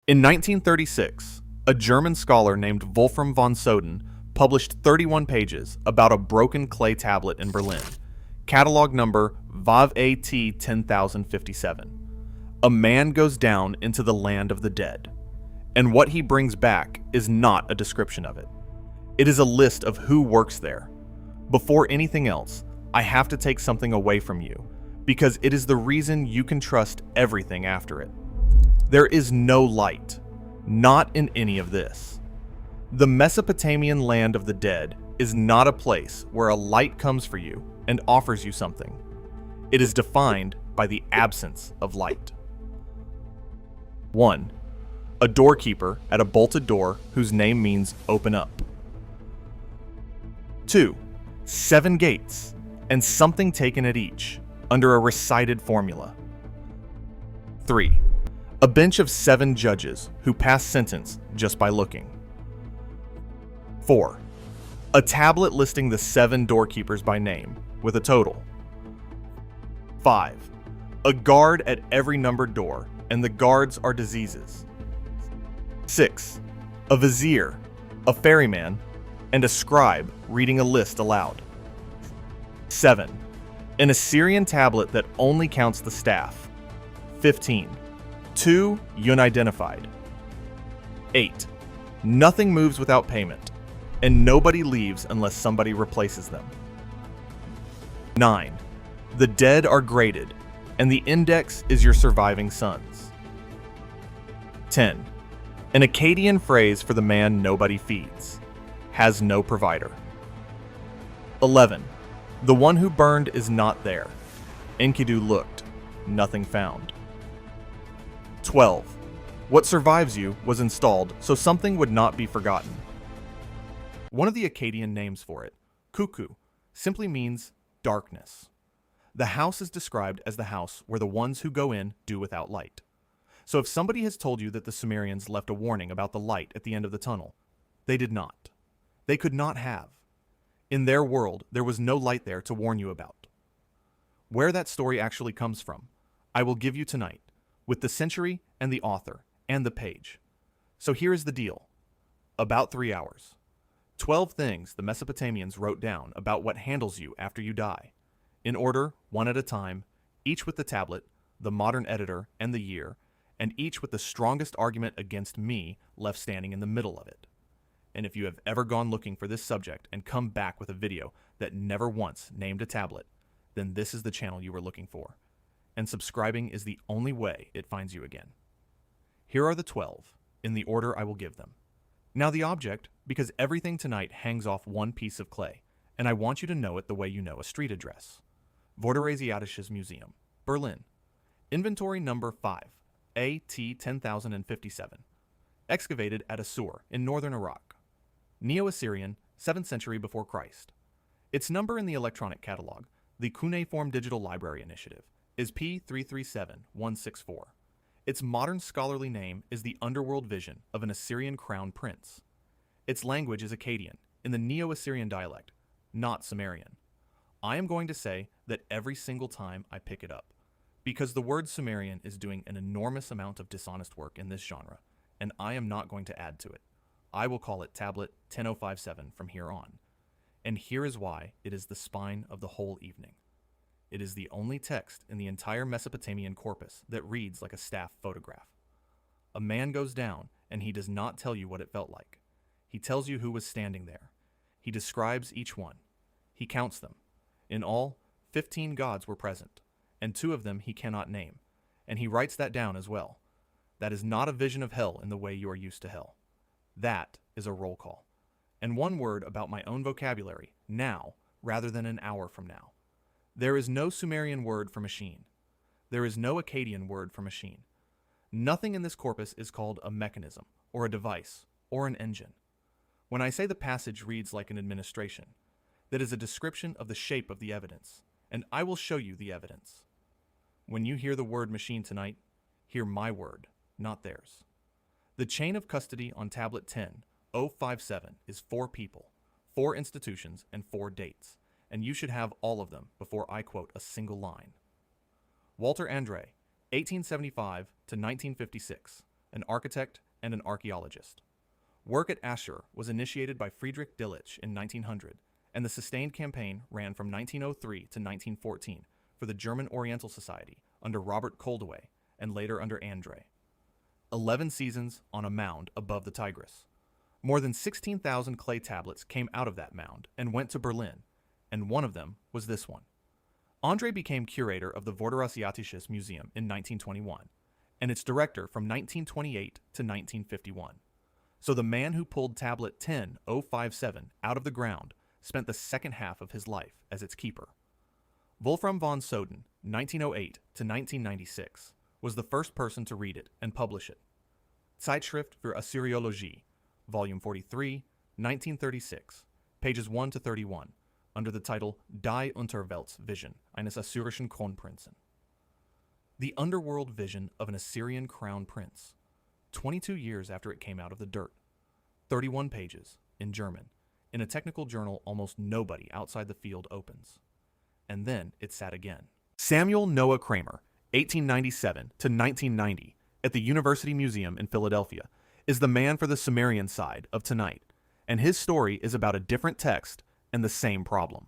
In 1936, a German scholar named Wolfram von Soden published 31 pages about a broken clay tablet in Berlin, catalog number VAV-AT 10057. A man goes down into the land of the dead, and what he brings back is not a description of it. It is a list of who works there. Before anything else, I have to take something away from you, because it is the reason you can trust everything after it. There is no light, not in any of this. The Mesopotamian land of the dead is not a place where a light comes for you and offers you something. It is defined by the absence of light. 1. A doorkeeper at a bolted door whose name means open up. 2. 7 gates and something taken at each under a recited formula. 3. A bench of 7 judges who pass sentence just by looking. 4. A tablet listing the 7 doorkeepers by name with a total. 5. A guard at every numbered door, and the guards are diseases. 6. A vizier, a ferryman, and a scribe reading a list aloud. 7. An Assyrian tablet that only counts the staff. 15. 2 unidentified. 8. Nothing moves without payment, and nobody leaves unless somebody replaces them. 9. The dead are graded, and the index is your surviving sons. 10. An Akkadian phrase for the man nobody feeds, has no provider. 11. The one who burned is not there. Enkidu looked, nothing found. 12. What survives you was installed so something would not be forgotten. One of the Akkadian names for it, Kuku, simply means darkness. The house is described as the house where the ones who go in do without light. So if somebody has told you that the Sumerians left a warning about the light at the end of the tunnel, they did not. They could not have. In their world, there was no light there to warn you about. Where that story actually comes from, I will give you tonight, with the century and the author and the page. So here is the deal. About 3 hours. 12 things the Mesopotamians wrote down about what handles you after you die. In order, one at a time, each with the tablet, the modern editor, and the year, and each with the strongest argument against me left standing in the middle of it. And if you have ever gone looking for this subject and come back with a video that never once named a tablet, then this is the channel you were looking for. And subscribing is the only way it finds you again. Here are the 12, in the order I will give them. Now the object, because everything tonight hangs off one piece of clay, and I want you to know it the way you know a street address. Vorderasiatisches Museum, Berlin. Inventory number 5, AT 10057. Excavated at Assur in northern Iraq. Neo-Assyrian, 7th century before Christ. Its number in the electronic catalog, the Cuneiform Digital Library Initiative, is P337164. Its modern scholarly name is the underworld vision of an Assyrian crown prince. Its language is Akkadian, in the Neo-Assyrian dialect, not Sumerian. I am going to say that every single time I pick it up, because the word Sumerian is doing an enormous amount of dishonest work in this genre, and I am not going to add to it. I will call it Tablet 10057 from here on. And here is why it is the spine of the whole evening. It is the only text in the entire Mesopotamian corpus that reads like a staff photograph. A man goes down, and he does not tell you what it felt like. He tells you who was standing there. He describes each one. He counts them. In all, 15 gods were present, and 2 of them he cannot name, and he writes that down as well. That is not a vision of hell in the way you are used to hell. That is a roll call. And one word about my own vocabulary, now, rather than an hour from now. There is no Sumerian word for machine. There is no Akkadian word for machine. Nothing in this corpus is called a mechanism, or a device, or an engine. When I say the passage reads like an administration, that is a description of the shape of the evidence, and I will show you the evidence. When you hear the word machine tonight, hear my word, not theirs. The chain of custody on tablet 10057 is 4 people, 4 institutions, and 4 dates, and you should have all of them before I quote a single line. Walter Andre, 1875 to 1956, an architect, and an archaeologist. Work at Ashur was initiated by Friedrich Delitzsch in 1900, and the sustained campaign ran from 1903 to 1914 for the German Oriental Society under Robert Koldewey and later under André. 11 seasons on a mound above the Tigris. More than 16,000 clay tablets came out of that mound and went to Berlin, and one of them was this one. André became curator of the Vorderasiatisches Museum in 1921, and its director from 1928 to 1951. So the man who pulled tablet 10057 out of the ground spent the second half of his life as its keeper. Wolfram von Soden, 1908 to 1996, was the first person to read it and publish it. Zeitschrift für Assyriologie, Volume 43, 1936, pages 1 to 31, under the title Die Unterweltsvision eines assyrischen Kronprinzen. The underworld vision of an Assyrian crown prince, 22 years after it came out of the dirt, 31 pages, in German, in a technical journal almost nobody outside the field opens. And then it sat again. Samuel Noah Kramer, 1897 to 1990, at the University Museum in Philadelphia, is the man for the Sumerian side of tonight, and his story is about a different text and the same problem.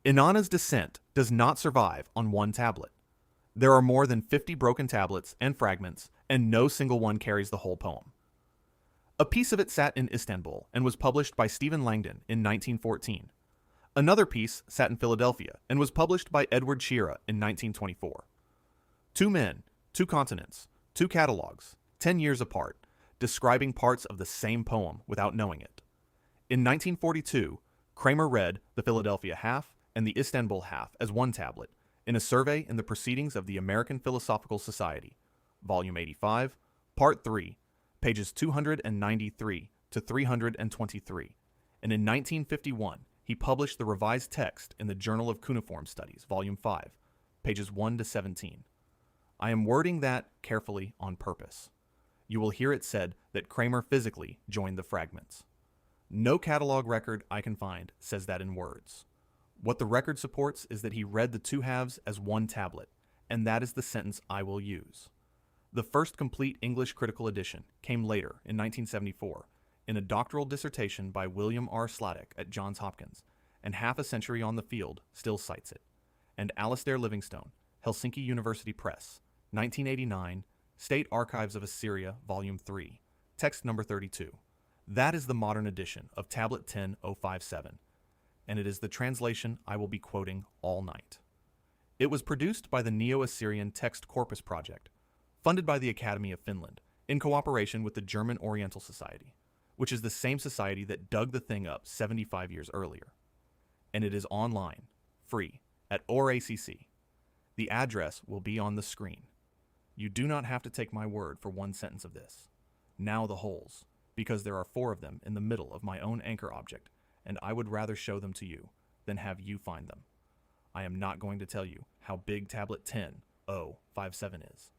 Inanna's descent does not survive on one tablet. There are more than 50 broken tablets and fragments, and no single one carries the whole poem. A piece of it sat in Istanbul and was published by Stephen Langdon in 1914. Another piece sat in Philadelphia and was published by Edward Shearer in 1924. Two men, two continents, two catalogs, 10 years apart, describing parts of the same poem without knowing it. In 1942, Kramer read the Philadelphia half and the Istanbul half as one tablet in a survey in the Proceedings of the American Philosophical Society, Volume 85, Part 3, pages 293 to 323, and in 1951 he published the revised text in the Journal of Cuneiform Studies, Volume 5, pages 1 to 17. I am wording that carefully on purpose. You will hear it said that Kramer physically joined the fragments. No catalog record I can find says that in words. What the record supports is that he read the two halves as one tablet, and that is the sentence I will use. The first complete English critical edition came later, in 1974, in a doctoral dissertation by William R. Sladek at Johns Hopkins, and half a century on the field still cites it. And Alastair Livingstone, Helsinki University Press, 1989, State Archives of Assyria, Volume 3, text number 32. That is the modern edition of Tablet 10057, and it is the translation I will be quoting all night. It was produced by the Neo-Assyrian Text Corpus Project, funded by the Academy of Finland, in cooperation with the German Oriental Society, which is the same society that dug the thing up 75 years earlier. And it is online, free, at ORACC. The address will be on the screen. You do not have to take my word for one sentence of this. Now the holes, because there are 4 of them in the middle of my own anchor object, and I would rather show them to you than have you find them. I am not going to tell you how big tablet 10057 is.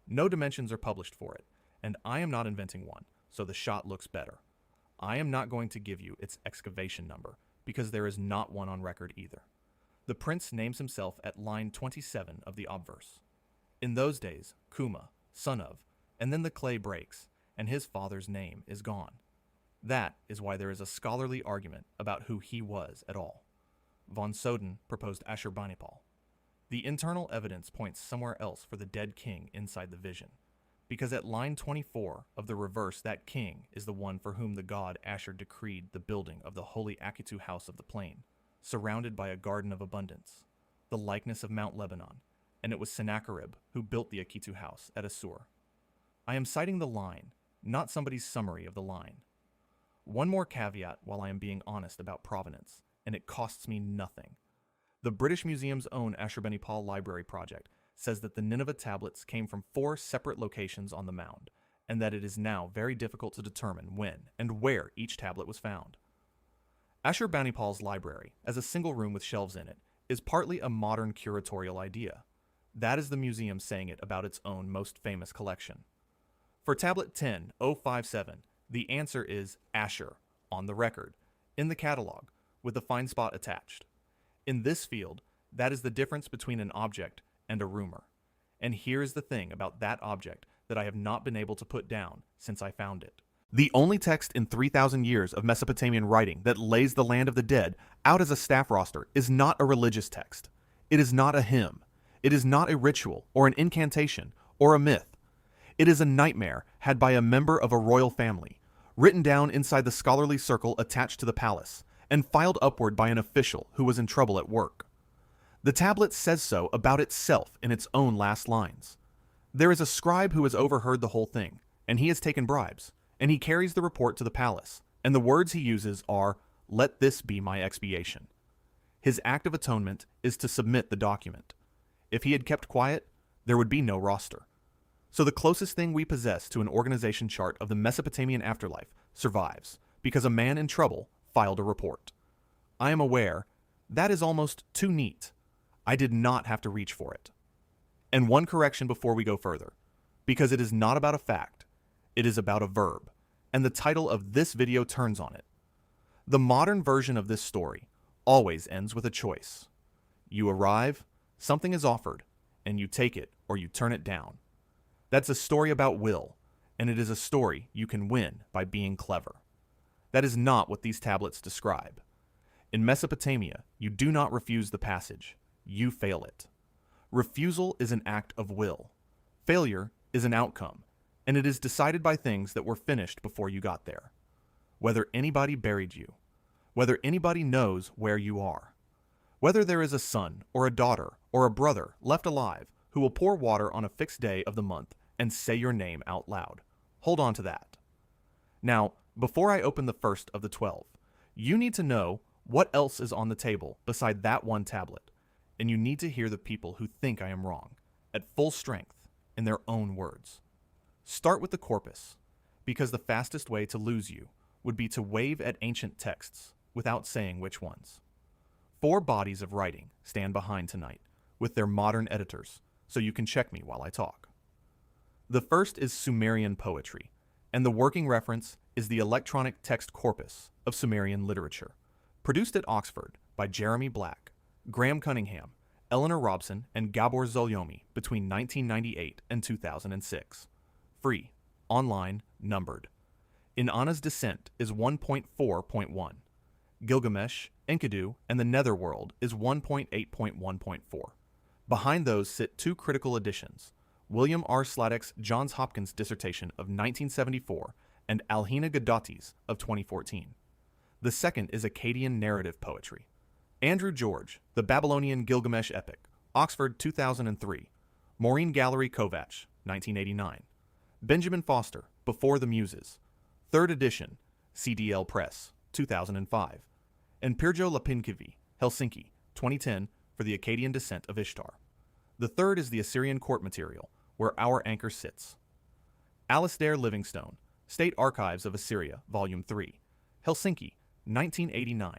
No dimensions are published for it, and I am not inventing one, so the shot looks better. I am not going to give you its excavation number, because there is not one on record either. The prince names himself at line 27 of the obverse. In those days, Kuma, son of, and then the clay breaks, and his father's name is gone. That is why there is a scholarly argument about who he was at all. Von Soden proposed Ashurbanipal. The internal evidence points somewhere else for the dead king inside the vision, because at line 24 of the reverse that king is the one for whom the god Ashur decreed the building of the holy Akitu house of the plain, surrounded by a garden of abundance, the likeness of Mount Lebanon, and it was Sennacherib who built the Akitu house at Assur. I am citing the line, not somebody's summary of the line. One more caveat while I am being honest about provenance, and it costs me nothing. The British Museum's own Ashurbanipal Library Project says that the Nineveh tablets came from 4 separate locations on the mound, and that it is now very difficult to determine when and where each tablet was found. Ashurbanipal's library, as a single room with shelves in it, is partly a modern curatorial idea. That is the museum saying it about its own most famous collection. For tablet 10057, the answer is Ashur, on the record, in the catalog, with the find spot attached. In this field, that is the difference between an object and a rumor. And here is the thing about that object that I have not been able to put down since I found it. The only text in 3,000 years of Mesopotamian writing that lays the land of the dead out as a staff roster is not a religious text. It is not a hymn. It is not a ritual or an incantation or a myth. It is a nightmare had by a member of a royal family, written down inside the scholarly circle attached to the palace, and filed upward by an official who was in trouble at work. The tablet says so about itself in its own last lines. There is a scribe who has overheard the whole thing, and he has taken bribes, and he carries the report to the palace, and the words he uses are, "Let this be my expiation." His act of atonement is to submit the document. If he had kept quiet, there would be no roster. So the closest thing we possess to an organization chart of the Mesopotamian afterlife survives, because a man in trouble filed a report. I am aware that is almost too neat. I did not have to reach for it. And one correction before we go further, because it is not about a fact, it is about a verb, and the title of this video turns on it. The modern version of this story always ends with a choice. You arrive, something is offered, and you take it or you turn it down. That's a story about will, and it is a story you can win by being clever. That is not what these tablets describe. In Mesopotamia, you do not refuse the passage, you fail it. Refusal is an act of will. Failure is an outcome, and it is decided by things that were finished before you got there. Whether anybody buried you, whether anybody knows where you are, whether there is a son or a daughter or a brother left alive who will pour water on a fixed day of the month and say your name out loud. Hold on to that. Now, before I open the first of the 12, you need to know what else is on the table beside that one tablet, and you need to hear the people who think I am wrong, at full strength, in their own words. Start with the corpus, because the fastest way to lose you would be to wave at ancient texts without saying which ones. 4 bodies of writing stand behind tonight, with their modern editors, so you can check me while I talk. The first is Sumerian poetry, and the working reference is the electronic text corpus of Sumerian literature, produced at Oxford by Jeremy Black, Graham Cunningham, Eleanor Robson, and Gabor Zolyomi between 1998 and 2006. Free, online, numbered. Inanna's Descent is 1.4.1. Gilgamesh, Enkidu, and the Netherworld is 1.8.1.4. Behind those sit 2 critical editions, William R. Sladek's Johns Hopkins dissertation of 1974 and Alhina Gadotti's of 2014. The second is Akkadian narrative poetry. Andrew George, The Babylonian Gilgamesh Epic, Oxford 2003. Maureen Gallery Kovacs, 1989. Benjamin Foster, Before the Muses. 3rd edition, CDL Press, 2005. And Pirjo Lapinkivi, Helsinki, 2010, for the Akkadian Descent of Ishtar. The third is the Assyrian court material, Where Our Anchor Sits. Alasdair Livingstone, State Archives of Assyria, Volume 3, Helsinki, 1989.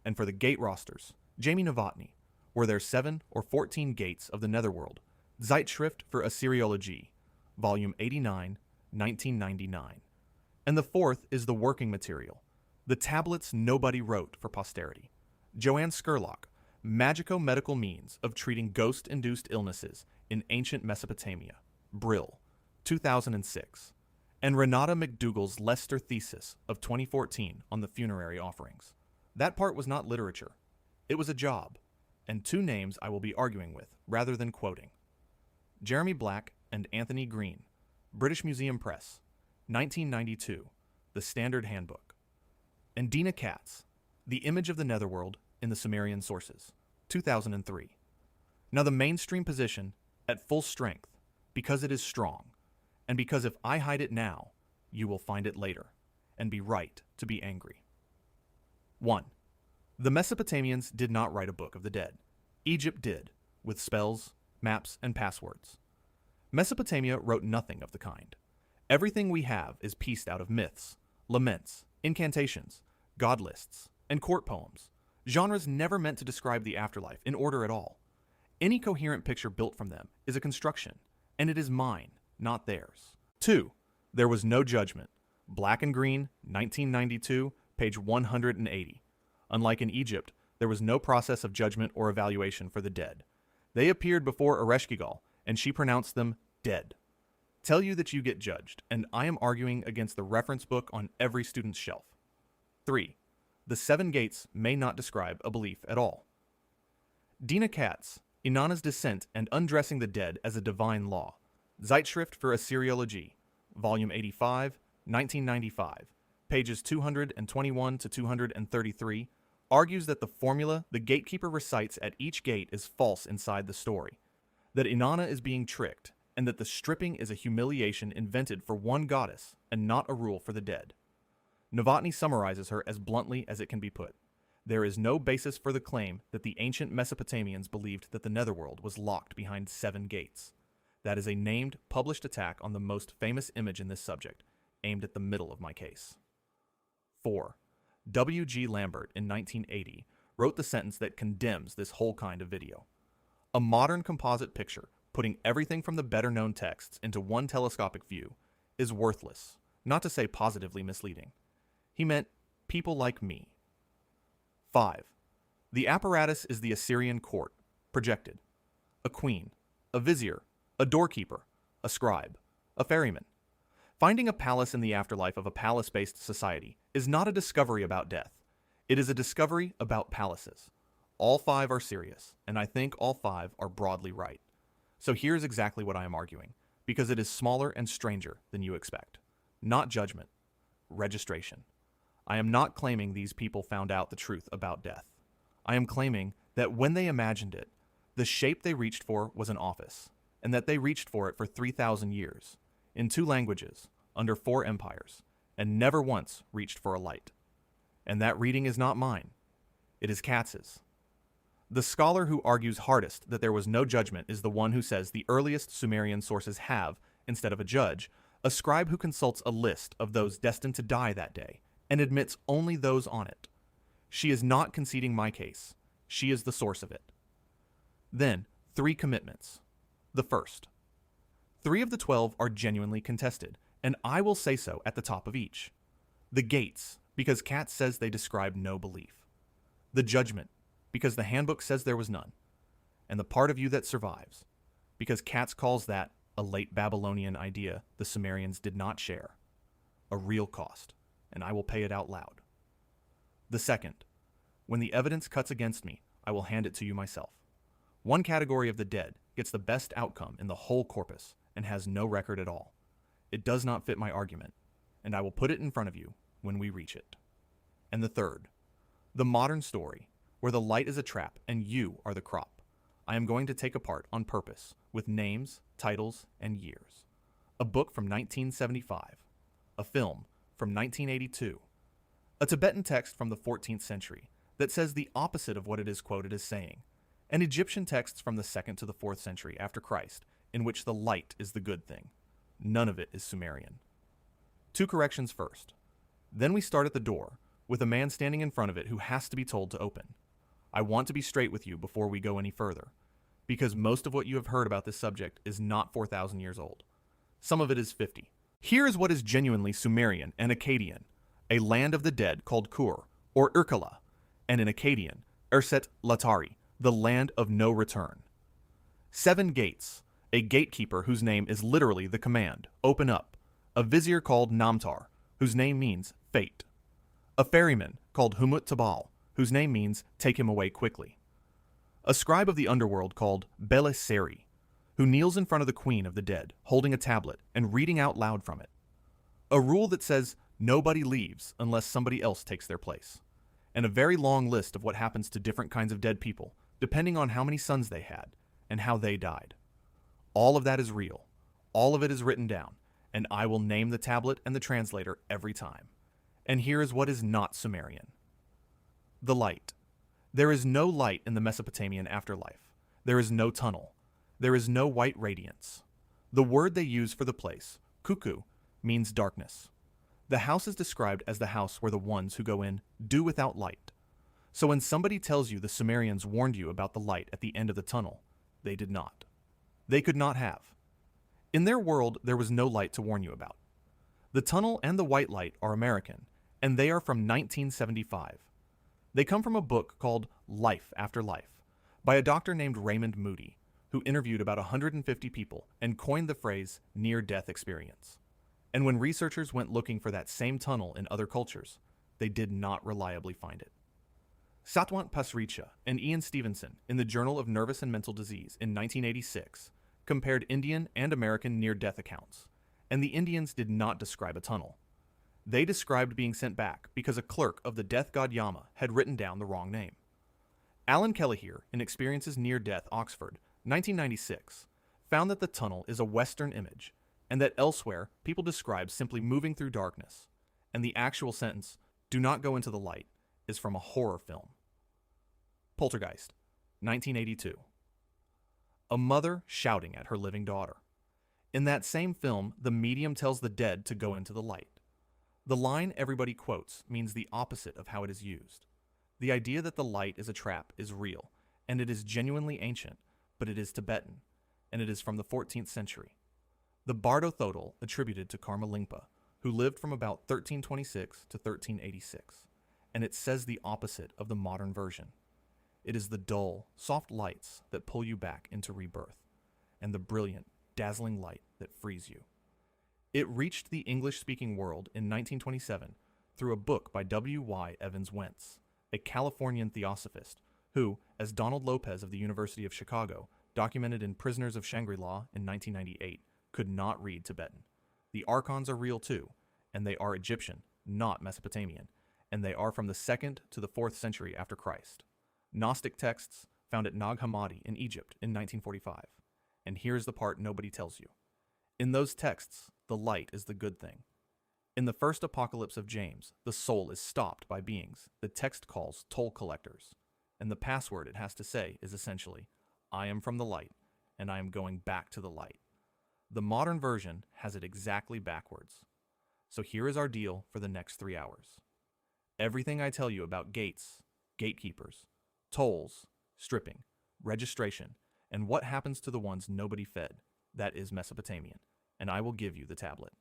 And for the gate rosters, Jamie Novotny, Were There 7 or 14 Gates of the Netherworld, Zeitschrift for Assyriologie, Volume 89, 1999. And the fourth is the working material, the tablets nobody wrote for posterity. Joanne Scurlock, Magico-Medical Means of Treating Ghost-Induced Illnesses in Ancient Mesopotamia, Brill, 2006. And Renata McDougall's Leicester Thesis of 2014 on the funerary offerings. That part was not literature. It was a job, and 2 names I will be arguing with rather than quoting. Jeremy Black and Anthony Green, British Museum Press, 1992, The Standard Handbook. And Dina Katz, The Image of the Netherworld in the Sumerian Sources, 2003. Now the mainstream position, at full strength, because it is strong, and because if I hide it now, you will find it later, and be right to be angry. 1. The Mesopotamians did not write a book of the dead. Egypt did, with spells, maps, and passwords. Mesopotamia wrote nothing of the kind. Everything we have is pieced out of myths, laments, incantations, god lists, and court poems, genres never meant to describe the afterlife in order at all. Any coherent picture built from them is a construction, and it is mine, not theirs. 2. There was no judgment. Black and Green, 1992, page 180. Unlike in Egypt, there was no process of judgment or evaluation for the dead. They appeared before Ereshkigal, and she pronounced them dead. tell you that you get judged, and I am arguing against the reference book on every student's shelf. 3. The 7 gates may not describe a belief at all. Dina Katz, Inanna's Descent and Undressing the Dead as a Divine Law, Zeitschrift für Assyriologie, Volume 85, 1995, pages 221 to 233, argues that the formula the gatekeeper recites at each gate is false inside the story, that Inanna is being tricked, and that the stripping is a humiliation invented for one goddess and not a rule for the dead. Novotny summarizes her as bluntly as it can be put. There is no basis for the claim that the ancient Mesopotamians believed that the netherworld was locked behind 7 gates. That is a named, published attack on the most famous image in this subject, aimed at the middle of my case. 4. W. G. Lambert in 1980 wrote the sentence that condemns this whole kind of video. A modern composite picture, putting everything from the better-known texts into one telescopic view, is worthless, not to say positively misleading. He meant people like me. 5. The apparatus is the Assyrian court, projected. A queen, a vizier, a doorkeeper, a scribe, a ferryman. Finding a palace in the afterlife of a palace-based society is not a discovery about death. It is a discovery about palaces. All 5 are serious, and I think all 5 are broadly right. So here's exactly what I am arguing, because it is smaller and stranger than you expect. Not judgment. Registration. I am not claiming these people found out the truth about death. I am claiming that when they imagined it, the shape they reached for was an office, and that they reached for it for 3,000 years, in 2 languages, under 4 empires, and never once reached for a light. And that reading is not mine. It is Katz's. The scholar who argues hardest that there was no judgment is the one who says the earliest Sumerian sources have, instead of a judge, a scribe who consults a list of those destined to die that day, and admits only those on it. She is not conceding my case. She is the source of it. Then, 3 commitments. The first. 3 of the 12 are genuinely contested, and I will say so at the top of each. The gates, because Katz says they describe no belief. The judgment, because the handbook says there was none. And the part of you that survives, because Katz calls that a late Babylonian idea the Sumerians did not share. A real cost, and I will pay it out loud. The second. When the evidence cuts against me, I will hand it to you myself. One category of the dead gets the best outcome in the whole corpus and has no record at all. It does not fit my argument, and I will put it in front of you when we reach it. And the third. The modern story, where the light is a trap and you are the crop, I am going to take apart on purpose, with names, titles, and years. A book from 1975. A film from 1982. A Tibetan text from the 14th century that says the opposite of what it is quoted as saying. And Egyptian texts from the 2nd to the 4th century after Christ, in which the light is the good thing. None of it is Sumerian. 2 corrections first. Then we start at the door, with a man standing in front of it who has to be told to open. I want to be straight with you before we go any further, because most of what you have heard about this subject is not 4,000 years old. Some of it is 50. Here is what is genuinely Sumerian and Akkadian, a land of the dead called Kur, or Urkala, and in Akkadian, Erset Latari, the land of no return. 7 gates, a gatekeeper whose name is literally the command, open up, a vizier called Namtar, whose name means fate, a ferryman called Humut Tabal, whose name means take him away quickly, a scribe of the underworld called Beliseri, who kneels in front of the queen of the dead, holding a tablet and reading out loud from it, a rule that says nobody leaves unless somebody else takes their place, and a very long list of what happens to different kinds of dead people, depending on how many sons they had and how they died. All of that is real. All of it is written down, and I will name the tablet and the translator every time. And here is what is not Sumerian. The light. There is no light in the Mesopotamian afterlife. There is no tunnel. There is no white radiance. The word they use for the place, kuku, means darkness. The house is described as the house where the ones who go in do without light. So when somebody tells you the Sumerians warned you about the light at the end of the tunnel, they did not. They could not have. In their world, there was no light to warn you about. The tunnel and the white light are American, and they are from 1975. They come from a book called Life After Life by a doctor named Raymond Moody, who interviewed about 150 people and coined the phrase near-death experience. And when researchers went looking for that same tunnel in other cultures, they did not reliably find it. Satwant Pasricha and Ian Stevenson in the Journal of Nervous and Mental Disease in 1986 compared Indian and American near-death accounts, and the Indians did not describe a tunnel. They described being sent back because a clerk of the death god Yama had written down the wrong name. Alan Kelleher, in Experiences Near Death, Oxford, 1996, found that the tunnel is a Western image, and that elsewhere people describe simply moving through darkness, and the actual sentence, "Do not go into the light," is from a horror film. Poltergeist, 1982. A mother shouting at her living daughter. In that same film, the medium tells the dead to go into the light. The line everybody quotes means the opposite of how it is used. The idea that the light is a trap is real, and it is genuinely ancient, but it is Tibetan, and it is from the 14th century. The Bardo Thodol attributed to Karmalingpa, who lived from about 1326 to 1386, and it says the opposite of the modern version. It is the dull, soft lights that pull you back into rebirth, and the brilliant, dazzling light that frees you. It reached the English-speaking world in 1927 through a book by W.Y. Evans Wentz, a Californian theosophist who, as Donald Lopez of the University of Chicago documented in Prisoners of Shangri-La in 1998, could not read Tibetan. The archons are real too, and they are Egyptian, not Mesopotamian, and they are from the 2nd to the 4th century after Christ. Gnostic texts found at Nag Hammadi in Egypt in 1945. And here's the part nobody tells you. In those texts, the light is the good thing. In the first apocalypse of James, the soul is stopped by beings the text calls toll collectors, and the password it has to say is essentially, "I am from the light, and I am going back to the light." The modern version has it exactly backwards. So here is our deal for the next 3 hours. Everything I tell you about gates, gatekeepers, tolls, stripping, registration, and what happens to the ones nobody fed, that is Mesopotamian, and I will give you the tablet.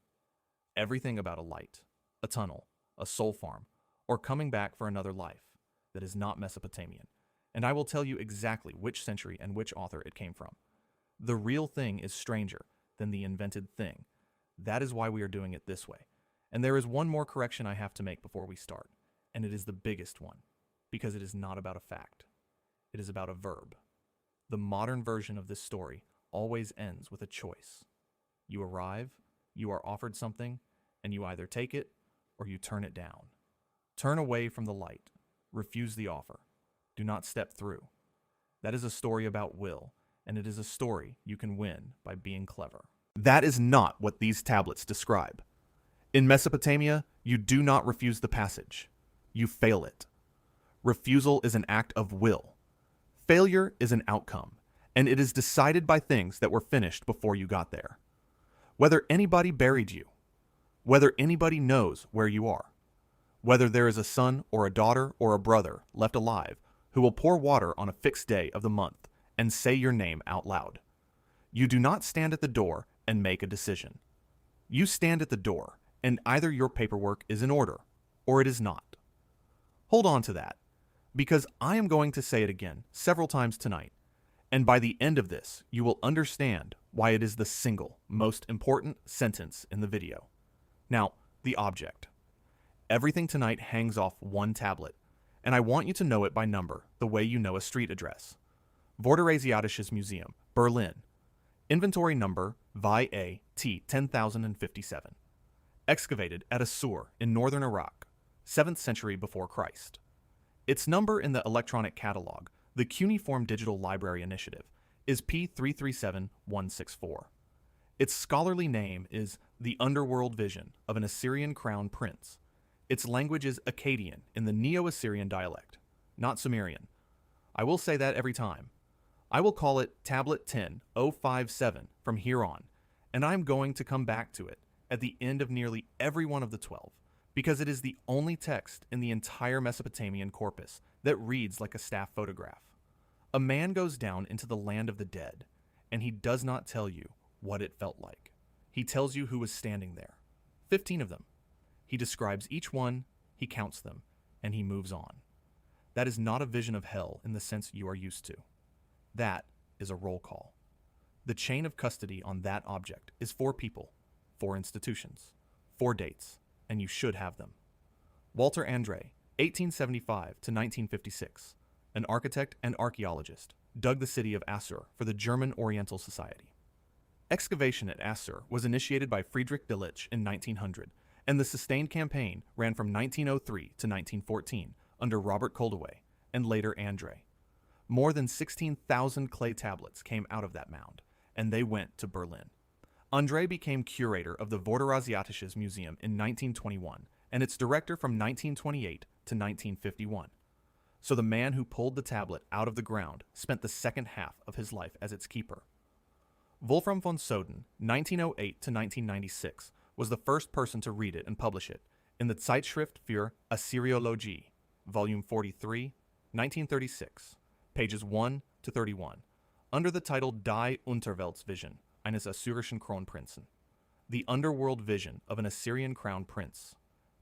Everything about a light, a tunnel, a soul farm, or coming back for another life that is not Mesopotamian, and I will tell you exactly which century and which author it came from. The real thing is stranger than the invented thing. That is why we are doing it this way. And there is one more correction I have to make before we start, and it is the biggest one, because it is not about a fact. It is about a verb. The modern version of this story always ends with a choice. You arrive, you are offered something, and you either take it or you turn it down. Turn away from the light. Refuse the offer. Do not step through. That is a story about will, and it is a story you can win by being clever. That is not what these tablets describe. In Mesopotamia, you do not refuse the passage. You fail it. Refusal is an act of will. Failure is an outcome, and it is decided by things that were finished before you got there. Whether anybody buried you, whether anybody knows where you are, whether there is a son or a daughter or a brother left alive who will pour water on a fixed day of the month and say your name out loud. You do not stand at the door and make a decision. You stand at the door, and either your paperwork is in order or it is not. Hold on to that, because I am going to say it again several times tonight, and by the end of this, you will understand why it is the single most important sentence in the video. Now, the object. Everything tonight hangs off one tablet, and I want you to know it by number, the way you know a street address. Vorderasiatisches Museum, Berlin. Inventory number VI-A-T 10,057. Excavated at Assur in northern Iraq, 7th century before Christ. Its number in the electronic catalog, the Cuneiform Digital Library Initiative, is P337164. Its scholarly name is The Underworld Vision of an Assyrian Crown Prince. Its language is Akkadian in the Neo-Assyrian dialect, not Sumerian. I will say that every time. I will call it Tablet 10057 from here on, and I'm going to come back to it at the end of nearly every one of the 12, because it is the only text in the entire Mesopotamian corpus that reads like a staff photograph. A man goes down into the land of the dead, and he does not tell you what it felt like. He tells you who was standing there. 15 of them. He describes each one, he counts them, and he moves on. That is not a vision of hell in the sense you are used to. That is a roll call. The chain of custody on that object is 4 people, 4 institutions, 4 dates, and you should have them. Walter Andre, 1875 to 1956, an architect and archaeologist, dug the city of Assur for the German Oriental Society. Excavation at Assur was initiated by Friedrich Delitzsch in 1900, and the sustained campaign ran from 1903 to 1914 under Robert Koldewey and later Andre. More than 16,000 clay tablets came out of that mound, and they went to Berlin. Andre became curator of the Vorderasiatisches Museum in 1921 and its director from 1928 to 1951. So the man who pulled the tablet out of the ground spent the second half of his life as its keeper. Wolfram von Soden, 1908 to 1996, was the first person to read it and publish it in the Zeitschrift für Assyriologie, volume 43, 1936, pages 1 to 31, under the title Die Unterweltsvision eines assyrischen Kronprinzen, the underworld vision of an Assyrian crown prince,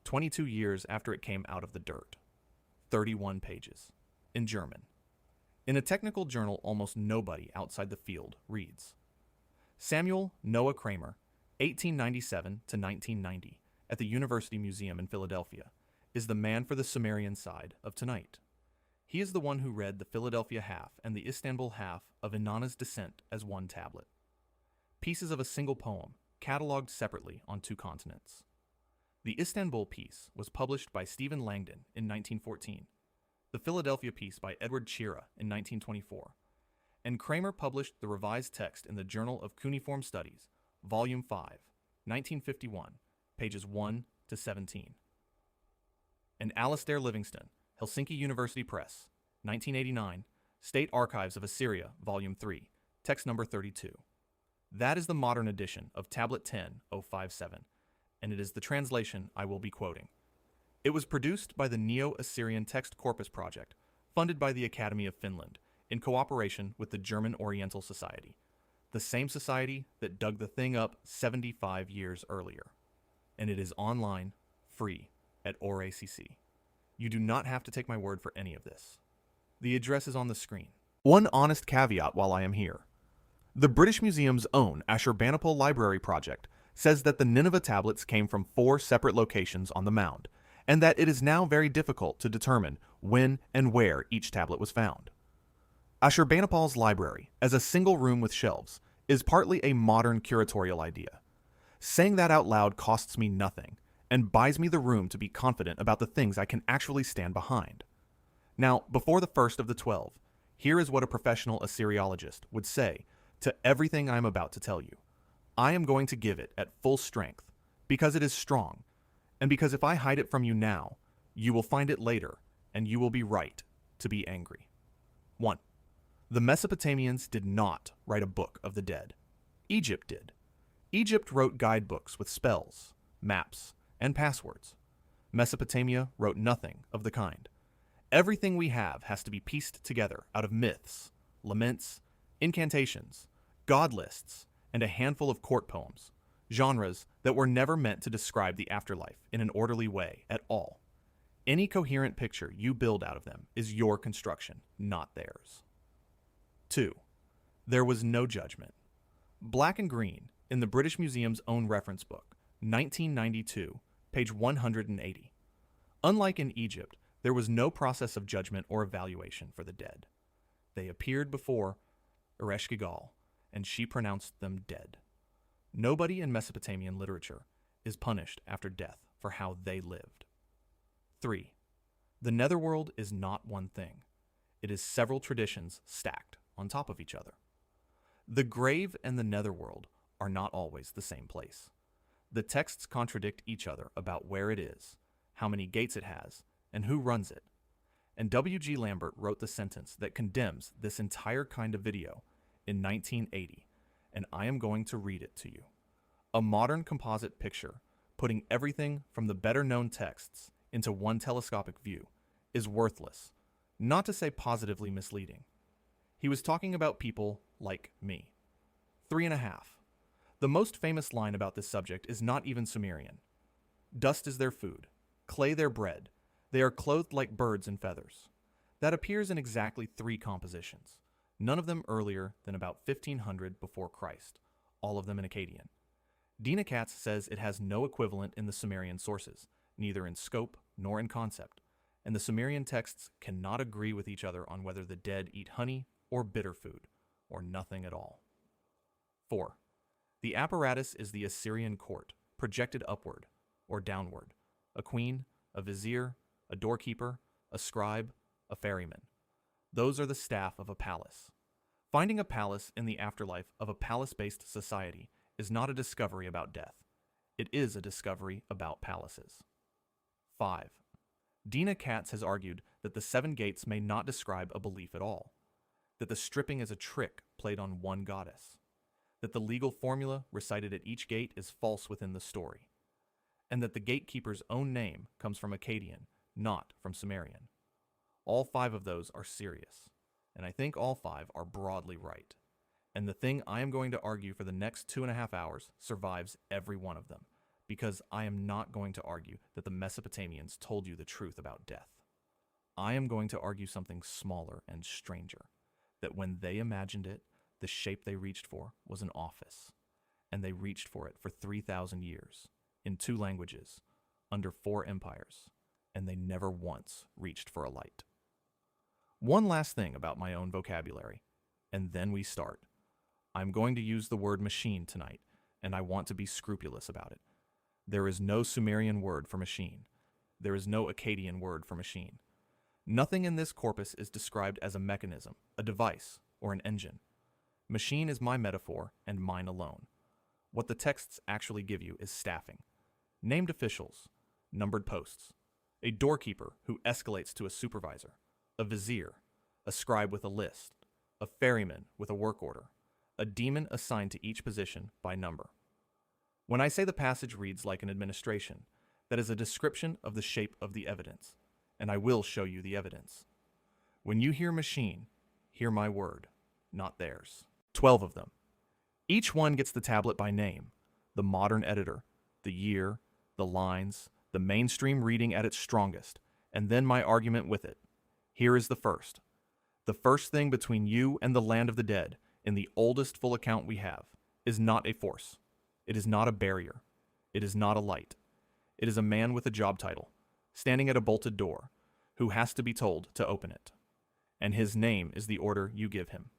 22 years after it came out of the dirt. 31 pages, in German. In a technical journal almost nobody outside the field reads. Samuel Noah Kramer, 1897 to 1990, at the University Museum in Philadelphia, is the man for the Sumerian side of tonight. He is the one who read the Philadelphia half and the Istanbul half of Inanna's Descent as one tablet. Pieces of a single poem, cataloged separately on 2 continents. The Istanbul piece was published by Stephen Langdon in 1914, the Philadelphia piece by Edward Chira in 1924, and Kramer published the revised text in the Journal of Cuneiform Studies, Volume 5, 1951, pages 1 to 17. And Alastair Livingston, Helsinki University Press, 1989, State Archives of Assyria, Volume 3, text number 32. That is the modern edition of Tablet 10057, and it is the translation I will be quoting. It was produced by the Neo-Assyrian Text Corpus Project, funded by the Academy of Finland, in cooperation with the German Oriental Society, the same society that dug the thing up 75 years earlier. And it is online, free, at ORACC. You do not have to take my word for any of this. The address is on the screen. One honest caveat while I am here. The British Museum's own Ashurbanipal Library Project says that the Nineveh tablets came from 4 separate locations on the mound, and that it is now very difficult to determine when and where each tablet was found. Ashurbanipal's library, as a single room with shelves, is partly a modern curatorial idea. Saying that out loud costs me nothing, and buys me the room to be confident about the things I can actually stand behind. Now, before the first of the 12, here is what a professional Assyriologist would say to everything I am about to tell you. I am going to give it at full strength, because it is strong, and because if I hide it from you now, you will find it later, and you will be right to be angry. 1. The Mesopotamians did not write a book of the dead. Egypt did. Egypt wrote guidebooks with spells, maps, and passwords. Mesopotamia wrote nothing of the kind. Everything we have has to be pieced together out of myths, laments, incantations, god lists, and a handful of court poems, genres that were never meant to describe the afterlife in an orderly way at all. Any coherent picture you build out of them is your construction, not theirs. 2. There was no judgment. Black and green, in the British Museum's own reference book, 1992, page 180. Unlike in Egypt, there was no process of judgment or evaluation for the dead. They appeared before Ereshkigal, and she pronounced them dead. Nobody in Mesopotamian literature is punished after death for how they lived. 3. The netherworld is not one thing. It is several traditions stacked on top of each other. The grave and the netherworld are not always the same place. The texts contradict each other about where it is, how many gates it has, and who runs it. And W.G. Lambert wrote the sentence that condemns this entire kind of video in 1980, and I am going to read it to you. A modern composite picture, putting everything from the better-known texts into one telescopic view, is worthless, not to say positively misleading. He was talking about people like me. 3.5. The most famous line about this subject is not even Sumerian. Dust is their food, clay their bread, they are clothed like birds in feathers. That appears in exactly 3 compositions. none of them earlier than about 1500 before Christ, all of them in Akkadian. Dina Katz says it has no equivalent in the Sumerian sources, neither in scope nor in concept, and the Sumerian texts cannot agree with each other on whether the dead eat honey or bitter food, or nothing at all. 4. The apparatus is the Assyrian court, projected upward or downward, a queen, a vizier, a doorkeeper, a scribe, a ferryman. Those are the staff of a palace. Finding a palace in the afterlife of a palace-based society is not a discovery about death. It is a discovery about palaces. 5. Dina Katz has argued that the 7 gates may not describe a belief at all, that the stripping is a trick played on one goddess, that the legal formula recited at each gate is false within the story, and that the gatekeeper's own name comes from Akkadian, not from Sumerian. All 5 of those are serious, and I think all 5 are broadly right. And the thing I am going to argue for the next 2.5 hours survives every one of them, because I am not going to argue that the Mesopotamians told you the truth about death. I am going to argue something smaller and stranger, that when they imagined it, the shape they reached for was an office, and they reached for it for 3,000 years, in 2 languages, under 4 empires, and they never once reached for a light. One last thing about my own vocabulary, and then we start. I'm going to use the word machine tonight, and I want to be scrupulous about it. There is no Sumerian word for machine. There is no Akkadian word for machine. Nothing in this corpus is described as a mechanism, a device, or an engine. Machine is my metaphor and mine alone. What the texts actually give you is staffing. Named officials, numbered posts, a doorkeeper who escalates to a supervisor, a vizier, a scribe with a list, a ferryman with a work order, a demon assigned to each position by number. When I say the passage reads like an administration, that is a description of the shape of the evidence, and I will show you the evidence. When you hear machine, hear my word, not theirs. 12 of them. Each one gets the tablet by name, the modern editor, the year, the lines, the mainstream reading at its strongest, and then my argument with it. Here is the first. The first thing between you and the land of the dead, in the oldest full account we have, is not a force. It is not a barrier. It is not a light. It is a man with a job title, standing at a bolted door, who has to be told to open it. And his name is the order you give him.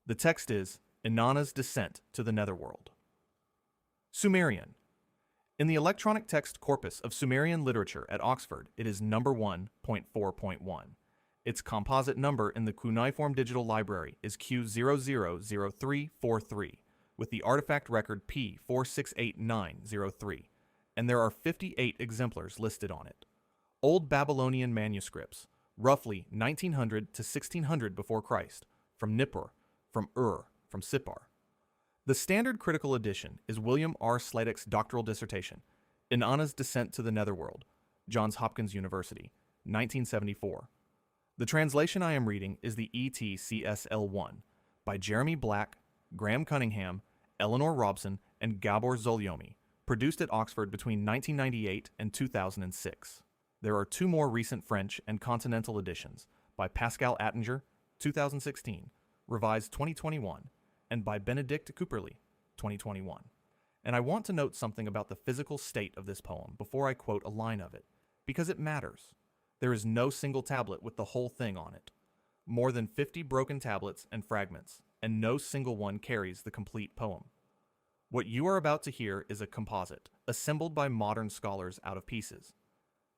The text is Inanna's descent to the netherworld. Sumerian. In the electronic text corpus of Sumerian literature at Oxford, it is number 1.4.1. Its composite number in the cuneiform digital library is Q000343, with the artifact record P468903, and there are 58 exemplars listed on it. Old Babylonian manuscripts, roughly 1900 to 1600 before Christ, from Nippur, from Ur, from Sippar. The standard critical edition is William R. Sladek's doctoral dissertation, Inanna's Descent to the Netherworld, Johns Hopkins University, 1974. The translation I am reading is the ETCSL1 by Jeremy Black, Graham Cunningham, Eleanor Robson, and Gabor Zolyomi, produced at Oxford between 1998 and 2006. There are 2 more recent French and continental editions by Pascal Attinger, 2016, revised 2021, and by Benedict Cooperly, 2021. And I want to note something about the physical state of this poem before I quote a line of it, because it matters. There is no single tablet with the whole thing on it. More than 50 broken tablets and fragments, and no single one carries the complete poem. What you are about to hear is a composite, assembled by modern scholars out of pieces.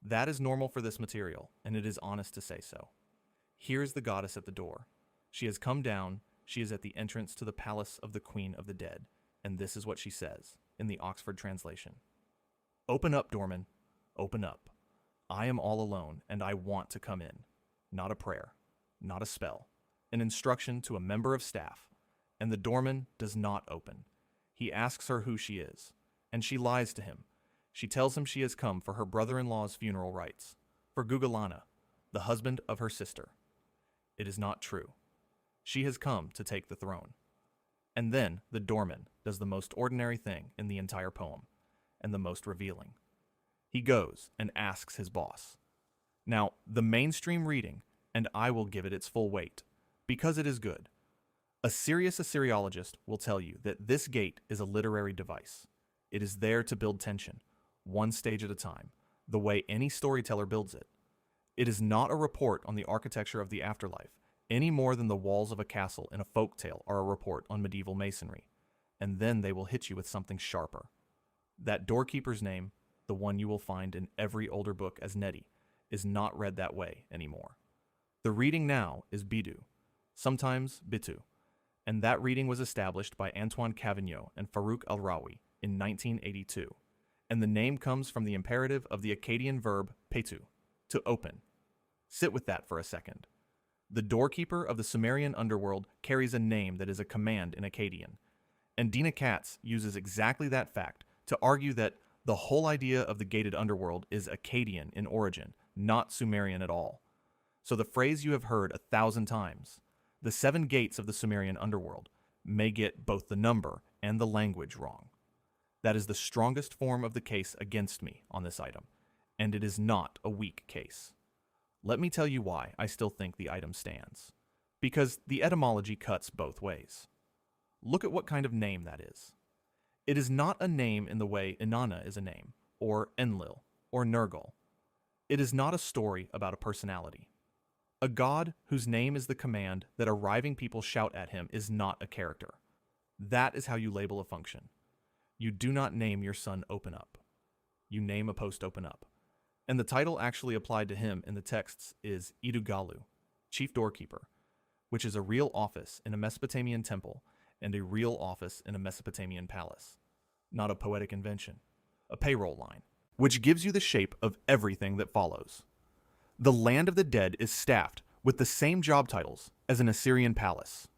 That is normal for this material, and it is honest to say so. Here is the goddess at the door. She has come down, she is at the entrance to the palace of the Queen of the Dead, and this is what she says, in the Oxford translation. Open up, doorman, open up. I am all alone, and I want to come in. Not a prayer, not a spell, an instruction to a member of staff, and the doorman does not open. He asks her who she is, and she lies to him. She tells him she has come for her brother-in-law's funeral rites, for Gugalana, the husband of her sister. It is not true. She has come to take the throne. And then the doorman does the most ordinary thing in the entire poem, and the most revealing. He goes and asks his boss. Now, the mainstream reading, and I will give it its full weight, because it is good, A serious Assyriologist will tell you that this gate is a literary device. It is there to build tension, one stage at a time, the way any storyteller builds it. It is not a report on the architecture of the afterlife, any more than the walls of a castle in a folk tale are a report on medieval masonry. And then they will hit you with something sharper. That doorkeeper's name, the one you will find in every older book as Nettie, is not read that way anymore. The reading now is Bidu, sometimes Bitu, and that reading was established by Antoine Cavignon and Farouk al-Rawi in 1982, and the name comes from the imperative of the Akkadian verb petu, to open. Sit with that for a second. The doorkeeper of the Sumerian underworld carries a name that is a command in Akkadian, and Dina Katz uses exactly that fact to argue that the whole idea of the gated underworld is Akkadian in origin, not Sumerian at all. So the phrase you have heard 1,000 times, the 7 gates of the Sumerian underworld, may get both the number and the language wrong. That is the strongest form of the case against me on this item, and it is not a weak case. Let me tell you why I still think the item stands. Because the etymology cuts both ways. Look at what kind of name that is. It is not a name in the way Inanna is a name, or Enlil, or Nergal. It is not a story about a personality. A god whose name is the command that arriving people shout at him is not a character. That is how you label a function. You do not name your son Open Up. You name a post Open Up. And the title actually applied to him in the texts is Idugalu, chief doorkeeper, which is a real office in a Mesopotamian temple and a real office in a Mesopotamian palace. Not a poetic invention, a payroll line, which gives you the shape of everything that follows. The land of the dead is staffed with the same job titles as an Assyrian palace.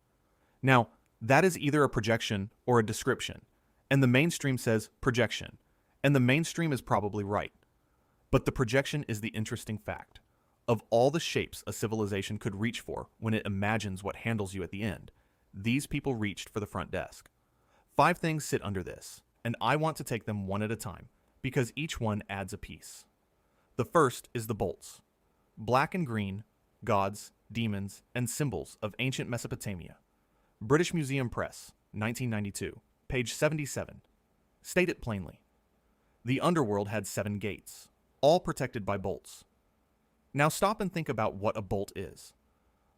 Now, that is either a projection or a description, and the mainstream says projection, and the mainstream is probably right. But the projection is the interesting fact. Of all the shapes a civilization could reach for when it imagines what handles you at the end, these people reached for the front desk. 5 things sit under this, and I want to take them one at a time, because each one adds a piece. The first is the bolts. Black and green, gods, demons, and symbols of ancient Mesopotamia. British Museum Press, 1992, page 77. State it plainly. The underworld had 7 gates, all protected by bolts. Now stop and think about what a bolt is.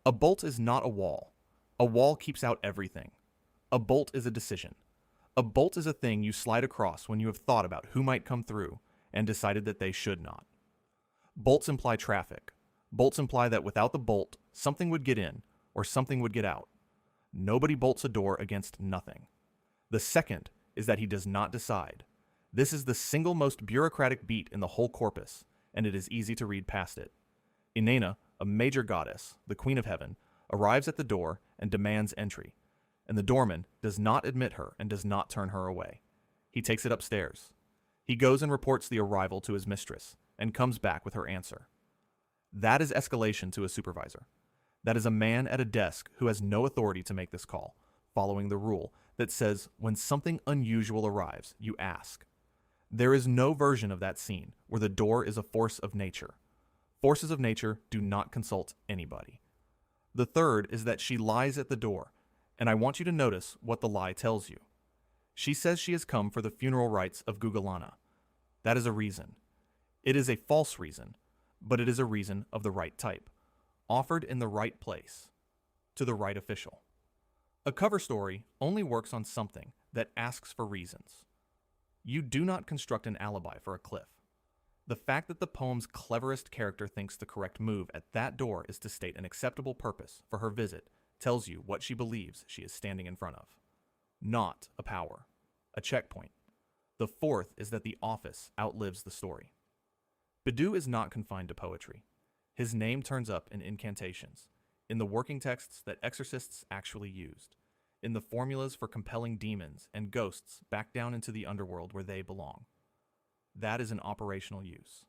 A bolt is not a wall. A wall keeps out everything. A bolt is a decision. A bolt is a thing you slide across when you have thought about who might come through and decided that they should not. Bolts imply traffic. Bolts imply that without the bolt, something would get in or something would get out. Nobody bolts a door against nothing. The second is that he does not decide. This is the single most bureaucratic beat in the whole corpus, and it is easy to read past it. Inanna, a major goddess, the queen of heaven, arrives at the door and demands entry, and the doorman does not admit her and does not turn her away. He takes it upstairs. He goes and reports the arrival to his mistress, and comes back with her answer. That is escalation to a supervisor. That is a man at a desk who has no authority to make this call, following the rule that says when something unusual arrives, you ask. There is no version of that scene where the door is a force of nature. Forces of nature do not consult anybody. The third is that she lies at the door, and I want you to notice what the lie tells you. She says she has come for the funeral rites of Gugalana. That is a reason. It is a false reason, but it is a reason of the right type, offered in the right place, to the right official. A cover story only works on something that asks for reasons. You do not construct an alibi for a cliff. The fact that the poem's cleverest character thinks the correct move at that door is to state an acceptable purpose for her visit tells you what she believes she is standing in front of. Not a power, a checkpoint. The fourth is that the office outlives the story. Bidu is not confined to poetry. His name turns up in incantations, in the working texts that exorcists actually used, in the formulas for compelling demons and ghosts back down into the underworld where they belong. That is an operational use.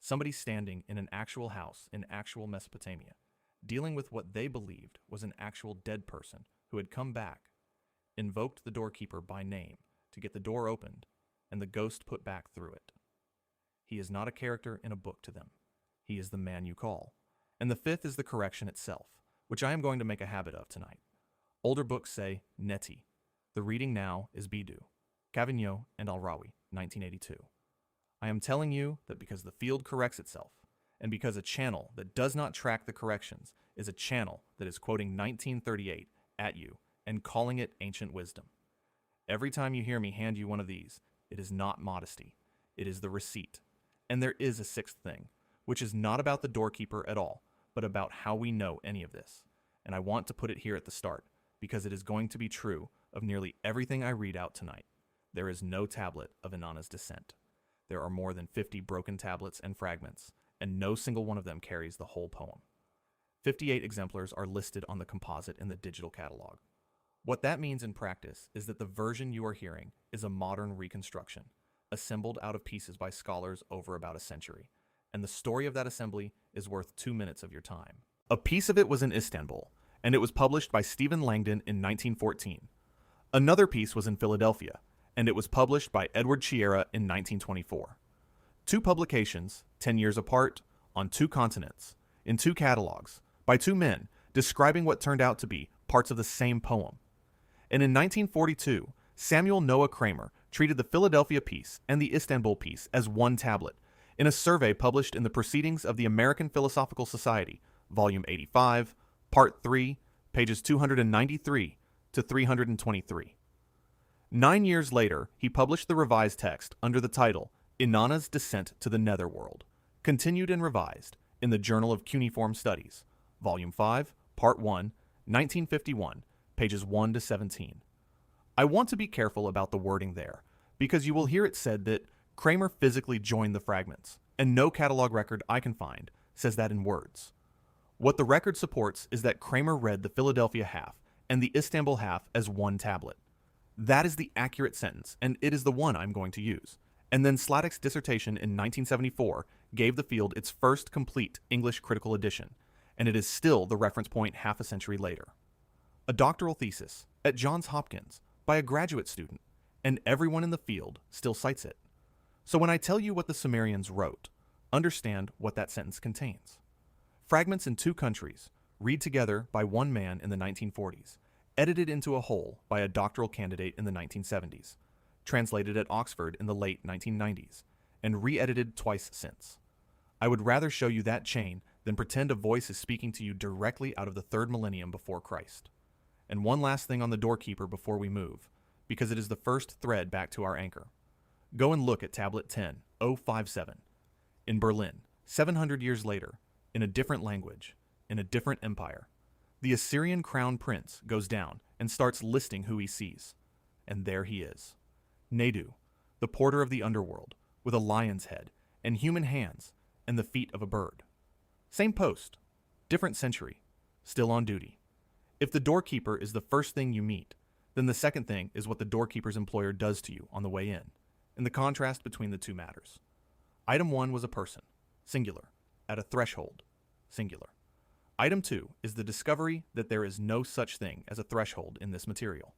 Somebody standing in an actual house in actual Mesopotamia, dealing with what they believed was an actual dead person who had come back, invoked the doorkeeper by name to get the door opened, and the ghost put back through it. He is not a character in a book to them. He is the man you call. And the fifth is the correction itself, which I am going to make a habit of tonight. Older books say Neti. The reading now is Bidu. Cavigno and Al-Rawi, 1982. I am telling you that because the field corrects itself, and because a channel that does not track the corrections is a channel that is quoting 1938 at you and calling it ancient wisdom. Every time you hear me hand you one of these, it is not modesty. It is the receipt. And there is a sixth thing, which is not about the doorkeeper at all, but about how we know any of this. And I want to put it here at the start, because it is going to be true of nearly everything I read out tonight. There is no tablet of Inanna's descent. There are more than 50 broken tablets and fragments, and no single one of them carries the whole poem. 58 exemplars are listed on the composite in the digital catalog. What that means in practice is that the version you are hearing is a modern reconstruction, assembled out of pieces by scholars over about a century, and the story of that assembly is worth 2 minutes of your time. A piece of it was in Istanbul, and it was published by Stephen Langdon in 1914. Another piece was in Philadelphia, and it was published by Edward Chiera in 1924. 2 publications, 10 years apart, on 2 continents, in 2 catalogs, by 2 men, describing what turned out to be parts of the same poem. And in 1942, Samuel Noah Kramer treated the Philadelphia piece and the Istanbul piece as one tablet, in a survey published in the Proceedings of the American Philosophical Society, Volume 85, Part 3, pages 293 to 323. 9 years later, he published the revised text under the title Inanna's Descent to the Netherworld, continued and revised in the Journal of Cuneiform Studies, Volume 5, Part 1, 1951, pages 1 to 17. I want to be careful about the wording there, because you will hear it said that Kramer physically joined the fragments, and no catalog record I can find says that in words. What the record supports is that Kramer read the Philadelphia half and the Istanbul half as one tablet. That is the accurate sentence, and it is the one I'm going to use. And then Sladek's dissertation in 1974 gave the field its first complete English critical edition, and it is still the reference point half a century later. A doctoral thesis at Johns Hopkins by a graduate student, and everyone in the field still cites it. So when I tell you what the Sumerians wrote, understand what that sentence contains. Fragments in 2 countries, read together by one man in the 1940s, edited into a whole by a doctoral candidate in the 1970s, translated at Oxford in the late 1990s, and re-edited twice since. I would rather show you that chain than pretend a voice is speaking to you directly out of the 3rd millennium before Christ. And one last thing on the doorkeeper before we move, because it is the first thread back to our anchor. Go and look at Tablet 10-057. In Berlin, 700 years later, in a different language, in a different empire, the Assyrian crown prince goes down and starts listing who he sees. And there he is. Nadu, the porter of the underworld, with a lion's head and human hands and the feet of a bird. Same post, different century, still on duty. If the doorkeeper is the first thing you meet, then the second thing is what the doorkeeper's employer does to you on the way in, and the contrast between the 2 matters. Item 1 was a person, singular, at a threshold, singular. Item 2 is the discovery that there is no such thing as a threshold in this material.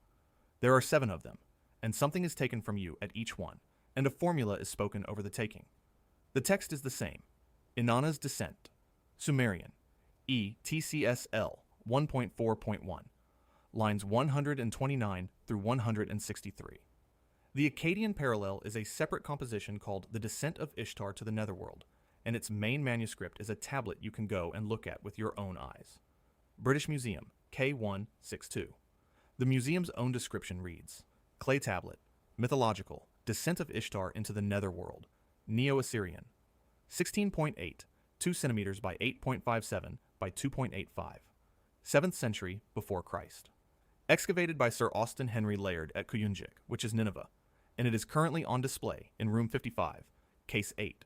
There are 7 of them, and something is taken from you at each one, and a formula is spoken over the taking. The text is the same. Inanna's Descent, Sumerian, ETCSL 1.4.1, lines 129 through 163. The Akkadian parallel is a separate composition called The Descent of Ishtar to the Netherworld, and its main manuscript is a tablet you can go and look at with your own eyes. British Museum, K162. The museum's own description reads, Clay tablet, mythological, descent of Ishtar into the Netherworld, Neo-Assyrian, 16.8, 2 centimeters by 8.57 by 2.85, 7th century before Christ. Excavated by Sir Austin Henry Laird at Kuyunjik, which is Nineveh, and it is currently on display in room 55, case 8.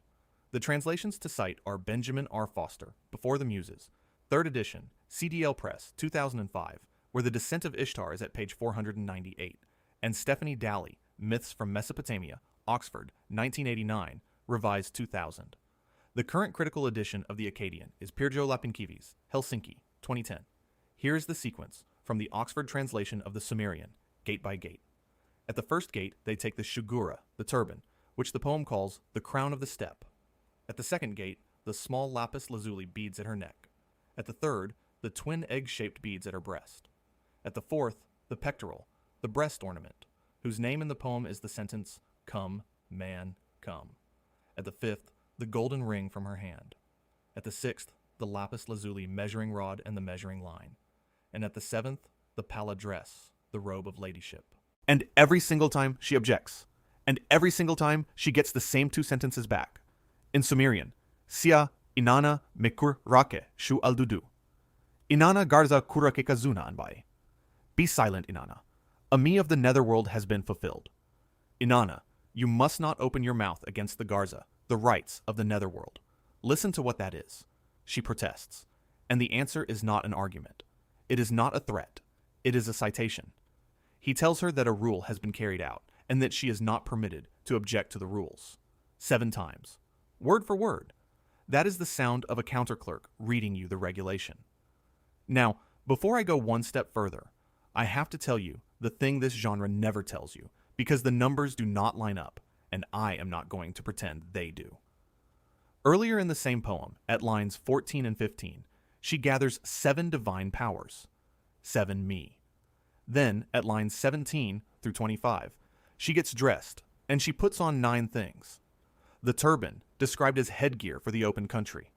The translations to cite are Benjamin R. Foster, Before the Muses, 3rd edition, CDL Press, 2005, where the descent of Ishtar is at page 498, and Stephanie Daly, Myths from Mesopotamia, Oxford, 1989, revised 2000. The current critical edition of the Akkadian is Pirjo Lapinkivi's, Helsinki, 2010. Here is the sequence from the Oxford translation of the Sumerian, gate by gate. At the first gate, they take the shugura, the turban, which the poem calls the crown of the steppe. At the second gate, the small lapis lazuli beads at her neck. At the third, the twin egg-shaped beads at her breast. At the fourth, the pectoral, the breast ornament, whose name in the poem is the sentence, "Come, man, come." At the fifth, the golden ring from her hand. At the sixth, the lapis lazuli measuring rod and the measuring line. And at the seventh, the pala dress, the robe of ladyship. And every single time she objects. And every single time she gets the same two sentences back. In Sumerian, Sia inana mekur rake shu aldudu. Inanna garza kurake kazuna anbai. Be silent, Inanna. A me of the netherworld has been fulfilled. Inanna, you must not open your mouth against the garza, the rights of the netherworld. Listen to what that is. She protests. And the answer is not an argument. It is not a threat. It is a citation. He tells her that a rule has been carried out and that she is not permitted to object to the rules. 7 times. Word for word. That is the sound of a counterclerk reading you the regulation. Now, before I go one step further, I have to tell you the thing this genre never tells you, because the numbers do not line up, and I am not going to pretend they do. Earlier in the same poem, at lines 14 and 15, she gathers 7 divine powers. 7 me. Then, at lines 17 through 25, she gets dressed, and she puts on 9 things. The turban, described as headgear for the open country.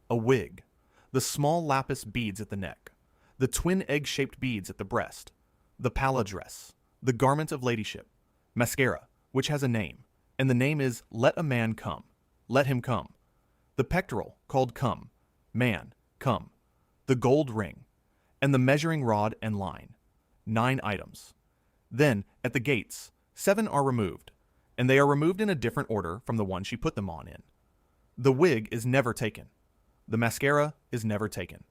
A wig. The small lapis beads at the neck. The twin egg-shaped beads at the breast. The pala dress. The garment of ladyship. Mascara, which has a name, and the name is Let a Man Come. Let him come. The pectoral, called Come. Man, come. The gold ring. And the measuring rod and line. 9 items. Then, at the gates, 7 are removed, and they are removed in a different order from the one she put them on in. The wig is never taken. The mascara is never taken.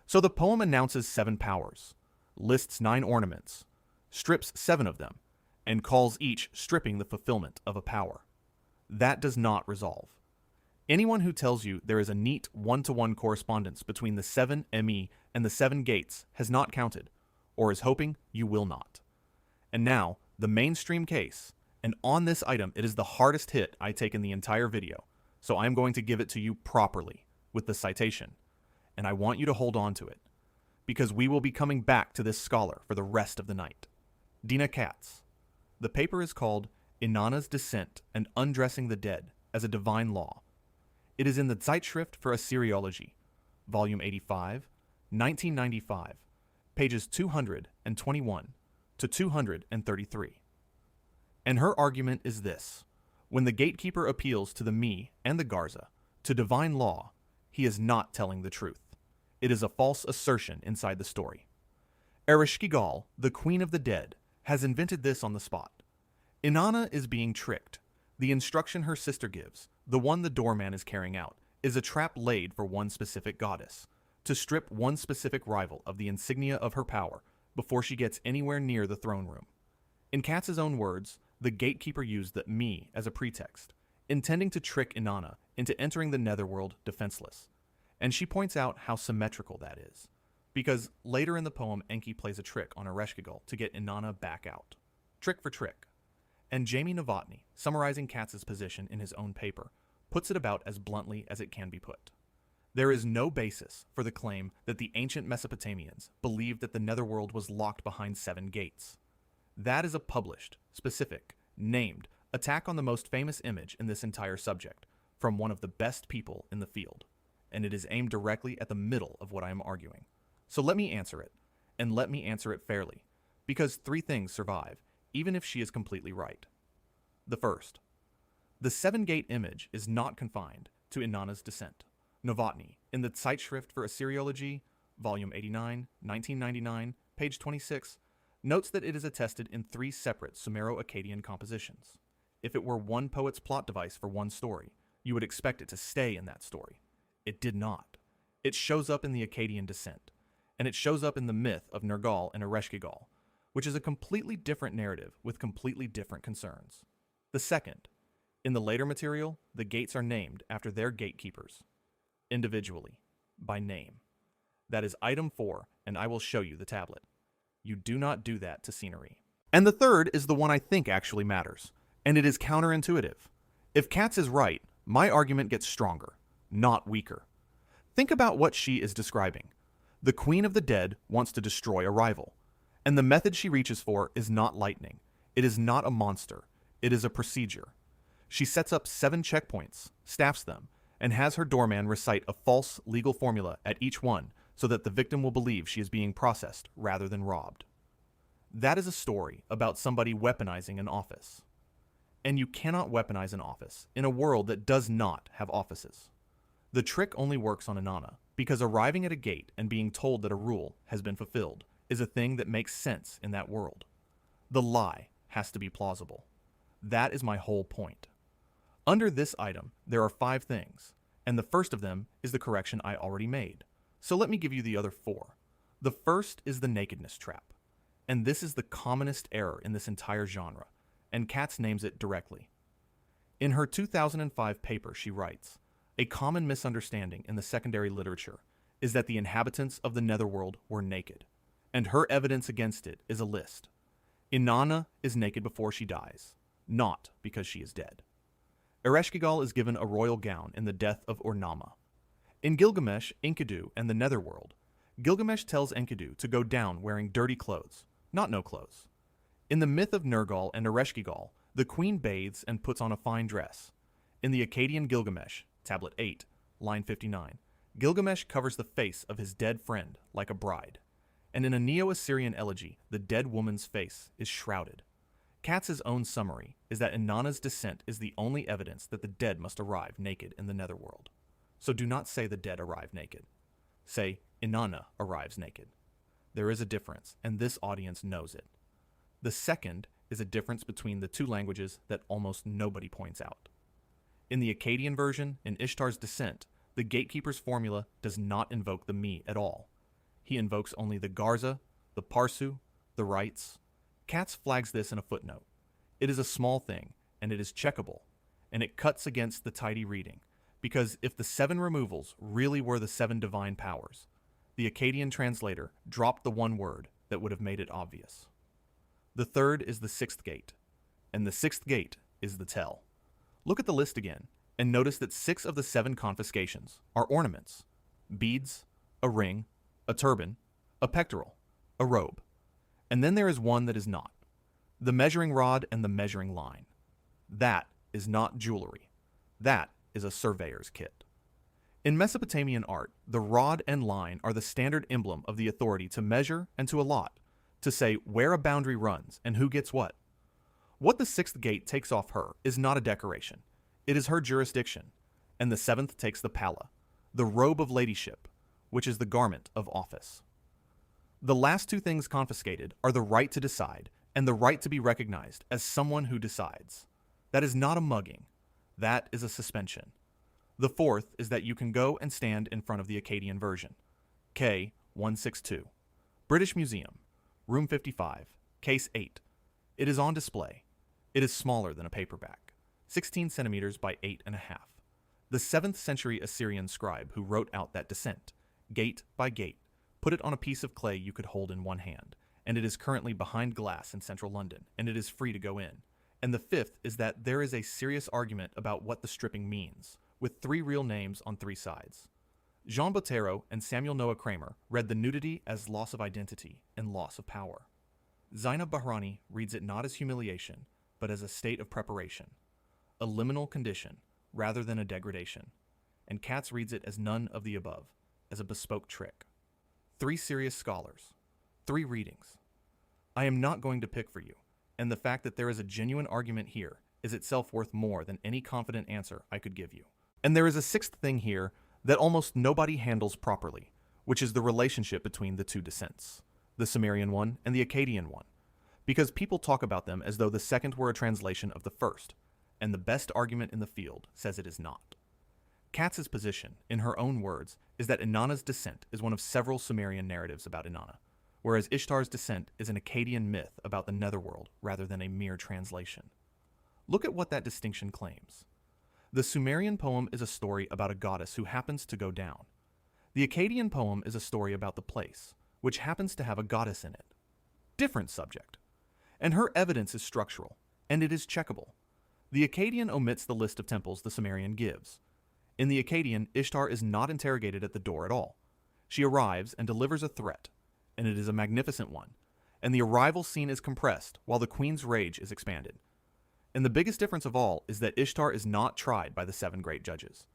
So the poem announces 7 powers, lists 9 ornaments, strips 7 of them, and calls each stripping the fulfillment of a power. That does not resolve. Anyone who tells you there is a neat one-to-one correspondence between the 7 ME and the 7 gates has not counted, or is hoping you will not. And now, the mainstream case, and on this item it is the hardest hit I take in the entire video, so I'm going to give it to you properly, with the citation, and I want you to hold on to it, because we will be coming back to this scholar for the rest of the night. Dina Katz. The paper is called Inanna's Descent and Undressing the Dead as a Divine Law. It is in the Zeitschrift for Assyriology, Volume 85, 1995, pages 221 to 233. And her argument is this: when the gatekeeper appeals to the me and the garza, to divine law, he is not telling the truth. It is a false assertion inside the story. Ereshkigal, the queen of the dead, has invented this on the spot. Inanna is being tricked. The instruction her sister gives, the one the doorman is carrying out, is a trap laid for one specific goddess, to strip one specific rival of the insignia of her power before she gets anywhere near the throne room. In Katz's own words, the gatekeeper used the me as a pretext, intending to trick Inanna into entering the netherworld defenseless. And she points out how symmetrical that is, because later in the poem Enki plays a trick on Ereshkigal to get Inanna back out. Trick for trick. And Jamie Novotny, summarizing Katz's position in his own paper, puts it about as bluntly as it can be put. There is no basis for the claim that the ancient Mesopotamians believed that the netherworld was locked behind 7 gates. That is a published, specific, named attack on the most famous image in this entire subject, from one of the best people in the field, and it is aimed directly at the middle of what I am arguing. So let me answer it, and let me answer it fairly, because 3 things survive, even if she is completely right. The first, the 7-gate image is not confined to Inanna's descent. Novotny, in the Zeitschrift for Assyriology, Volume 89, 1999, page 26, notes that it is attested in 3 separate Sumero-Akkadian compositions. If it were one poet's plot device for one story, you would expect it to stay in that story. It did not. It shows up in the Akkadian descent, and it shows up in the myth of Nergal and Ereshkigal, which is a completely different narrative with completely different concerns. The second, in the later material, the gates are named after their gatekeepers, individually, by name. That is item 4, and I will show you the tablet. You do not do that to scenery. And the third is the one I think actually matters, and it is counterintuitive. If Katz is right, my argument gets stronger, not weaker. Think about what she is describing. The queen of the dead wants to destroy a rival, And the method she reaches for is not lightning. It is not a monster. It is a procedure. She sets up 7 checkpoints, staffs them, and has her doorman recite a false legal formula at each one so that the victim will believe she is being processed rather than robbed. That is a story about somebody weaponizing an office. And you cannot weaponize an office in a world that does not have offices. The trick only works on Inanna because arriving at a gate and being told that a rule has been fulfilled is a thing that makes sense in that world. The lie has to be plausible. That is my whole point. Under this item, there are 5 things, and the first of them is the correction I already made. So let me give you the other 4. The first is the nakedness trap, and this is the commonest error in this entire genre, and Katz names it directly. In her 2005 paper, she writes, "A common misunderstanding in the secondary literature is that the inhabitants of the netherworld were naked, and her evidence against it is a list. Inanna is naked before she dies, not because she is dead. Ereshkigal is given a royal gown in the death of Ornama. In Gilgamesh, Enkidu, and the Netherworld, Gilgamesh tells Enkidu to go down wearing dirty clothes, not no clothes. In the myth of Nergal and Ereshkigal, the queen bathes and puts on a fine dress. In the Akkadian Gilgamesh, Tablet 8, line 59, Gilgamesh covers the face of his dead friend like a bride. And in a Neo-Assyrian elegy, the dead woman's face is shrouded. Katz's own summary is that Inanna's descent is the only evidence that the dead must arrive naked in the netherworld. So do not say the dead arrive naked. Say, Inanna arrives naked. There is a difference, and this audience knows it. The second is a difference between the 2 languages that almost nobody points out. In the Akkadian version, in Ishtar's descent, the gatekeeper's formula does not invoke the me at all. He invokes only the Garza, the Parsu, the rights. Katz flags this in a footnote. It is a small thing, and it is checkable, and it cuts against the tidy reading, because if the 7 removals really were the 7 divine powers, the Akkadian translator dropped the one word that would have made it obvious. The third is the 6th gate, and the 6th gate is the tell. Look at the list again, and notice that 6 of the 7 confiscations are ornaments: beads, a ring, a turban, a pectoral, a robe. And then there is one that is not: the measuring rod and the measuring line. That is not jewelry. That is a surveyor's kit. In Mesopotamian art, the rod and line are the standard emblem of the authority to measure and to allot, to say where a boundary runs and who gets what. What the 6th gate takes off her is not a decoration. It is her jurisdiction. And the 7th takes the palla, the robe of ladyship, which is the garment of office. The last 2 things confiscated are the right to decide and the right to be recognized as someone who decides. That is not a mugging. That is a suspension. The 4th is that you can go and stand in front of the Akkadian version. K162. British Museum, Room 55, Case 8. It is on display. It is smaller than a paperback, 16 centimeters by 8.5. The 7th century Assyrian scribe who wrote out that descent, gate by gate, put it on a piece of clay you could hold in one hand, and it is currently behind glass in central London, and it is free to go in. And the 5th is that there is a serious argument about what the stripping means, with 3 real names on 3 sides. Jean Bottero and Samuel Noah Kramer read the nudity as loss of identity and loss of power. Zainab Bahrani reads it not as humiliation, but as a state of preparation, a liminal condition rather than a degradation, and Katz reads it as none of the above, as a bespoke trick. 3 serious scholars, 3 readings. I am not going to pick for you, and the fact that there is a genuine argument here is itself worth more than any confident answer I could give you. And there is a 6th thing here that almost nobody handles properly, which is the relationship between the 2 descents, the Sumerian one and the Akkadian one, because people talk about them as though the second were a translation of the first, and the best argument in the field says it is not. Katz's position, in her own words, is that Inanna's descent is one of several Sumerian narratives about Inanna, whereas Ishtar's descent is an Akkadian myth about the netherworld rather than a mere translation. Look at what that distinction claims. The Sumerian poem is a story about a goddess who happens to go down. The Akkadian poem is a story about the place, which happens to have a goddess in it. Different subject. And her evidence is structural, and it is checkable. The Akkadian omits the list of temples the Sumerian gives. In the Akkadian, Ishtar is not interrogated at the door at all. She arrives and delivers a threat, and it is a magnificent one, and the arrival scene is compressed while the queen's rage is expanded. And the biggest difference of all is that Ishtar is not tried by the 7 great judges.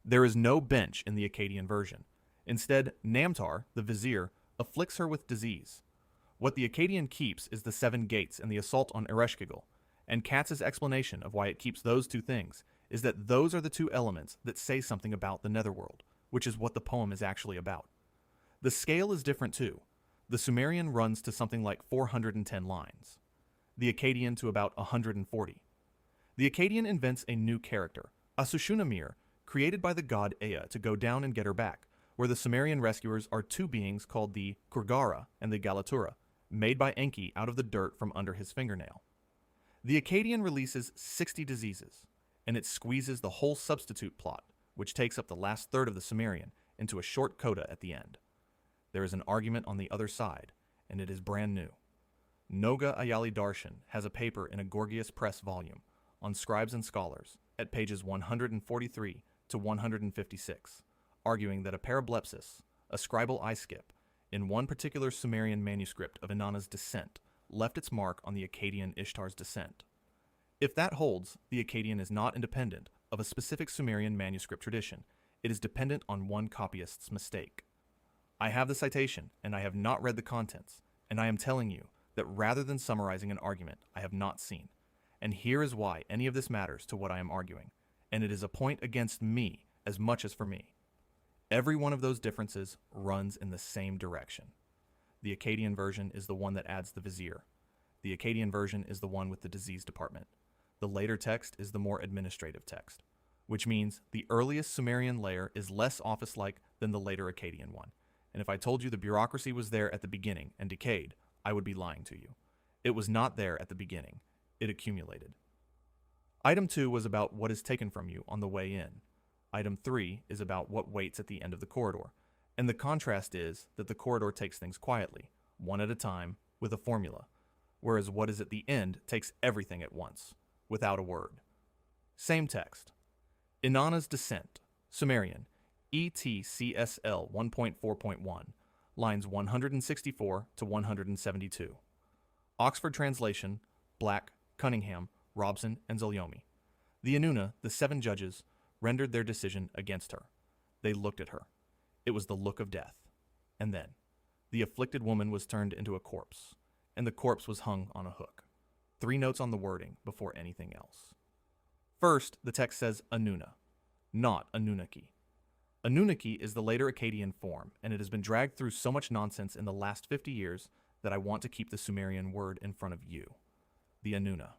There is no bench in the Akkadian version. Instead, Namtar, the vizier, afflicts her with disease. What the Akkadian keeps is the 7 gates and the assault on Ereshkigal, and Katz's explanation of why it keeps those 2 things is that those are the 2 elements that say something about the netherworld, which is what the poem is actually about. The scale is different too. The Sumerian runs to something like 410 lines. The Akkadian to about 140. The Akkadian invents a new character, Asushunamir, created by the god Ea to go down and get her back, where the Sumerian rescuers are 2 beings called the Kurgara and the Galatura, made by Enki out of the dirt from under his fingernail. The Akkadian releases 60 diseases, and it squeezes the whole substitute plot, which takes up the last third of the Sumerian, into a short coda at the end. There is an argument on the other side, and it is brand new. Noga Ayali Darshan has a paper in a Gorgias Press volume on scribes and scholars at pages 143 to 156, arguing that a parablepsis, a scribal eye skip, in one particular Sumerian manuscript of Inanna's descent left its mark on the Akkadian Ishtar's descent. If that holds, the Akkadian is not independent of a specific Sumerian manuscript tradition. It is dependent on one copyist's mistake. I have the citation, and I have not read the contents, and I am telling you that rather than summarizing an argument I have not seen, and here is why any of this matters to what I am arguing, and it is a point against me as much as for me. Every one of those differences runs in the same direction. The Akkadian version is the one that adds the vizier. The Akkadian version is the one with the disease department. The later text is the more administrative text, which means the earliest Sumerian layer is less office-like than the later Akkadian one. And if I told you the bureaucracy was there at the beginning and decayed, I would be lying to you. It was not there at the beginning. It accumulated. Item 2 was about what is taken from you on the way in. Item 3 is about what waits at the end of the corridor. And the contrast is that the corridor takes things quietly, one at a time, with a formula, whereas what is at the end takes everything at once, without a word. Same text. Inanna's Descent, Sumerian, ETCSL 1.4.1, lines 164 to 172. Oxford translation, Black, Cunningham, Robson, and Zolyomi. The Anuna, the 7 judges, rendered their decision against her. They looked at her. It was the look of death. And then, the afflicted woman was turned into a corpse, and the corpse was hung on a hook. 3 notes on the wording before anything else. First, the text says Anuna, not Anunnaki. Anunnaki is the later Akkadian form, and it has been dragged through so much nonsense in the last 50 years that I want to keep the Sumerian word in front of you. The Anuna.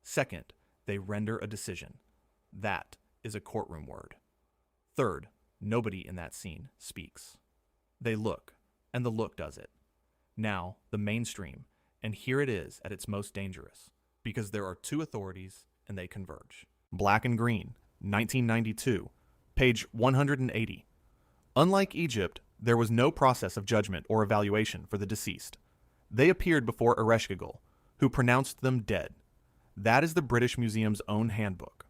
Second, they render a decision. That is a courtroom word. Third, nobody in that scene speaks. They look, and the look does it. Now, the mainstream, and here it is at its most dangerous, because there are 2 authorities and they converge. Black and Green, 1992, page 180. Unlike Egypt, there was no process of judgment or evaluation for the deceased. They appeared before Ereshkigal, who pronounced them dead. That is the British Museum's own handbook.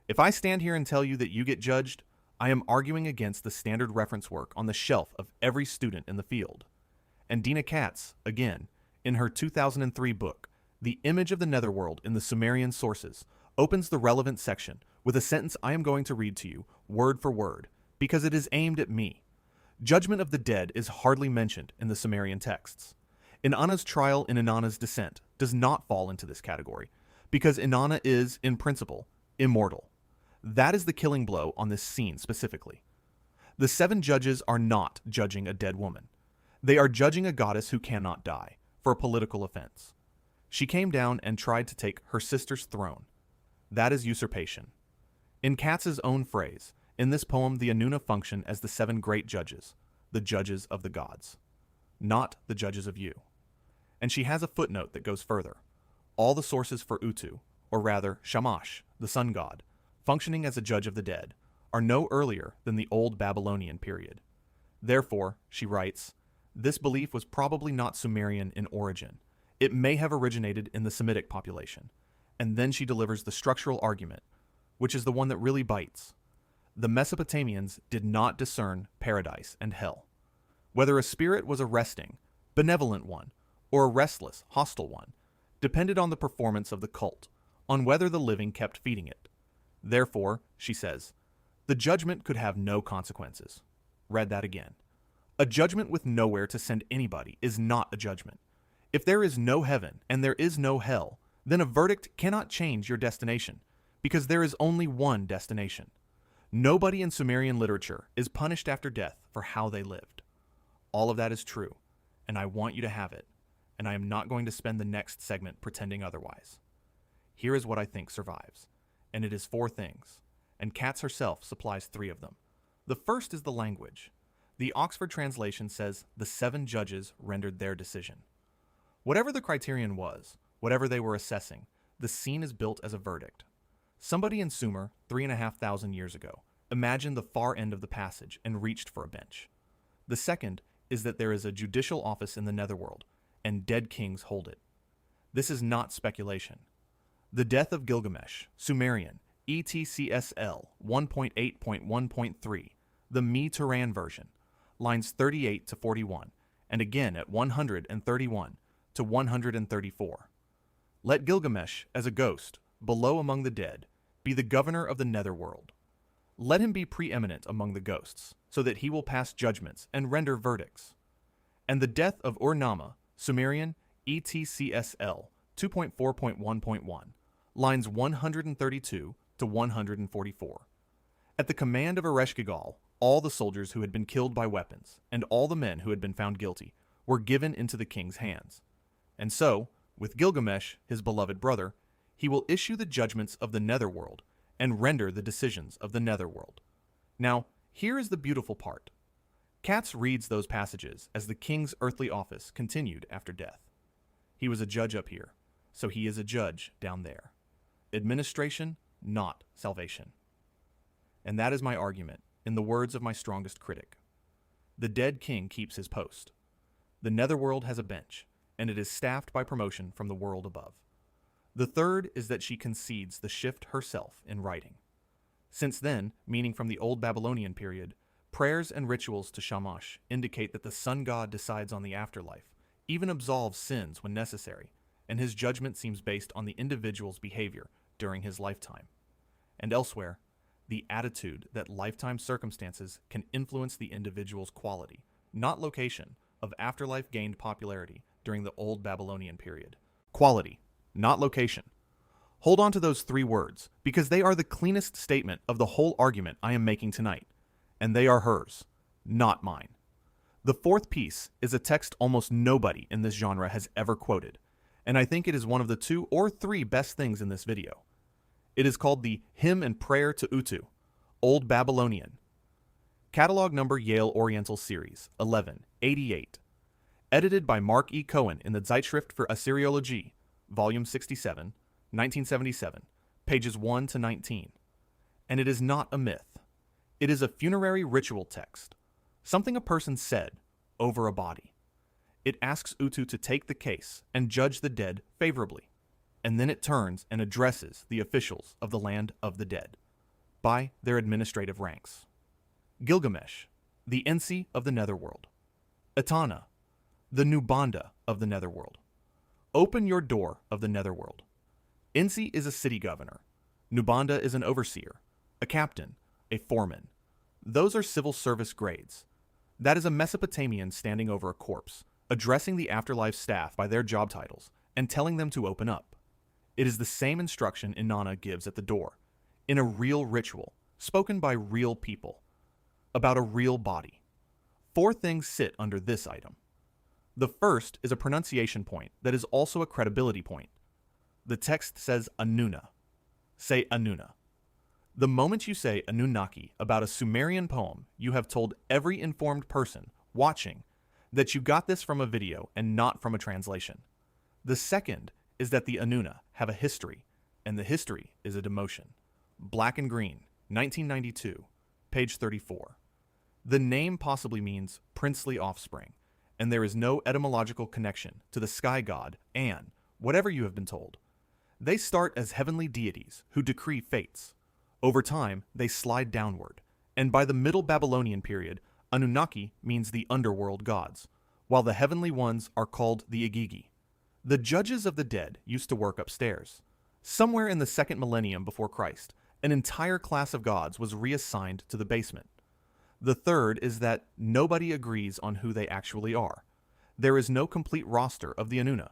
If I stand here and tell you that you get judged, I am arguing against the standard reference work on the shelf of every student in the field. And Dina Katz, again, in her 2003 book, The Image of the Netherworld in the Sumerian Sources, opens the relevant section with a sentence I am going to read to you, word for word, because it is aimed at me. Judgment of the dead is hardly mentioned in the Sumerian texts. Inanna's trial in Inanna's descent does not fall into this category, because Inanna is, in principle, immortal. That is the killing blow on this scene specifically. The 7 judges are not judging a dead woman. They are judging a goddess who cannot die, for a political offense. She came down and tried to take her sister's throne. That is usurpation. In Katz's own phrase, in this poem the Anuna function as the 7 great judges, the judges of the gods, not the judges of you. And she has a footnote that goes further. All the sources for Utu, or rather Shamash, the sun god, functioning as a judge of the dead, are no earlier than the Old Babylonian period. Therefore, she writes, this belief was probably not Sumerian in origin. It may have originated in the Semitic population. And then she delivers the structural argument, which is the one that really bites. The Mesopotamians did not discern paradise and hell. Whether a spirit was a resting, benevolent one, or a restless, hostile one, depended on the performance of the cult, on whether the living kept feeding it. Therefore, she says, the judgment could have no consequences. Read that again. A judgment with nowhere to send anybody is not a judgment. If there is no heaven and there is no hell, then a verdict cannot change your destination, because there is only one destination. Nobody in Sumerian literature is punished after death for how they lived. All of that is true, and I want you to have it, and I am not going to spend the next segment pretending otherwise. Here is what I think survives, and it is 4 things, and Katz herself supplies 3 of them. The first is the language. The Oxford translation says the 7 judges rendered their decision. Whatever the criterion was, whatever they were assessing, the scene is built as a verdict. Somebody in Sumer, 3,500 years ago, imagined the far end of the passage and reached for a bench. The second is that there is a judicial office in the netherworld, and dead kings hold it. This is not speculation. The Death of Gilgamesh, Sumerian, ETCSL 1.8.1.3, the Mi-Turan version, lines 38 to 41, and again at 131 to 134. Let Gilgamesh, as a ghost, below among the dead, be the governor of the netherworld. Let him be preeminent among the ghosts, so that he will pass judgments and render verdicts. And the death of Ur-Nama, Sumerian, ETCSL 2.4.1.1, lines 132 to 144. At the command of Ereshkigal, all the soldiers who had been killed by weapons, and all the men who had been found guilty, were given into the king's hands. And so, with Gilgamesh, his beloved brother, he will issue the judgments of the netherworld and render the decisions of the netherworld. Now, here is the beautiful part. Katz reads those passages as the king's earthly office continued after death. He was a judge up here, so he is a judge down there. Administration, not salvation. And that is my argument, in the words of my strongest critic. The dead king keeps his post. The netherworld has a bench, and it is staffed by promotion from the world above. The third is that she concedes the shift herself in writing. Since then, meaning from the Old Babylonian period, prayers and rituals to Shamash indicate that the sun god decides on the afterlife, even absolves sins when necessary, and his judgment seems based on the individual's behavior during his lifetime. And elsewhere, the attitude that lifetime circumstances can influence the individual's quality, not location, of afterlife gained popularity during the Old Babylonian period. Quality, not location. Hold on to those 3 words, because they are the cleanest statement of the whole argument I am making tonight, and they are hers, not mine. The 4th piece is a text almost nobody in this genre has ever quoted, and I think it is one of the 2 or 3 best things in this video. It is called the Hymn and Prayer to Utu, Old Babylonian. Catalog number Yale Oriental Series, 1188. Edited by Mark E. Cohen in the Zeitschrift für Assyriologie, Volume 67, 1977, pages 1 to 19. And it is not a myth. It is a funerary ritual text, something a person said over a body. It asks Utu to take the case and judge the dead favorably, and then it turns and addresses the officials of the land of the dead by their administrative ranks. Gilgamesh, the Ensi of the netherworld. Etana, the Nubanda of the netherworld. Open your door of the netherworld. Ensi is a city governor. Nubanda is an overseer, a captain, a foreman. Those are civil service grades. That is a Mesopotamian standing over a corpse, addressing the afterlife staff by their job titles and telling them to open up. It is the same instruction Inanna gives at the door, in a real ritual, spoken by real people, about a real body. 4 things sit under this item. The first is a pronunciation point that is also a credibility point. The text says Anuna. Say Anuna. The moment you say Anunnaki about a Sumerian poem, you have told every informed person watching that you got this from a video and not from a translation. The second is that the Anuna have a history, and the history is a demotion. Black and Green, 1992, page 34. The name possibly means princely offspring, and there is no etymological connection to the sky god An, whatever you have been told. They start as heavenly deities who decree fates. Over time, they slide downward, and by the Middle Babylonian period, Anunnaki means the underworld gods, while the heavenly ones are called the Igigi. The judges of the dead used to work upstairs. Somewhere in the second millennium before Christ, an entire class of gods was reassigned to the basement. The third is that nobody agrees on who they actually are. There is no complete roster of the Anuna.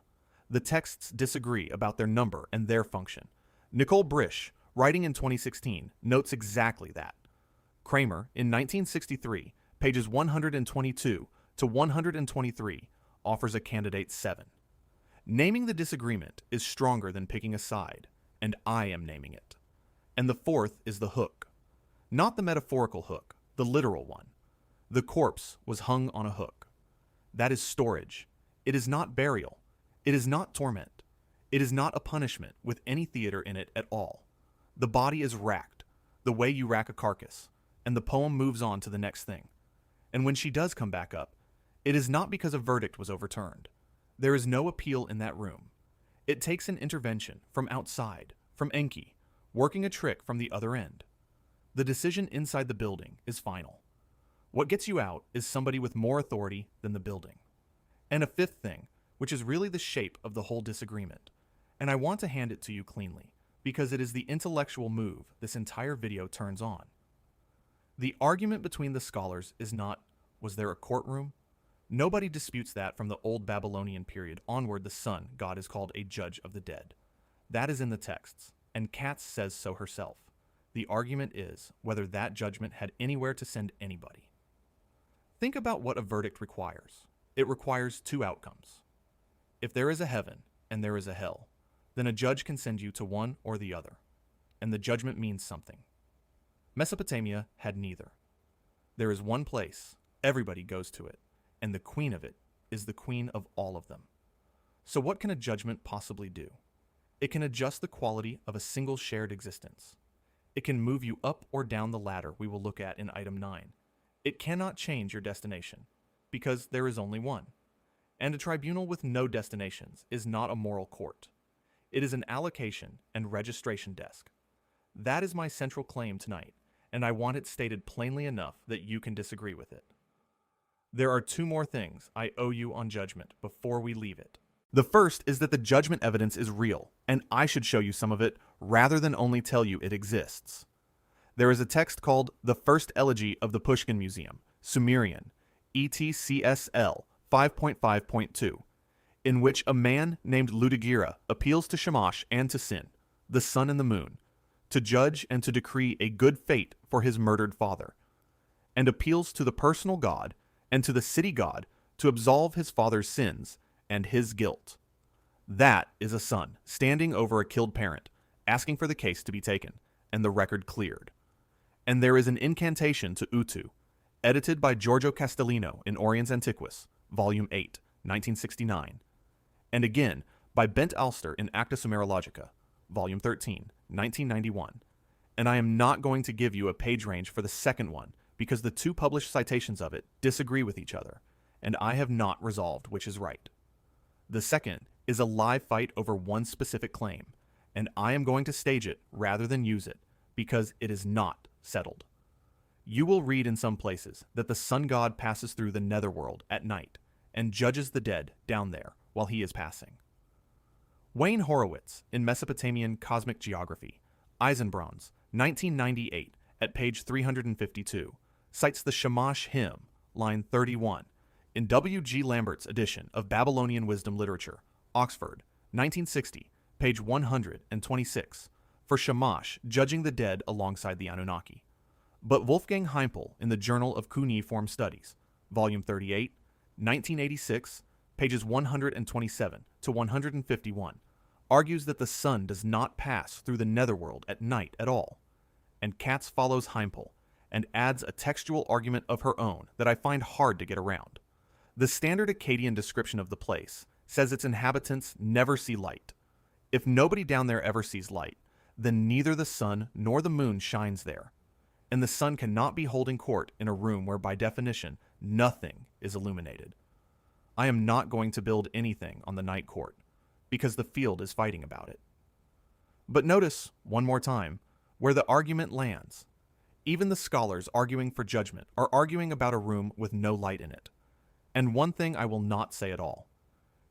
The texts disagree about their number and their function. Nicole Brish, writing in 2016, notes exactly that. Kramer, in 1963, pages 122 to 123, offers a candidate 7. Naming the disagreement is stronger than picking a side, and I am naming it. And the fourth is the hook. Not the metaphorical hook, the literal one. The corpse was hung on a hook. That is storage. It is not burial. It is not torment. It is not a punishment with any theater in it at all. The body is racked, the way you rack a carcass, and the poem moves on to the next thing. And when she does come back up, it is not because a verdict was overturned. There is no appeal in that room. It takes an intervention from outside, from Enki, working a trick from the other end. The decision inside the building is final. What gets you out is somebody with more authority than the building. And a fifth thing, which is really the shape of the whole disagreement, and I want to hand it to you cleanly, because it is the intellectual move this entire video turns on. The argument between the scholars is not, was there a courtroom? Nobody disputes that from the old Babylonian period onward the sun god is called a judge of the dead. That is in the texts, and Katz says so herself. The argument is whether that judgment had anywhere to send anybody. Think about what a verdict requires. It requires two outcomes. If there is a heaven and there is a hell, then a judge can send you to one or the other, and the judgment means something. Mesopotamia had neither. There is one place, everybody goes to it, and the queen of it is the queen of all of them. So what can a judgment possibly do? It can adjust the quality of a single shared existence. It can move you up or down the ladder we will look at in item 9. It cannot change your destination, because there is only one. And a tribunal with no destinations is not a moral court. It is an allocation and registration desk. That is my central claim tonight, and I want it stated plainly enough that you can disagree with it. There are two more things I owe you on judgment before we leave it. The first is that the judgment evidence is real, and I should show you some of it rather than only tell you it exists. There is a text called The First Elegy of the Pushkin Museum, Sumerian, ETCSL 5.5.2, in which a man named Ludigira appeals to Shamash and to Sin, the sun and the moon, to judge and to decree a good fate for his murdered father, and appeals to the personal god and to the city god to absolve his father's sins and his guilt. That is a son standing over a killed parent, asking for the case to be taken, and the record cleared. And there is an incantation to Utu, edited by Giorgio Castellino in Oriens Antiquus, Volume 8, 1969, and again by Bent Alster in Acta Sumerologica, Volume 13, 1991. And I am not going to give you a page range for the second one because the two published citations of it disagree with each other, and I have not resolved which is right. The second is a live fight over one specific claim, and I am going to stage it rather than use it because it is not settled. You will read in some places that the sun god passes through the netherworld at night and judges the dead down there while he is passing. Wayne Horowitz, in Mesopotamian Cosmic Geography, Eisenbrauns, 1998, at page 352, cites the Shamash hymn, line 31, in W. G. Lambert's edition of Babylonian Wisdom Literature, Oxford, 1960, page 126, for Shamash judging the dead alongside the Anunnaki. But Wolfgang Heimpel in the Journal of Cuneiform Studies, volume 38, 1986, pages 127 to 151, argues that the sun does not pass through the netherworld at night at all. And Katz follows Heimpel and adds a textual argument of her own that I find hard to get around. The standard Akkadian description of the place says its inhabitants never see light. If nobody down there ever sees light, then neither the sun nor the moon shines there, and the sun cannot be holding court in a room where by definition nothing is illuminated. I am not going to build anything on the night court, because the field is fighting about it. But notice, one more time, where the argument lands. Even the scholars arguing for judgment are arguing about a room with no light in it. And one thing I will not say at all.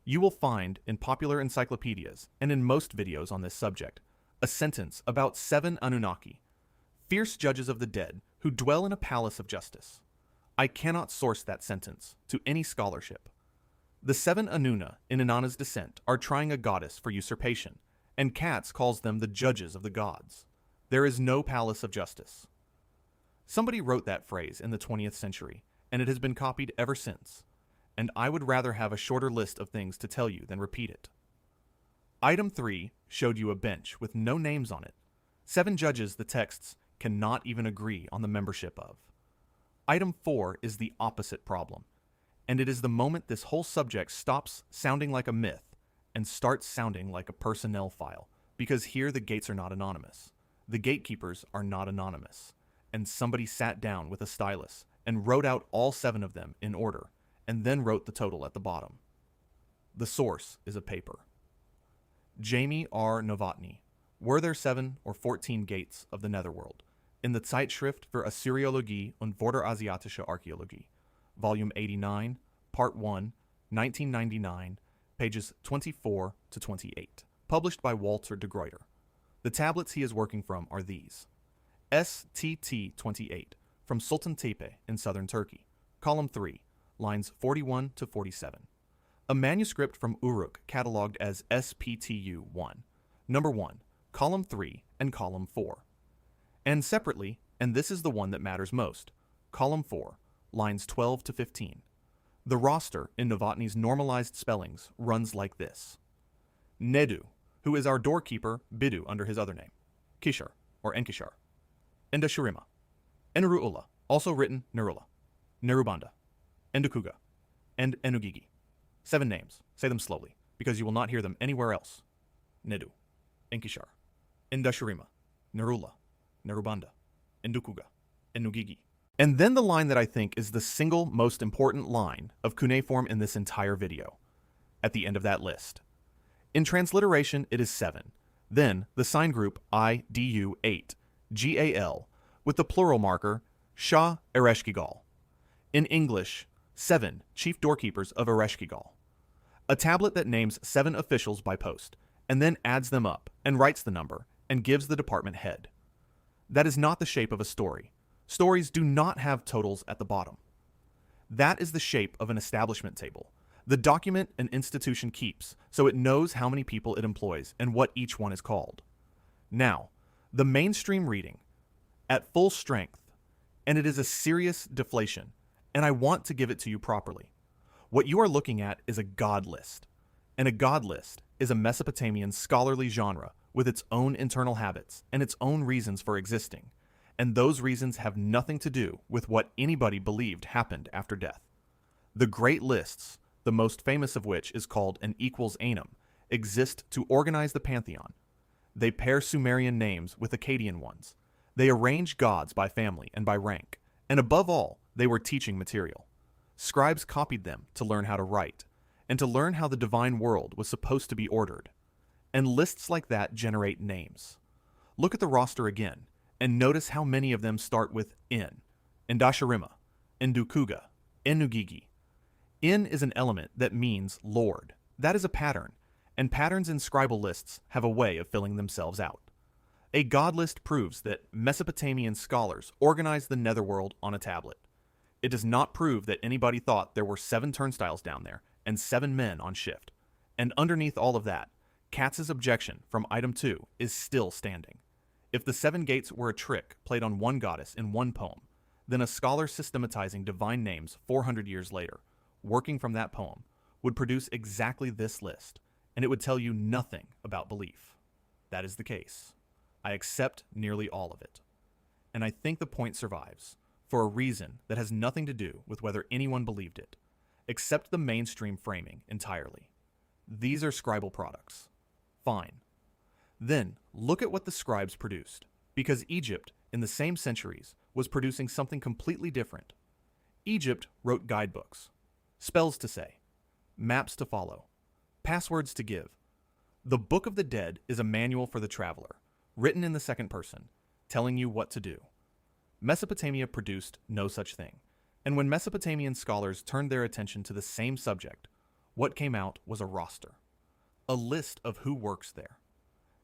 You will find in popular encyclopedias and in most videos on this subject a sentence about 7 Anunnaki, fierce judges of the dead who dwell in a palace of justice. I cannot source that sentence to any scholarship. The 7 Anuna in Inanna's descent are trying a goddess for usurpation, and Katz calls them the judges of the gods. There is no palace of justice. Somebody wrote that phrase in the 20th century, and it has been copied ever since, and I would rather have a shorter list of things to tell you than repeat it. Item 3 showed you a bench with no names on it. 7 judges the texts cannot even agree on the membership of. Item 4 is the opposite problem, and it is the moment this whole subject stops sounding like a myth and starts sounding like a personnel file, because here the gates are not anonymous. The gatekeepers are not anonymous, and somebody sat down with a stylus and wrote out all 7 of them in order, and then wrote the total at the bottom. The source is a paper. Jamie R. Novotny. Were there 7 or 14 gates of the Netherworld? In the Zeitschrift für Assyriologie und Vorderasiatische Archäologie, Volume 89, Part 1, 1999, pages 24 to 28, published by Walter de Gruyter. The tablets he is working from are these. STT-28, from Sultan Tepe in southern Turkey, column 3, lines 41 to 47. A manuscript from Uruk cataloged as SPTU-1, number 1, column 3, and column 4. And separately, and this is the one that matters most, column 4, lines 12 to 15. The roster in Novotny's normalized spellings runs like this. Nedu, who is our doorkeeper, Bidu under his other name, Kishar, or Enkishar, Endashurima, Enuru'ula, also written Nerula, Nerubanda, Endukuga, and Enugigi. 7 names. Say them slowly, because you will not hear them anywhere else. Nedu, Enkishar, Endashurima, Nerula, Nerubanda, Endukuga, Enugigi. And then the line that I think is the single most important line of cuneiform in this entire video, at the end of that list. In transliteration, it is 7. Then the sign group IDU8, GAL, with the plural marker Shah Ereshkigal. In English, 7 chief doorkeepers of Ereshkigal. A tablet that names 7 officials by post, and then adds them up and writes the number and gives the department head. That is not the shape of a story. Stories do not have totals at the bottom. That is the shape of an establishment table, the document an institution keeps so it knows how many people it employs and what each one is called. Now, the mainstream reading, at full strength, and it is a serious deflation, and I want to give it to you properly. What you are looking at is a god list, and a god list is a Mesopotamian scholarly genre with its own internal habits and its own reasons for existing, and those reasons have nothing to do with what anybody believed happened after death. The great lists, the most famous of which is called an equals anum, exist to organize the pantheon. They pair Sumerian names with Akkadian ones. They arrange gods by family and by rank, and above all, they were teaching material. Scribes copied them to learn how to write, and to learn how the divine world was supposed to be ordered. And lists like that generate names. Look at the roster again, and notice how many of them start with N, Endashurima, Endukuga, Enugigi. N is an element that means Lord. That is a pattern, and patterns in scribal lists have a way of filling themselves out. A god list proves that Mesopotamian scholars organized the netherworld on a tablet. It does not prove that anybody thought there were 7 turnstiles down there and 7 men on shift. And underneath all of that, Katz's objection from item 2 is still standing. If the 7 gates were a trick played on one goddess in one poem, then a scholar systematizing divine names 400 years later, working from that poem, would produce exactly this list, and it would tell you nothing about belief. That is the case. I accept nearly all of it. And I think the point survives, for a reason that has nothing to do with whether anyone believed it. Accept the mainstream framing entirely. These are scribal products. Fine. Then, look at what the scribes produced, because Egypt, in the same centuries, was producing something completely different. Egypt wrote guidebooks, spells to say, maps to follow, passwords to give. The Book of the Dead is a manual for the traveler, written in the second person, telling you what to do. Mesopotamia produced no such thing. And when Mesopotamian scholars turned their attention to the same subject, what came out was a roster, a list of who works there.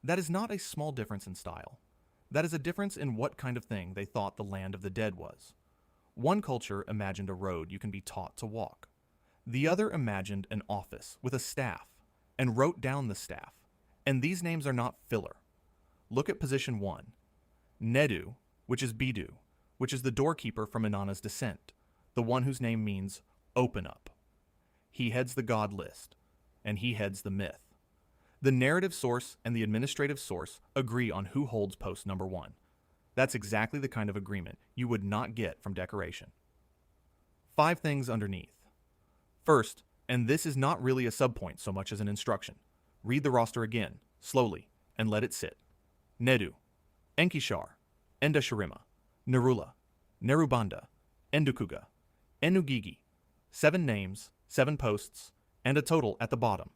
That is not a small difference in style. That is a difference in what kind of thing they thought the land of the dead was. One culture imagined a road you can be taught to walk. The other imagined an office with a staff and wrote down the staff. And these names are not filler. Look at position 1. Nedu, which is Bidu, which is the doorkeeper from Inanna's descent, the one whose name means open up. He heads the god list, and he heads the myth. The narrative source and the administrative source agree on who holds post number 1. That's exactly the kind of agreement you would not get from decoration. 5 things underneath. First, and this is not really a subpoint so much as an instruction, read the roster again, slowly, and let it sit. Nedu, Enkishar, Endashirima, Nerula, Nerubanda, Endukuga, Enugigi, 7 names, 7 posts, and a total at the bottom.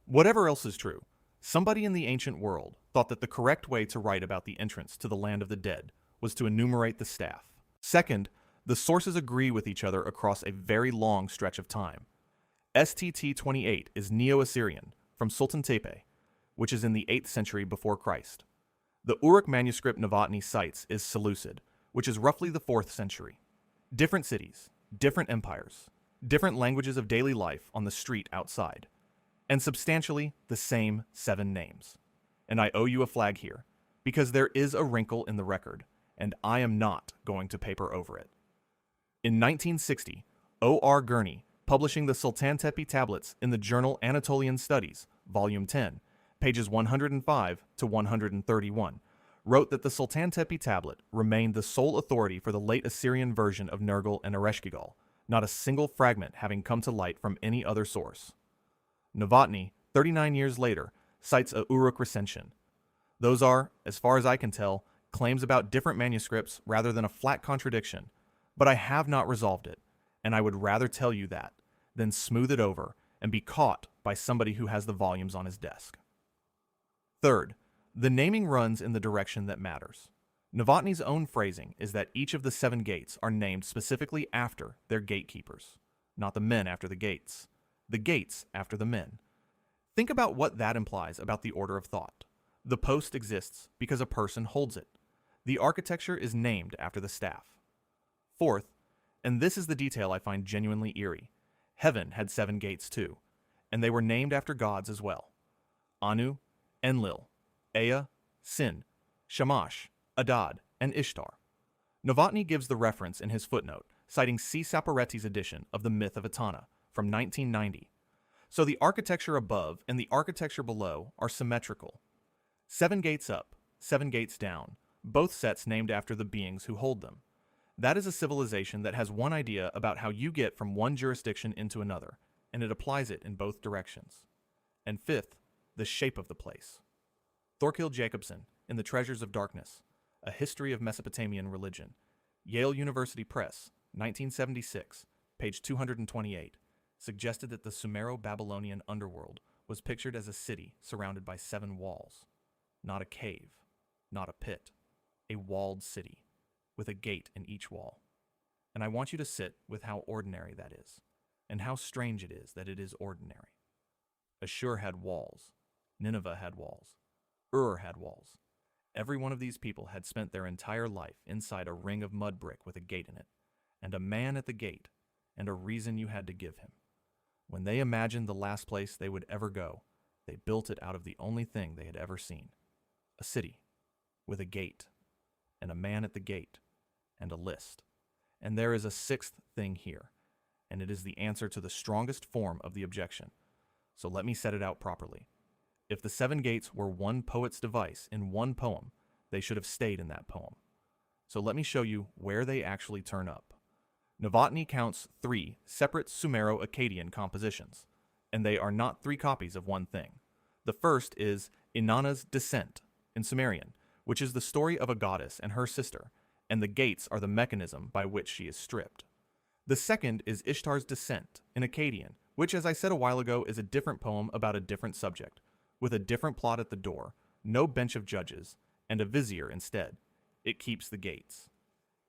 Whatever else is true, somebody in the ancient world thought that the correct way to write about the entrance to the land of the dead was to enumerate the staff. Second, the sources agree with each other across a very long stretch of time. STT-28 is Neo-Assyrian, from Sultan Tepe, which is in the 8th century before Christ. The Uruk manuscript Novotny cites is Seleucid, which is roughly the 4th century. Different cities, different empires, different languages of daily life on the street outside, and substantially the same 7 names. And I owe you a flag here, because there is a wrinkle in the record, and I am not going to paper over it. In 1960, O.R. Gurney, publishing the Sultan Tepe tablets in the journal Anatolian Studies, Volume 10, pages 105 to 131, wrote that the Sultan Tepe tablet remained the sole authority for the late Assyrian version of Nergal and Ereshkigal, not a single fragment having come to light from any other source. Novotny, 39 years later, cites a Uruk recension. Those are, as far as I can tell, claims about different manuscripts rather than a flat contradiction, but I have not resolved it, and I would rather tell you that than smooth it over and be caught by somebody who has the volumes on his desk. Third, the naming runs in the direction that matters. Novotny's own phrasing is that each of the 7 gates are named specifically after their gatekeepers, not the men after the gates after the men. Think about what that implies about the order of thought. The post exists because a person holds it. The architecture is named after the staff. Fourth, and this is the detail I find genuinely eerie, heaven had 7 gates too, and they were named after gods as well. Anu, Enlil, Ea, Sin, Shamash, Adad, and Ishtar. Novotny gives the reference in his footnote, citing C. Saporetti's edition of the Myth of Etana from 1990. So the architecture above and the architecture below are symmetrical. 7 gates up, 7 gates down, both sets named after the beings who hold them. That is a civilization that has one idea about how you get from one jurisdiction into another, and it applies it in both directions. And fifth, the shape of the place. Thorkild Jacobson, in The Treasures of Darkness, A History of Mesopotamian Religion, Yale University Press, 1976, page 228, suggested that the Sumero-Babylonian underworld was pictured as a city surrounded by 7 walls. Not a cave, not a pit, a walled city, with a gate in each wall. And I want you to sit with how ordinary that is, and how strange it is that it is ordinary. Ashur had walls, Nineveh had walls, Ur had walls. Every one of these people had spent their entire life inside a ring of mud brick with a gate in it, and a man at the gate, and a reason you had to give him. When they imagined the last place they would ever go, they built it out of the only thing they had ever seen. A city, with a gate, and a man at the gate, and a list. And there is a 6th thing here, and it is the answer to the strongest form of the objection. So let me set it out properly. If the 7 gates were one poet's device in one poem, they should have stayed in that poem. So let me show you where they actually turn up. Novotny counts 3 separate Sumero-Akkadian compositions, and they are not 3 copies of one thing. The first is Inanna's Descent in Sumerian, which is the story of a goddess and her sister, and the gates are the mechanism by which she is stripped. The second is Ishtar's Descent in Akkadian, which, as I said a while ago, is a different poem about a different subject, with a different plot at the door, no bench of judges, and a vizier instead. It keeps the gates.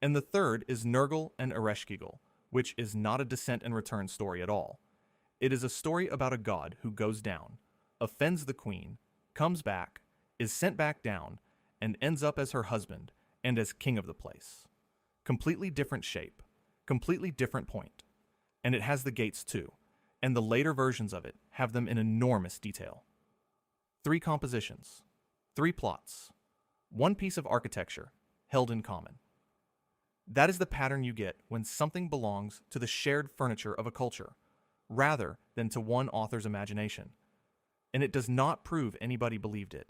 And the third is Nergal and Ereshkigal, which is not a descent and return story at all. It is a story about a god who goes down, offends the queen, comes back, is sent back down, and ends up as her husband and as king of the place. Completely different shape, completely different point. And it has the gates too, and the later versions of it have them in enormous detail. 3 compositions, 3 plots, 1 piece of architecture held in common. That is the pattern you get when something belongs to the shared furniture of a culture, rather than to one author's imagination. And it does not prove anybody believed it,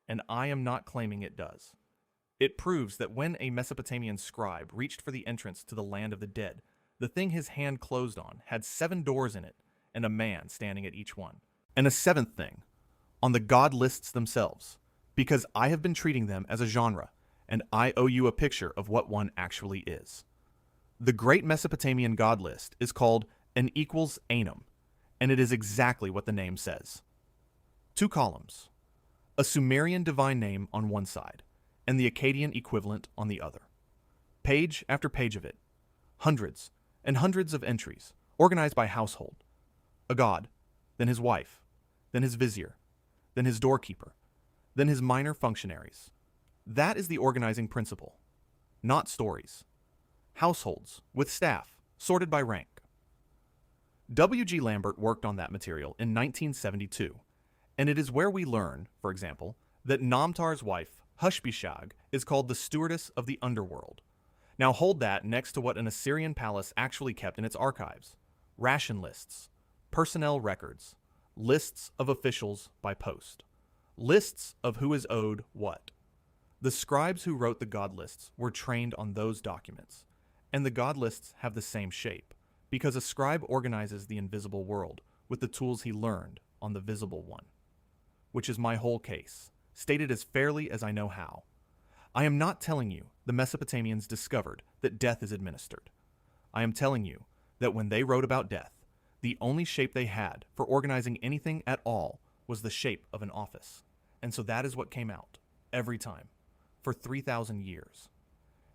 and I am not claiming it does. It proves that when a Mesopotamian scribe reached for the entrance to the land of the dead, the thing his hand closed on had 7 doors in it, and a man standing at each one. And a 7th thing, on the god lists themselves, because I have been treating them as a genre, and I owe you a picture of what one actually is. The Great Mesopotamian God List is called an equals Anum, and it is exactly what the name says. 2 columns, a Sumerian divine name on one side, and the Akkadian equivalent on the other. Page after page of it, hundreds and hundreds of entries, organized by household. A god, then his wife, then his vizier, then his doorkeeper, then his minor functionaries. That is the organizing principle, not stories. Households, with staff, sorted by rank. W.G. Lambert worked on that material in 1972, and it is where we learn, for example, that Namtar's wife, Hushbishag, is called the stewardess of the underworld. Now hold that next to what an Assyrian palace actually kept in its archives. Ration lists, personnel records, lists of officials by post, lists of who is owed what. The scribes who wrote the god lists were trained on those documents, and the god lists have the same shape, because a scribe organizes the invisible world with the tools he learned on the visible one. Which is my whole case, stated as fairly as I know how. I am not telling you the Mesopotamians discovered that death is administered. I am telling you that when they wrote about death, the only shape they had for organizing anything at all was the shape of an office. And so that is what came out, every time, for 3,000 years.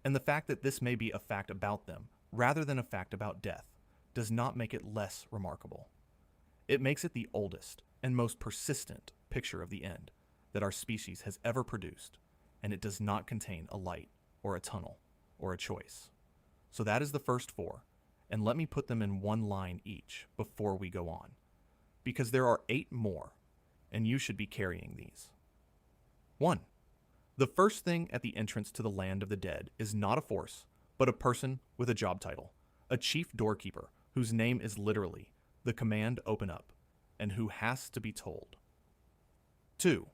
And the fact that this may be a fact about them, rather than a fact about death, does not make it less remarkable. It makes it the oldest and most persistent picture of the end that our species has ever produced, and it does not contain a light, or a tunnel, or a choice. So that is the first 4, and let me put them in one line each before we go on, because there are 8 more, and you should be carrying these. 1. The first thing at the entrance to the land of the dead is not a force, but a person with a job title, a chief doorkeeper whose name is literally the command open up, and who has to be told. 2.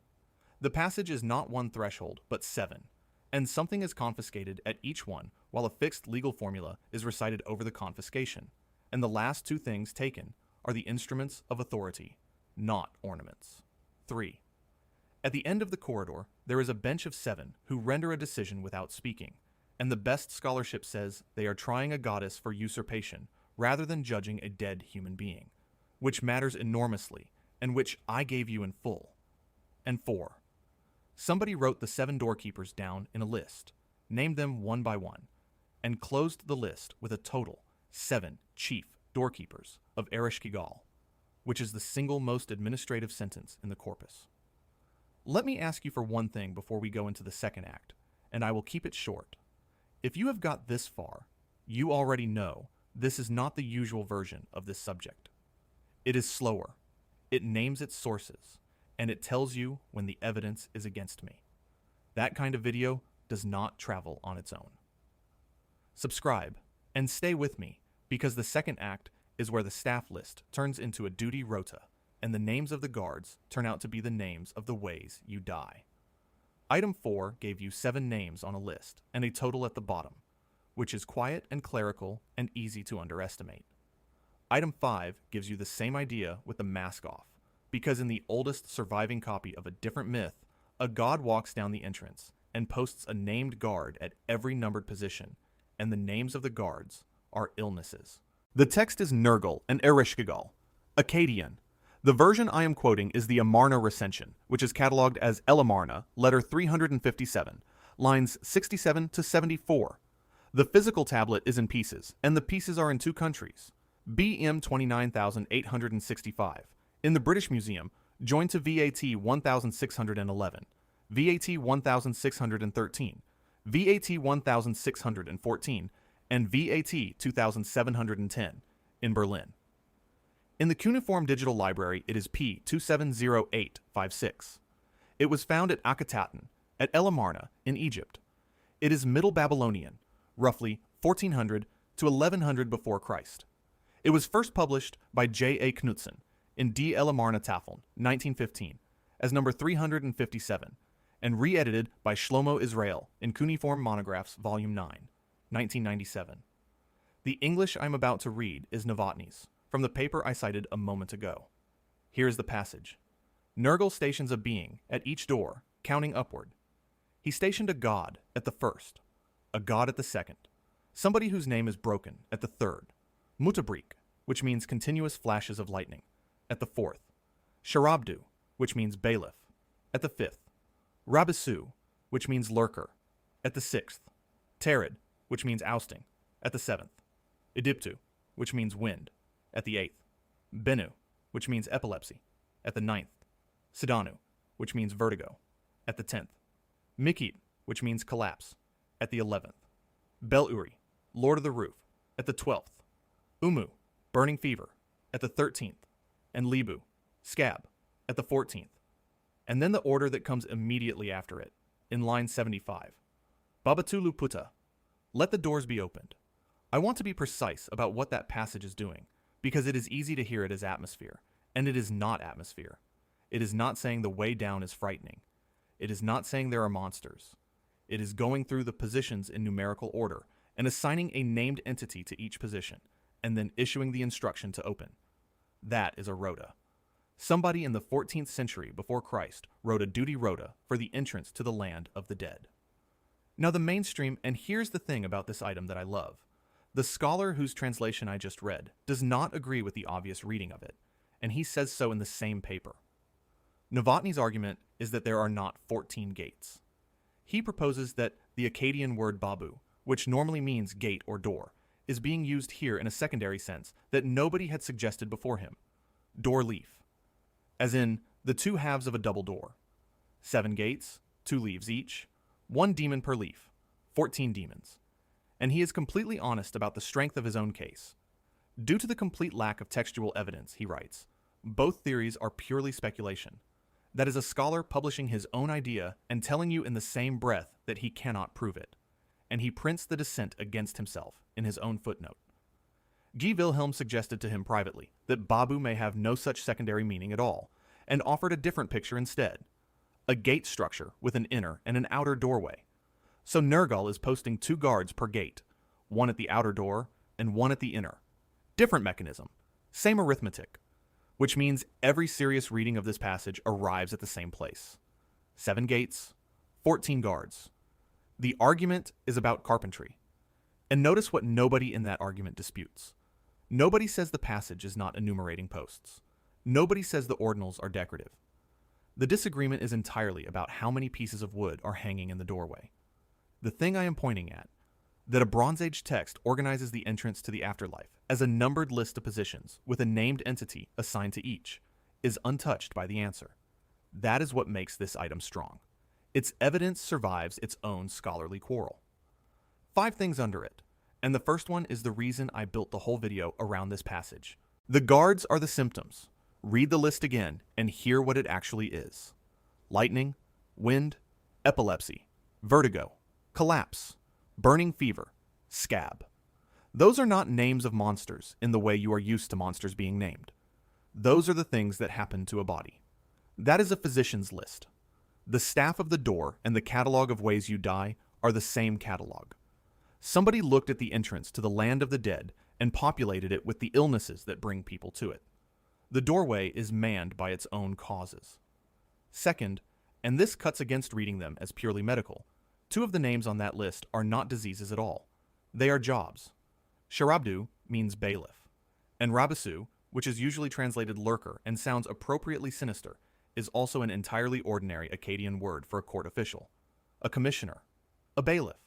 The passage is not 1 threshold, but 7, and something is confiscated at each one while a fixed legal formula is recited over the confiscation, and the last 2 things taken are the instruments of authority, not ornaments. 3. At the end of the corridor, there is a bench of 7 who render a decision without speaking, and the best scholarship says they are trying a goddess for usurpation rather than judging a dead human being, which matters enormously, and which I gave you in full. And 4. Somebody wrote the 7 doorkeepers down in a list, named them one by one, and closed the list with a total 7 chief doorkeepers of Ereshkigal, which is the single most administrative sentence in the corpus. Let me ask you for one thing before we go into the second act, and I will keep it short. If you have got this far, you already know this is not the usual version of this subject. It is slower, it names its sources, and it tells you when the evidence is against me. That kind of video does not travel on its own. Subscribe, and stay with me, because the second act is where the staff list turns into a duty rota, and the names of the guards turn out to be the names of the ways you die. Item 4 gave you 7 names on a list, and a total at the bottom, which is quiet and clerical and easy to underestimate. Item 5 gives you the same idea with the mask off, because in the oldest surviving copy of a different myth, a god walks down the entrance and posts a named guard at every numbered position, and the names of the guards are illnesses. The text is Nergal and Ereshkigal, Akkadian. The version I am quoting is the Amarna recension, which is cataloged as El Amarna, letter 357, lines 67 to 74. The physical tablet is in pieces, and the pieces are in two countries. BM 29,865 in the British Museum, joined to VAT 1611, VAT 1613, VAT 1614, and VAT 2710 in Berlin. In the Cuneiform Digital Library, it is P270856. It was found at Akhetaten, at El Amarna, in Egypt. It is Middle Babylonian, roughly 1400 to 1100 before Christ. It was first published by J. A. Knudsen in Die El Amarna Tafeln, 1915, as number 357, and re-edited by Shlomo Israel in Cuneiform Monographs, Volume 9, 1997. The English I'm about to read is Novotny's, from the paper I cited a moment ago. Here is the passage. Nergal stations a being at each door, counting upward. He stationed a god at the first, a god at the second, somebody whose name is broken at the third, Mutabrik, which means continuous flashes of lightning, at the fourth, Sharabdu, which means bailiff, at the fifth, Rabisu, which means lurker, at the sixth, Terid, which means ousting, at the seventh, Idiptu, which means wind, at the eighth, Benu, which means epilepsy, at the ninth, Sidanu, which means vertigo, at the 10th, Mikit, which means collapse, at the 11th, Bel-Uri, Lord of the Roof, at the 12th, Umu, burning fever, at the 13th, and Libu, scab, at the 14th. And then the order that comes immediately after it, in line 75. Babatulu Puta, let the doors be opened. I want to be precise about what that passage is doing, because it is easy to hear it as atmosphere, and it is not atmosphere. It is not saying the way down is frightening. It is not saying there are monsters. It is going through the positions in numerical order and assigning a named entity to each position, and then issuing the instruction to open. That is a rota. Somebody in the 14th century before Christ wrote a duty rota for the entrance to the land of the dead. Now the mainstream, and here's the thing about this item that I love, the scholar whose translation I just read does not agree with the obvious reading of it, and he says so in the same paper. Novotny's argument is that there are not 14 gates. He proposes that the Akkadian word babu, which normally means gate or door, is being used here in a secondary sense that nobody had suggested before him. Door leaf, as in the two halves of a double door. 7 gates, 2 leaves each, 1 demon per leaf, 14 demons. And he is completely honest about the strength of his own case. Due to the complete lack of textual evidence, he writes, both theories are purely speculation. That is a scholar publishing his own idea and telling you in the same breath that he cannot prove it. And he prints the dissent against himself in his own footnote. Guy Wilhelm suggested to him privately that Babu may have no such secondary meaning at all, and offered a different picture instead. A gate structure with an inner and an outer doorway. So Nergal is posting 2 guards per gate, 1 at the outer door and 1 at the inner. Different mechanism, same arithmetic, which means every serious reading of this passage arrives at the same place. 7 gates, 14 guards. The argument is about carpentry. And notice what nobody in that argument disputes. Nobody says the passage is not enumerating posts. Nobody says the ordinals are decorative. The disagreement is entirely about how many pieces of wood are hanging in the doorway. The thing I am pointing at, that a Bronze Age text organizes the entrance to the afterlife as a numbered list of positions with a named entity assigned to each, is untouched by the answer. That is what makes this item strong. Its evidence survives its own scholarly quarrel. 5 things under it, and the first one is the reason I built the whole video around this passage. The guards are the symptoms. Read the list again and hear what it actually is. Lightning, wind, epilepsy, vertigo, collapse, burning fever, scab. Those are not names of monsters in the way you are used to monsters being named. Those are the things that happen to a body. That is a physician's list. The staff of the door and the catalog of ways you die are the same catalog. Somebody looked at the entrance to the land of the dead and populated it with the illnesses that bring people to it. The doorway is manned by its own causes. Second, and this cuts against reading them as purely medical, 2 of the names on that list are not diseases at all. They are jobs. Sharabdu means bailiff, and Rabisu, which is usually translated lurker and sounds appropriately sinister, is also an entirely ordinary Akkadian word for a court official, a commissioner, a bailiff,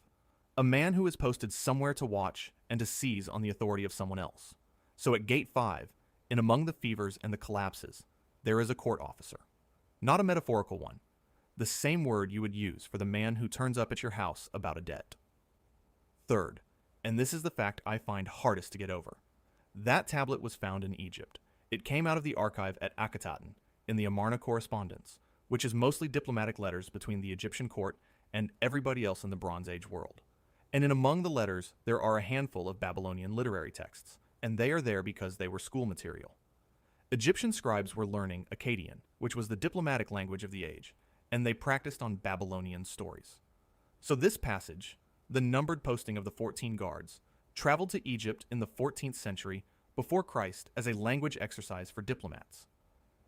A man who is posted somewhere to watch and to seize on the authority of someone else. So at Gate 5, in among the fevers and the collapses, there is a court officer. Not a metaphorical one. The same word you would use for the man who turns up at your house about a debt. Third, and this is the fact I find hardest to get over. That tablet was found in Egypt. It came out of the archive at Akhetaten in the Amarna correspondence, which is mostly diplomatic letters between the Egyptian court and everybody else in the Bronze Age world. And in among the letters, there are a handful of Babylonian literary texts, and they are there because they were school material. Egyptian scribes were learning Akkadian, which was the diplomatic language of the age, and they practiced on Babylonian stories. So this passage, the numbered posting of the 14 guards, traveled to Egypt in the 14th century before Christ as a language exercise for diplomats.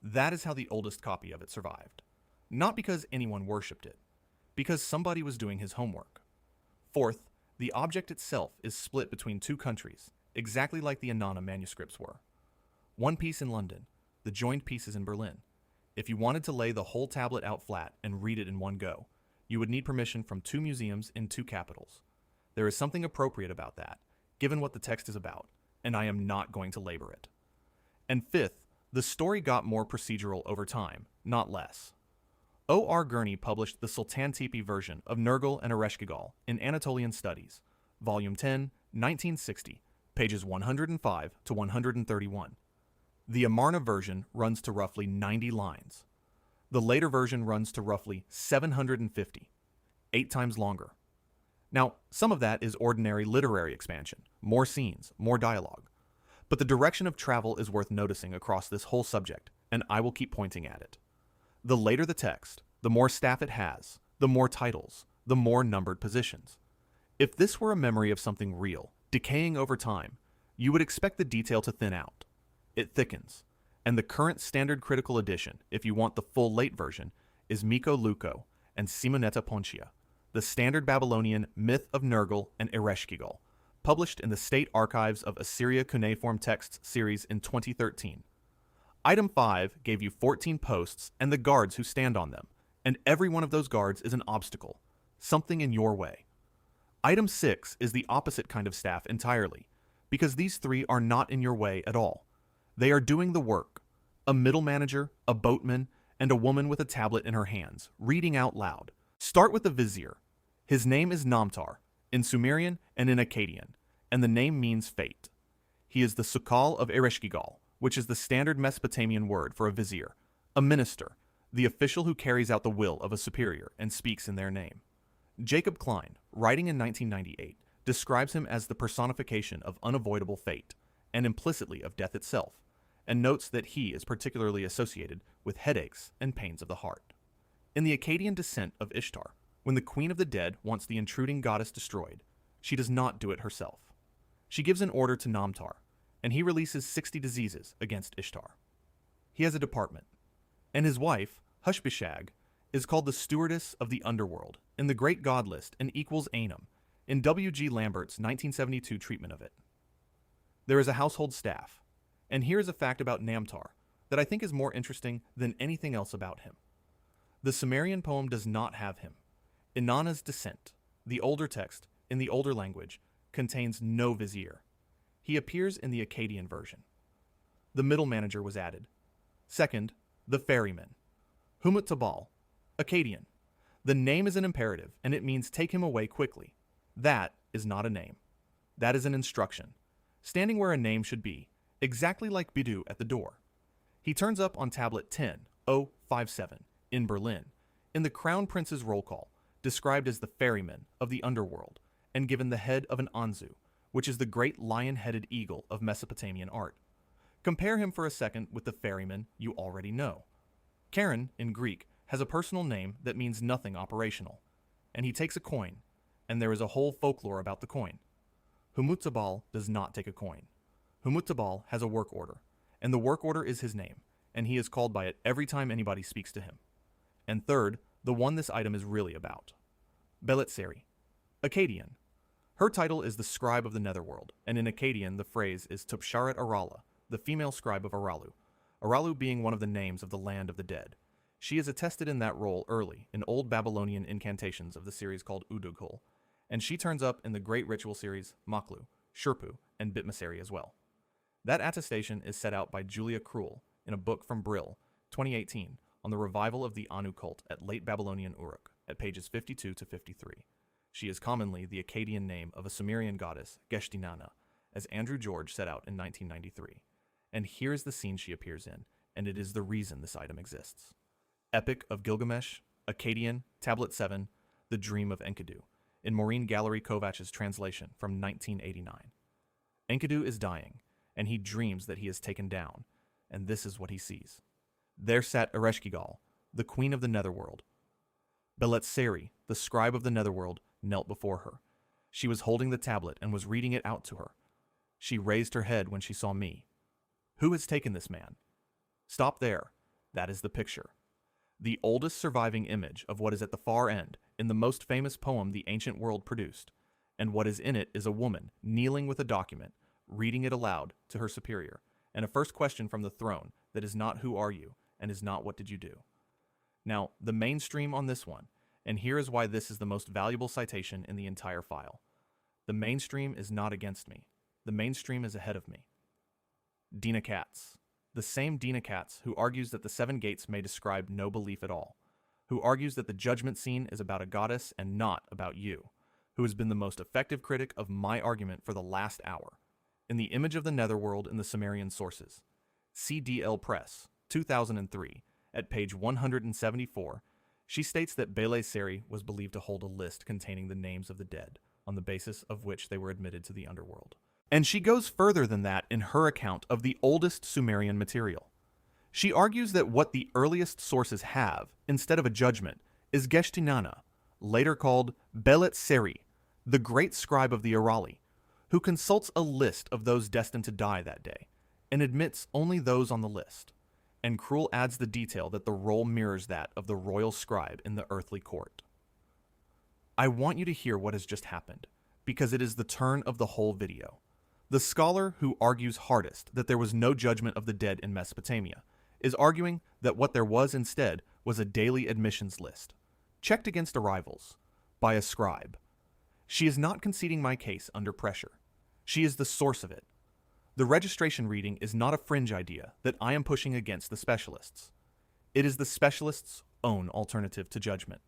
That is how the oldest copy of it survived. Not because anyone worshipped it, because somebody was doing his homework. Fourth, the object itself is split between two countries, exactly like the Inanna manuscripts were. One piece in London, the joined pieces in Berlin. If you wanted to lay the whole tablet out flat and read it in one go, you would need permission from two museums in two capitals. There is something appropriate about that, given what the text is about, and I am not going to labor it. And fifth, the story got more procedural over time, not less. O. R. Gurney published the Sultan Tipi version of Nergal and Ereshkigal in Anatolian Studies, Volume 10, 1960, pages 105 to 131. The Amarna version runs to roughly 90 lines. The later version runs to roughly 750, 8 times longer. Now, some of that is ordinary literary expansion, more scenes, more dialogue. But the direction of travel is worth noticing across this whole subject, and I will keep pointing at it. The later the text, the more staff it has, the more titles, the more numbered positions. If this were a memory of something real, decaying over time, you would expect the detail to thin out. It thickens, and the current standard critical edition, if you want the full late version, is Miko Luko and Simonetta Pontia, the standard Babylonian Myth of Nergal and Ereshkigal, published in the State Archives of Assyria Cuneiform Texts series in 2013. Item 5 gave you 14 posts and the guards who stand on them, and every one of those guards is an obstacle, something in your way. Item 6 is the opposite kind of staff entirely, because these three are not in your way at all. They are doing the work. A middle manager, a boatman, and a woman with a tablet in her hands, reading out loud. Start with the vizier. His name is Namtar, in Sumerian and in Akkadian, and the name means fate. He is the Sukal of Ereshkigal, which is the standard Mesopotamian word for a vizier, a minister, the official who carries out the will of a superior and speaks in their name. Jacob Klein, writing in 1998, describes him as the personification of unavoidable fate, and implicitly of death itself, and notes that he is particularly associated with headaches and pains of the heart. In the Akkadian descent of Ishtar, when the queen of the dead wants the intruding goddess destroyed, she does not do it herself. She gives an order to Namtar, and he releases 60 diseases against Ishtar. He has a department, and his wife, Hushbishag, is called the stewardess of the underworld in the Great God List and equals Anum in W. G. Lambert's 1972 treatment of it. There is a household staff, and here is a fact about Namtar that I think is more interesting than anything else about him. The Sumerian poem does not have him. Inanna's Descent, the older text, in the older language, contains no vizier. He appears in the Akkadian version. The middle manager was added. Second, the ferryman. Humut Tabal, Akkadian. The name is an imperative, and it means take him away quickly. That is not a name. That is an instruction, standing where a name should be, exactly like Bidu at the door. He turns up on tablet 10-057 in Berlin, in the Crown Prince's roll call, described as the ferryman of the underworld, and given the head of an Anzu, which is the great lion-headed eagle of Mesopotamian art. Compare him for a second with the ferryman you already know. Charon, in Greek, has a personal name that means nothing operational, and he takes a coin, and there is a whole folklore about the coin. Humut-Tabal does not take a coin. Humut-Tabal has a work order, and the work order is his name, and he is called by it every time anybody speaks to him. And third, the one this item is really about. Beletseri, Akkadian. Her title is the scribe of the netherworld, and in Akkadian the phrase is Tupsharet Arala, the female scribe of Aralu, Aralu being one of the names of the land of the dead. She is attested in that role early in Old Babylonian incantations of the series called Udughul, and she turns up in the great ritual series Maklu, Sherpu, and Bitmaseri as well. That attestation is set out by Julia Krull in a book from Brill, 2018, on the revival of the Anu cult at late Babylonian Uruk, at pages 52 to 53. She is commonly the Akkadian name of a Sumerian goddess, Geshtinana, as Andrew George set out in 1993. And here is the scene she appears in, and it is the reason this item exists. Epic of Gilgamesh, Akkadian, Tablet 7, The Dream of Enkidu, in Maureen Gallery Kovach's translation from 1989. Enkidu is dying, and he dreams that he is taken down, and this is what he sees. There sat Ereshkigal, the queen of the netherworld. Beletseri, the scribe of the netherworld, knelt before her. She was holding the tablet and was reading it out to her. She raised her head when she saw me. Who has taken this man? Stop there. That is the picture. The oldest surviving image of what is at the far end in the most famous poem the ancient world produced, and what is in it is a woman kneeling with a document, reading it aloud to her superior, and a first question from the throne that is not who are you, and is not what did you do. Now, the mainstream on this one, and here is why this is the most valuable citation in the entire file. The mainstream is not against me. The mainstream is ahead of me. Dina Katz. The same Dina Katz who argues that the seven gates may describe no belief at all, who argues that the judgment scene is about a goddess and not about you, who has been the most effective critic of my argument for the last hour. In the image of the netherworld in the Sumerian sources, CDL Press, 2003, at page 174, she states that Bele Seri was believed to hold a list containing the names of the dead, on the basis of which they were admitted to the underworld. And she goes further than that in her account of the oldest Sumerian material. She argues that what the earliest sources have, instead of a judgment, is Geshtinana, later called Belet Seri, the great scribe of the Irali, who consults a list of those destined to die that day, and admits only those on the list. And Krull adds the detail that the roll mirrors that of the royal scribe in the earthly court. I want you to hear what has just happened, because it is the turn of the whole video. The scholar who argues hardest that there was no judgment of the dead in Mesopotamia is arguing that what there was instead was a daily admissions list, checked against arrivals, by a scribe. She is not conceding my case under pressure. She is the source of it. The registration reading is not a fringe idea that I am pushing against the specialists. It is the specialists' own alternative to judgment.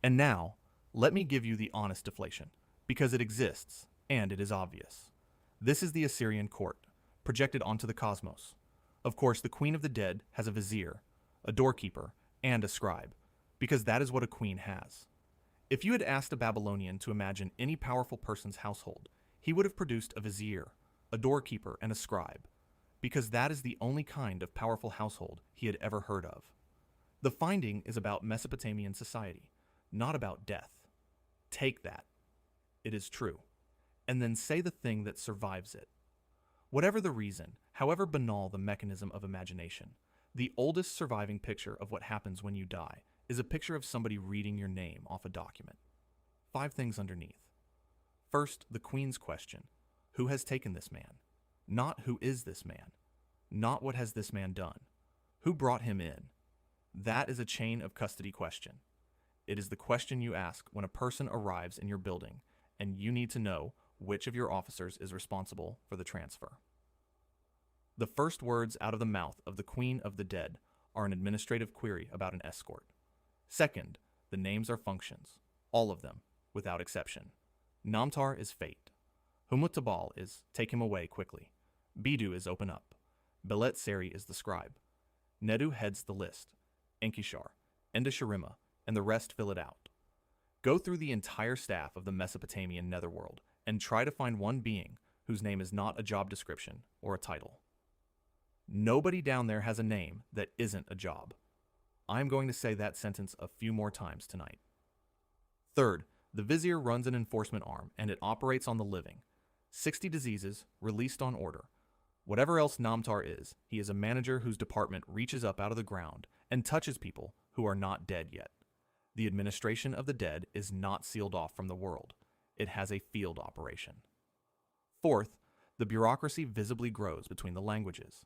And now, let me give you the honest deflation, because it exists, and it is obvious. This is the Assyrian court, projected onto the cosmos. Of course, the queen of the dead has a vizier, a doorkeeper, and a scribe, because that is what a queen has. If you had asked a Babylonian to imagine any powerful person's household, he would have produced a vizier, a doorkeeper, and a scribe, because that is the only kind of powerful household he had ever heard of. The finding is about Mesopotamian society, not about death. Take that. It is true. And then say the thing that survives it. Whatever the reason, however banal the mechanism of imagination, the oldest surviving picture of what happens when you die is a picture of somebody reading your name off a document. 5 things underneath. First, the queen's question. Who has taken this man? Not who is this man? Not what has this man done? Who brought him in? That is a chain of custody question. It is the question you ask when a person arrives in your building and you need to know which of your officers is responsible for the transfer. The first words out of the mouth of the queen of the dead are an administrative query about an escort. Second, the names are functions, all of them, without exception. Namtar is fate. Humutabal is take him away quickly. Bidu is open up. Belet Seri is the scribe. Nedu heads the list. Enkishar, Endesharima, and the rest fill it out. Go through the entire staff of the Mesopotamian netherworld and try to find one being whose name is not a job description or a title. Nobody down there has a name that isn't a job. I'm going to say that sentence a few more times tonight. Third, the vizier runs an enforcement arm and it operates on the living. 60 diseases, released on order. Whatever else Namtar is, he is a manager whose department reaches up out of the ground and touches people who are not dead yet. The administration of the dead is not sealed off from the world. It has a field operation. Fourth, the bureaucracy visibly grows between the languages.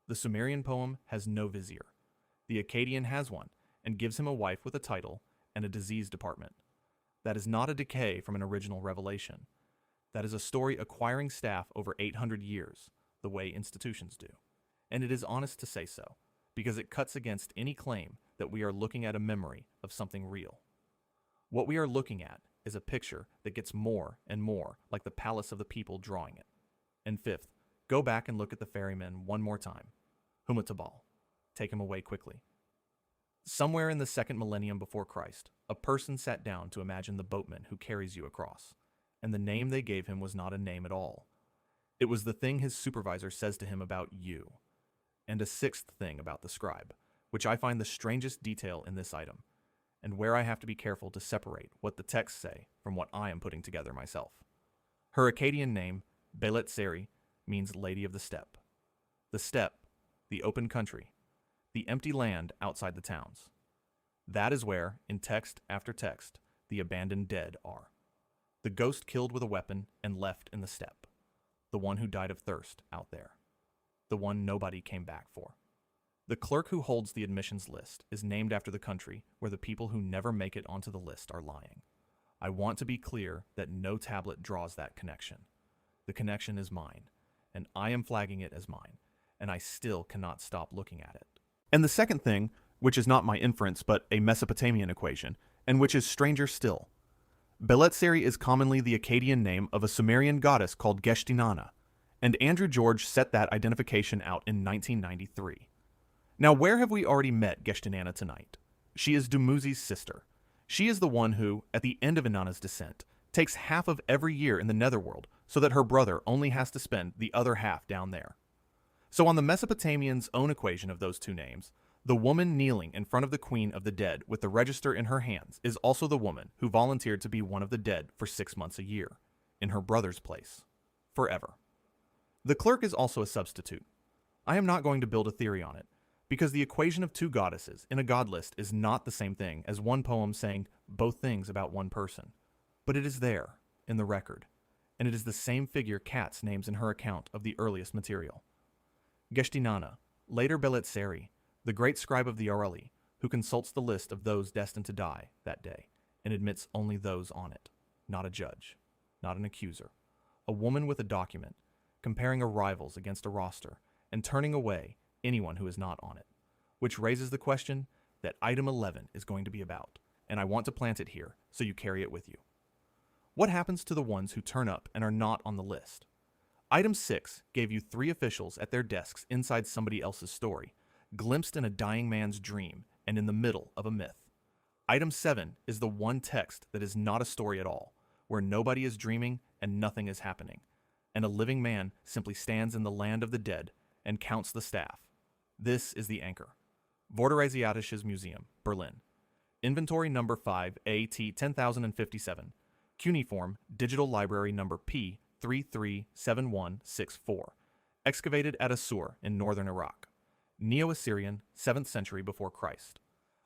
The Sumerian poem has no vizier. The Akkadian has one and gives him a wife with a title and a disease department. That is not a decay from an original revelation. That is a story acquiring staff over 800 years, the way institutions do. And it is honest to say so, because it cuts against any claim that we are looking at a memory of something real. What we are looking at is a picture that gets more and more like the palace of the people drawing it. And fifth, go back and look at the ferryman one more time. Humatabal. Take him away quickly. Somewhere in the second millennium before Christ, a person sat down to imagine the boatman who carries you across, and the name they gave him was not a name at all. It was the thing his supervisor says to him about you. And a sixth thing about the scribe, which I find the strangest detail in this item, and where I have to be careful to separate what the texts say from what I am putting together myself. Her Akkadian name, Belet Seri, means Lady of the Steppe. The steppe, the open country, the empty land outside the towns. That is where, in text after text, the abandoned dead are. The ghost killed with a weapon and left in the steppe. The one who died of thirst out there. The one nobody came back for. The clerk who holds the admissions list is named after the country where the people who never make it onto the list are lying. I want to be clear that no tablet draws that connection. The connection is mine, and I am flagging it as mine, and I still cannot stop looking at it. And the second thing, which is not my inference but a Mesopotamian equation, and which is stranger still. Belet Seri is commonly the Akkadian name of a Sumerian goddess called Geshtinana, and Andrew George set that identification out in 1993. Now, where have we already met Geshtinana tonight? She is Dumuzi's sister. She is the one who, at the end of Inanna's descent, takes half of every year in the netherworld so that her brother only has to spend the other half down there. So on the Mesopotamians' own equation of those two names, the woman kneeling in front of the queen of the dead with the register in her hands is also the woman who volunteered to be one of the dead for 6 months a year, in her brother's place, forever. The clerk is also a substitute. I am not going to build a theory on it, because the equation of two goddesses in a god list is not the same thing as one poem saying both things about one person. But it is there, in the record, and it is the same figure Katz names in her account of the earliest material. Geshtinana, later Belet Seri, the great scribe of the Arali, who consults the list of those destined to die that day, and admits only those on it, not a judge, not an accuser, a woman with a document, comparing arrivals against a roster, and turning away anyone who is not on it, which raises the question that item 11 is going to be about, and I want to plant it here so you carry it with you. What happens to the ones who turn up and are not on the list? Item 6 gave you 3 officials at their desks inside somebody else's story, glimpsed in a dying man's dream and in the middle of a myth. Item 7 is the one text that is not a story at all, where nobody is dreaming and nothing is happening, and a living man simply stands in the land of the dead and counts the staff. This is the anchor. Vorderasiatisches Museum, Berlin. Inventory number 5 AT 10057. Cuneiform Digital Library number P337164. Excavated at Assur in northern Iraq. Neo-Assyrian, 7th century before Christ.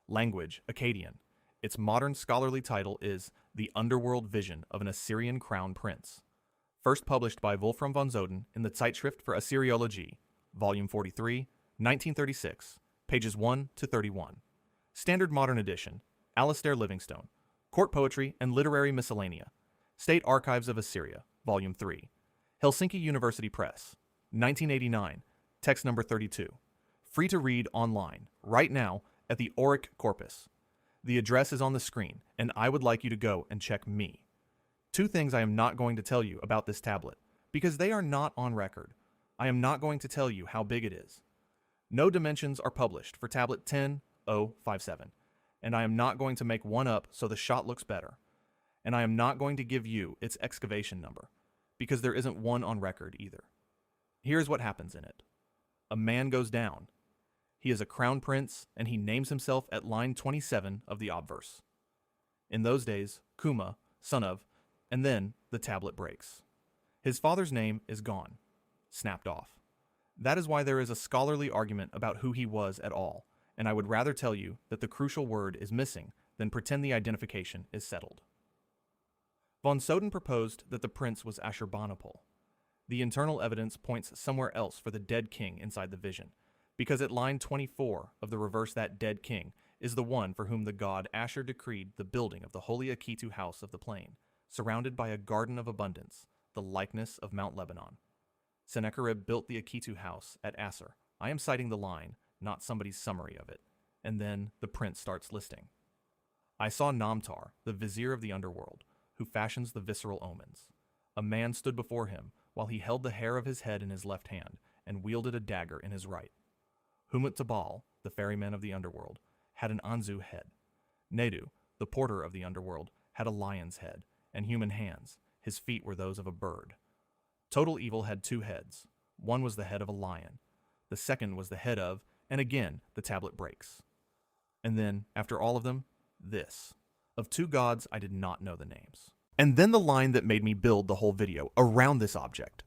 Language, Akkadian. Its modern scholarly title is The Underworld Vision of an Assyrian Crown Prince. First published by Wolfram von Soden in the Zeitschrift für Assyriologie, Volume 43, 1936, pages 1 to 31. Standard Modern Edition, Alastair Livingstone. Court Poetry and Literary Miscellanea. State Archives of Assyria, Volume 3. Helsinki University Press, 1989, text number 32. Free to read online, right now, at the Auric Corpus. The address is on the screen, and I would like you to go and check me. 2 things I am not going to tell you about this tablet, because they are not on record. I am not going to tell you how big it is. No dimensions are published for tablet 10057, and I am not going to make one up so the shot looks better. And I am not going to give you its excavation number, because there isn't one on record either. Here's what happens in it. A man goes down. He is a crown prince, and he names himself at line 27 of the obverse. In those days, Kuma, son of, and then the tablet breaks. His father's name is gone, snapped off. That is why there is a scholarly argument about who he was at all, and I would rather tell you that the crucial word is missing than pretend the identification is settled. Von Soden proposed that the prince was Ashurbanipal. The internal evidence points somewhere else for the dead king inside the vision, because at line 24 of the Reverse That Dead King, is the one for whom the god Asher decreed the building of the holy Akitu house of the plain, surrounded by a garden of abundance, the likeness of Mount Lebanon. Sennacherib built the Akitu house at Asser. I am citing the line, not somebody's summary of it. And then the prince starts listing. I saw Namtar, the vizier of the underworld, who fashions the visceral omens. A man stood before him, while he held the hair of his head in his left hand, and wielded a dagger in his right. Humut Tabal, the ferryman of the underworld, had an Anzu head. Nedu, the porter of the underworld, had a lion's head, and human hands. His feet were those of a bird. Total Evil had 2 heads. One was the head of a lion. The second was the head of, and again, the tablet breaks. And then, after all of them, this. Of 2 gods, I did not know the names. And then the line that made me build the whole video around this object.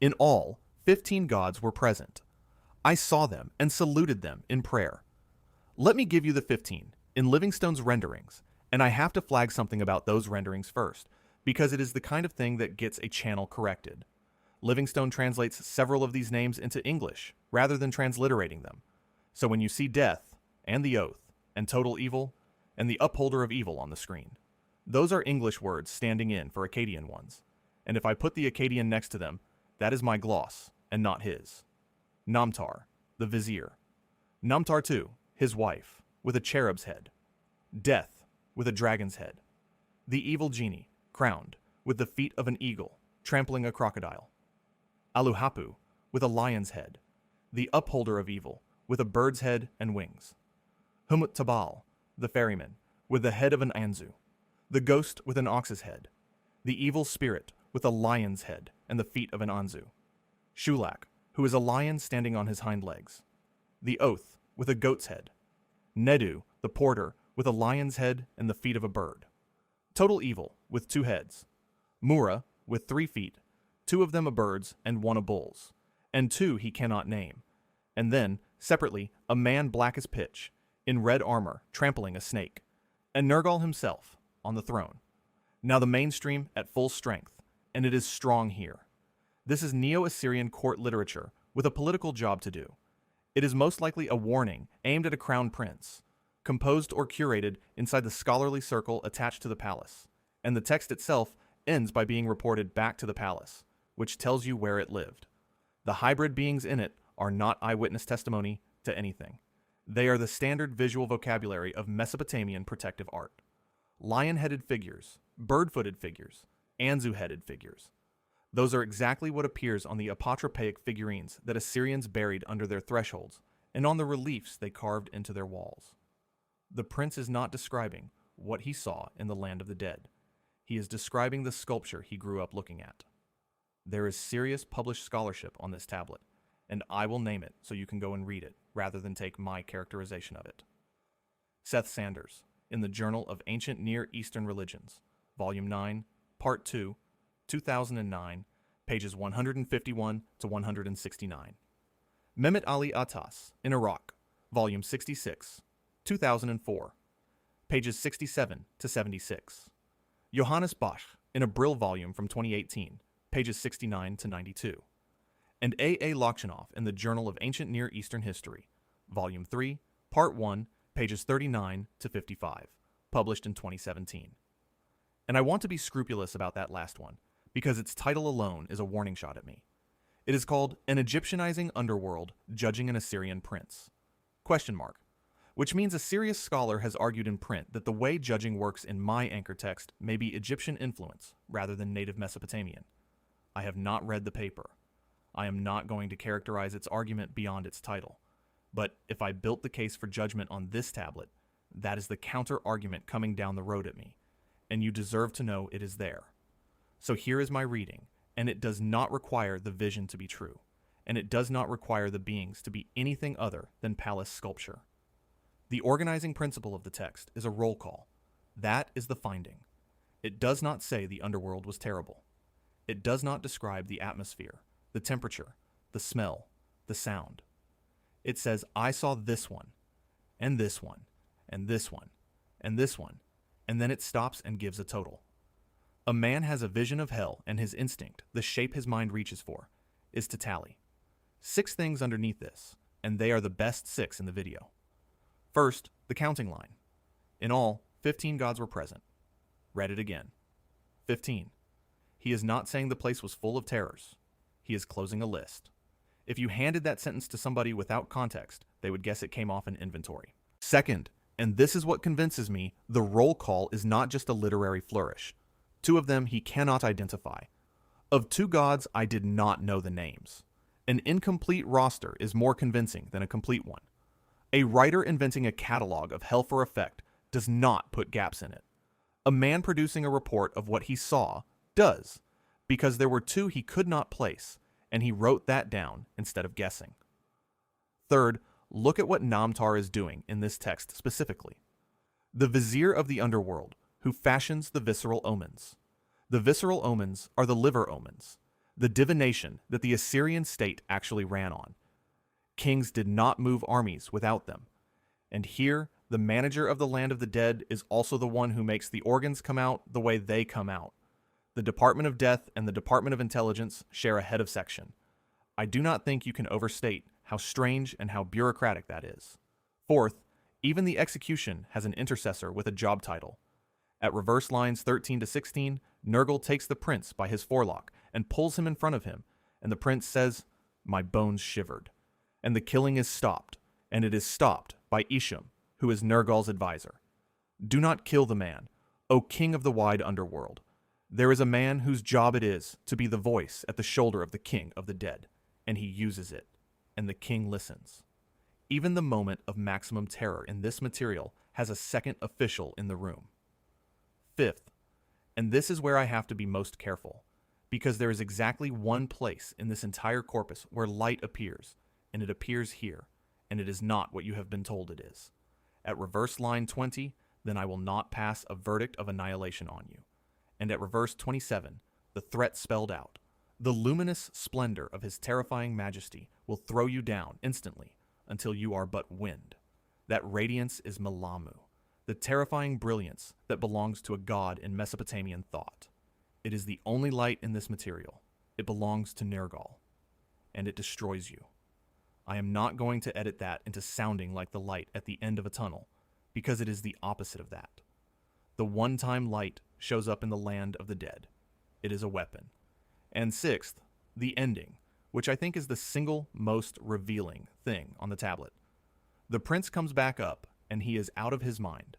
In all, 15 gods were present. I saw them and saluted them in prayer. Let me give you the 15 in Livingstone's renderings, and I have to flag something about those renderings first, because it is the kind of thing that gets a channel corrected. Livingstone translates several of these names into English, rather than transliterating them. So when you see Death, and the Oath, and Total Evil, and the Upholder of Evil on the screen, those are English words standing in for Akkadian ones. And if I put the Akkadian next to them, that is my gloss, and not his. Namtar, the vizier. Namtar II, his wife, with a cherub's head. Death, with a dragon's head. The evil genie, crowned, with the feet of an eagle, trampling a crocodile. Aluhapu, with a lion's head. The upholder of evil, with a bird's head and wings. Humut Tabal, the ferryman, with the head of an Anzu. The ghost with an ox's head. The evil spirit, with a lion's head and the feet of an Anzu. Shulak, who is a lion standing on his hind legs. The Oath, with a goat's head. Nedu, the porter, with a lion's head and the feet of a bird. Total Evil, with 2 heads. Mura, with 3 feet, 2 of them a bird's and 1 a bull's, and 2 he cannot name. And then, separately, a man black as pitch, in red armor, trampling a snake. And Nergal himself, on the throne. Now the mainstream at full strength, and it is strong here. This is Neo-Assyrian court literature with a political job to do. It is most likely a warning aimed at a crown prince, composed or curated inside the scholarly circle attached to the palace, and the text itself ends by being reported back to the palace, which tells you where it lived. The hybrid beings in it are not eyewitness testimony to anything. They are the standard visual vocabulary of Mesopotamian protective art. Lion-headed figures, bird-footed figures, Anzu-headed figures. Those are exactly what appears on the apotropaic figurines that Assyrians buried under their thresholds and on the reliefs they carved into their walls. The prince is not describing what he saw in the land of the dead. He is describing the sculpture he grew up looking at. There is serious published scholarship on this tablet, and I will name it so you can go and read it rather than take my characterization of it. Seth Sanders, in the Journal of Ancient Near Eastern Religions, Volume 9, Part 2, 2009, pages 151 to 169. Mehmet Ali Atas, in Iraq, Volume 66, 2004, pages 67 to 76. Johannes Bach, in a Brill volume from 2018, pages 69 to 92. And A. Lokshanov in the Journal of Ancient Near Eastern History, Volume 3, Part 1, pages 39 to 55, published in 2017. And I want to be scrupulous about that last one, because its title alone is a warning shot at me. It is called An Egyptianizing Underworld Judging an Assyrian Prince? Question mark. Which means a serious scholar has argued in print that the way judging works in my anchor text may be Egyptian influence rather than native Mesopotamian. I have not read the paper. I am not going to characterize its argument beyond its title. But if I built the case for judgment on this tablet, that is the counter-argument coming down the road at me, and you deserve to know it is there. So here is my reading, and it does not require the vision to be true, and it does not require the beings to be anything other than palace sculpture. The organizing principle of the text is a roll call. That is the finding. It does not say the underworld was terrible. It does not describe the atmosphere, the temperature, the smell, the sound. It says, I saw this one, and this one, and this one, and this one, and then it stops and gives a total. A man has a vision of hell, and his instinct, the shape his mind reaches for, is to tally. 6 things underneath this, and they are the best 6 in the video. First, the counting line. In all, 15 gods were present. Read it again. 15. He is not saying the place was full of terrors. He is closing a list. If you handed that sentence to somebody without context, they would guess it came off an inventory. Second, and this is what convinces me, the roll call is not just a literary flourish. 2 of them he cannot identify. Of 2 gods, I did not know the names. An incomplete roster is more convincing than a complete one. A writer inventing a catalog of hell for effect does not put gaps in it. A man producing a report of what he saw does, because there were 2 he could not place, and he wrote that down instead of guessing. Third, look at what Namtar is doing in this text specifically. The vizier of the underworld, who fashions the visceral omens. The visceral omens are the liver omens, the divination that the Assyrian state actually ran on. Kings did not move armies without them. And here, the manager of the land of the dead is also the one who makes the organs come out the way they come out. The Department of Death and the Department of Intelligence share a head of section. I do not think you can overstate how strange and how bureaucratic that is. Fourth, even the execution has an intercessor with a job title. At reverse lines 13 to 16, Nergal takes the prince by his forelock and pulls him in front of him, and the prince says, "My bones shivered." And the killing is stopped, and it is stopped by Isham, who is Nergal's advisor. Do not kill the man, O king of the wide underworld. There is a man whose job it is to be the voice at the shoulder of the king of the dead, and he uses it, and the king listens. Even the moment of maximum terror in this material has a second official in the room. Fifth, and this is where I have to be most careful, because there is exactly one place in this entire corpus where light appears, and it appears here, and it is not what you have been told it is. At reverse line 20, then I will not pass a verdict of annihilation on you. And at reverse 27, the threat spelled out. The luminous splendor of his terrifying majesty will throw you down instantly until you are but wind. That radiance is Melamu, the terrifying brilliance that belongs to a god in Mesopotamian thought. It is the only light in this material. It belongs to Nergal, and it destroys you. I am not going to edit that into sounding like the light at the end of a tunnel, because it is the opposite of that. The one-time light shows up in the land of the dead. It is a weapon. And sixth, the ending, which I think is the single most revealing thing on the tablet. The prince comes back up, and he is out of his mind.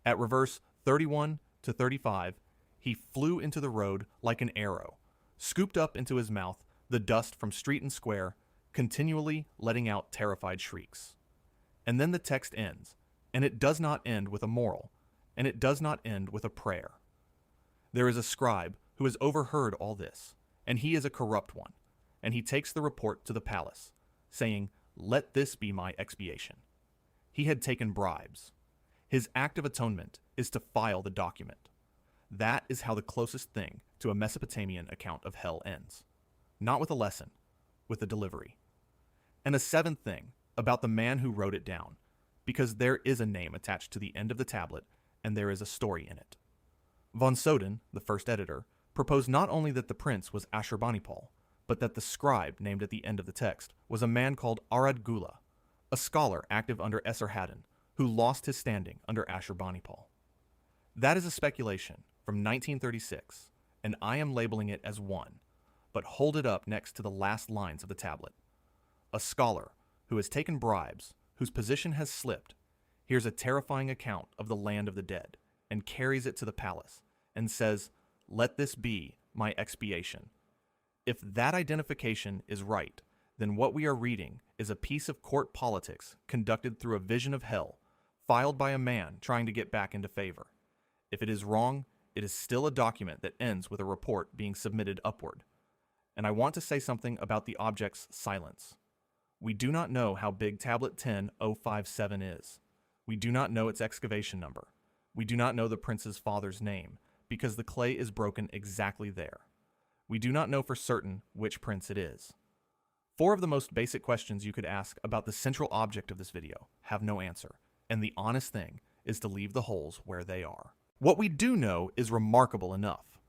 At reverse 31 to 35, he flew into the road like an arrow, scooped up into his mouth the dust from street and square, continually letting out terrified shrieks. And then the text ends, and it does not end with a moral, and it does not end with a prayer. There is a scribe who has overheard all this, and he is a corrupt one, and he takes the report to the palace, saying, "Let this be my expiation." He had taken bribes. His act of atonement is to file the document. That is how the closest thing to a Mesopotamian account of hell ends. Not with a lesson, with a delivery. And a seventh thing about the man who wrote it down, because there is a name attached to the end of the tablet, and there is a story in it. Von Soden, the first editor, proposed not only that the prince was Ashurbanipal, but that the scribe named at the end of the text was a man called Arad Gula, a scholar active under Esarhaddon, who lost his standing under Ashurbanipal. That is a speculation from 1936, and I am labeling it as one, but hold it up next to the last lines of the tablet. A scholar who has taken bribes, whose position has slipped, hears a terrifying account of the land of the dead, and carries it to the palace, and says, "Let this be my expiation." If that identification is right, then what we are reading is a piece of court politics conducted through a vision of hell, filed by a man trying to get back into favor. If it is wrong, it is still a document that ends with a report being submitted upward. And I want to say something about the object's silence. We do not know how big Tablet 10057 is. We do not know its excavation number. We do not know the prince's father's name, because the clay is broken exactly there. We do not know for certain which prince it is. 4 of the most basic questions you could ask about the central object of this video have no answer, and the honest thing is to leave the holes where they are. What we do know is remarkable enough.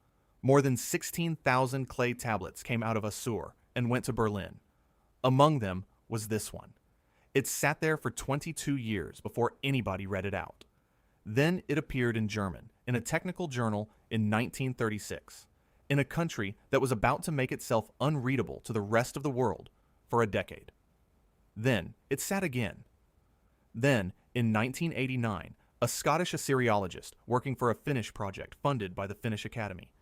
More than 16,000 clay tablets came out of Assur and went to Berlin. Among them was this one. It sat there for 22 years before anybody read it out. Then it appeared in German in a technical journal in 1936, in a country that was about to make itself unreadable to the rest of the world for a decade. Then it sat again. Then, in 1989, a Scottish Assyriologist working for a Finnish project funded by the Finnish Academy,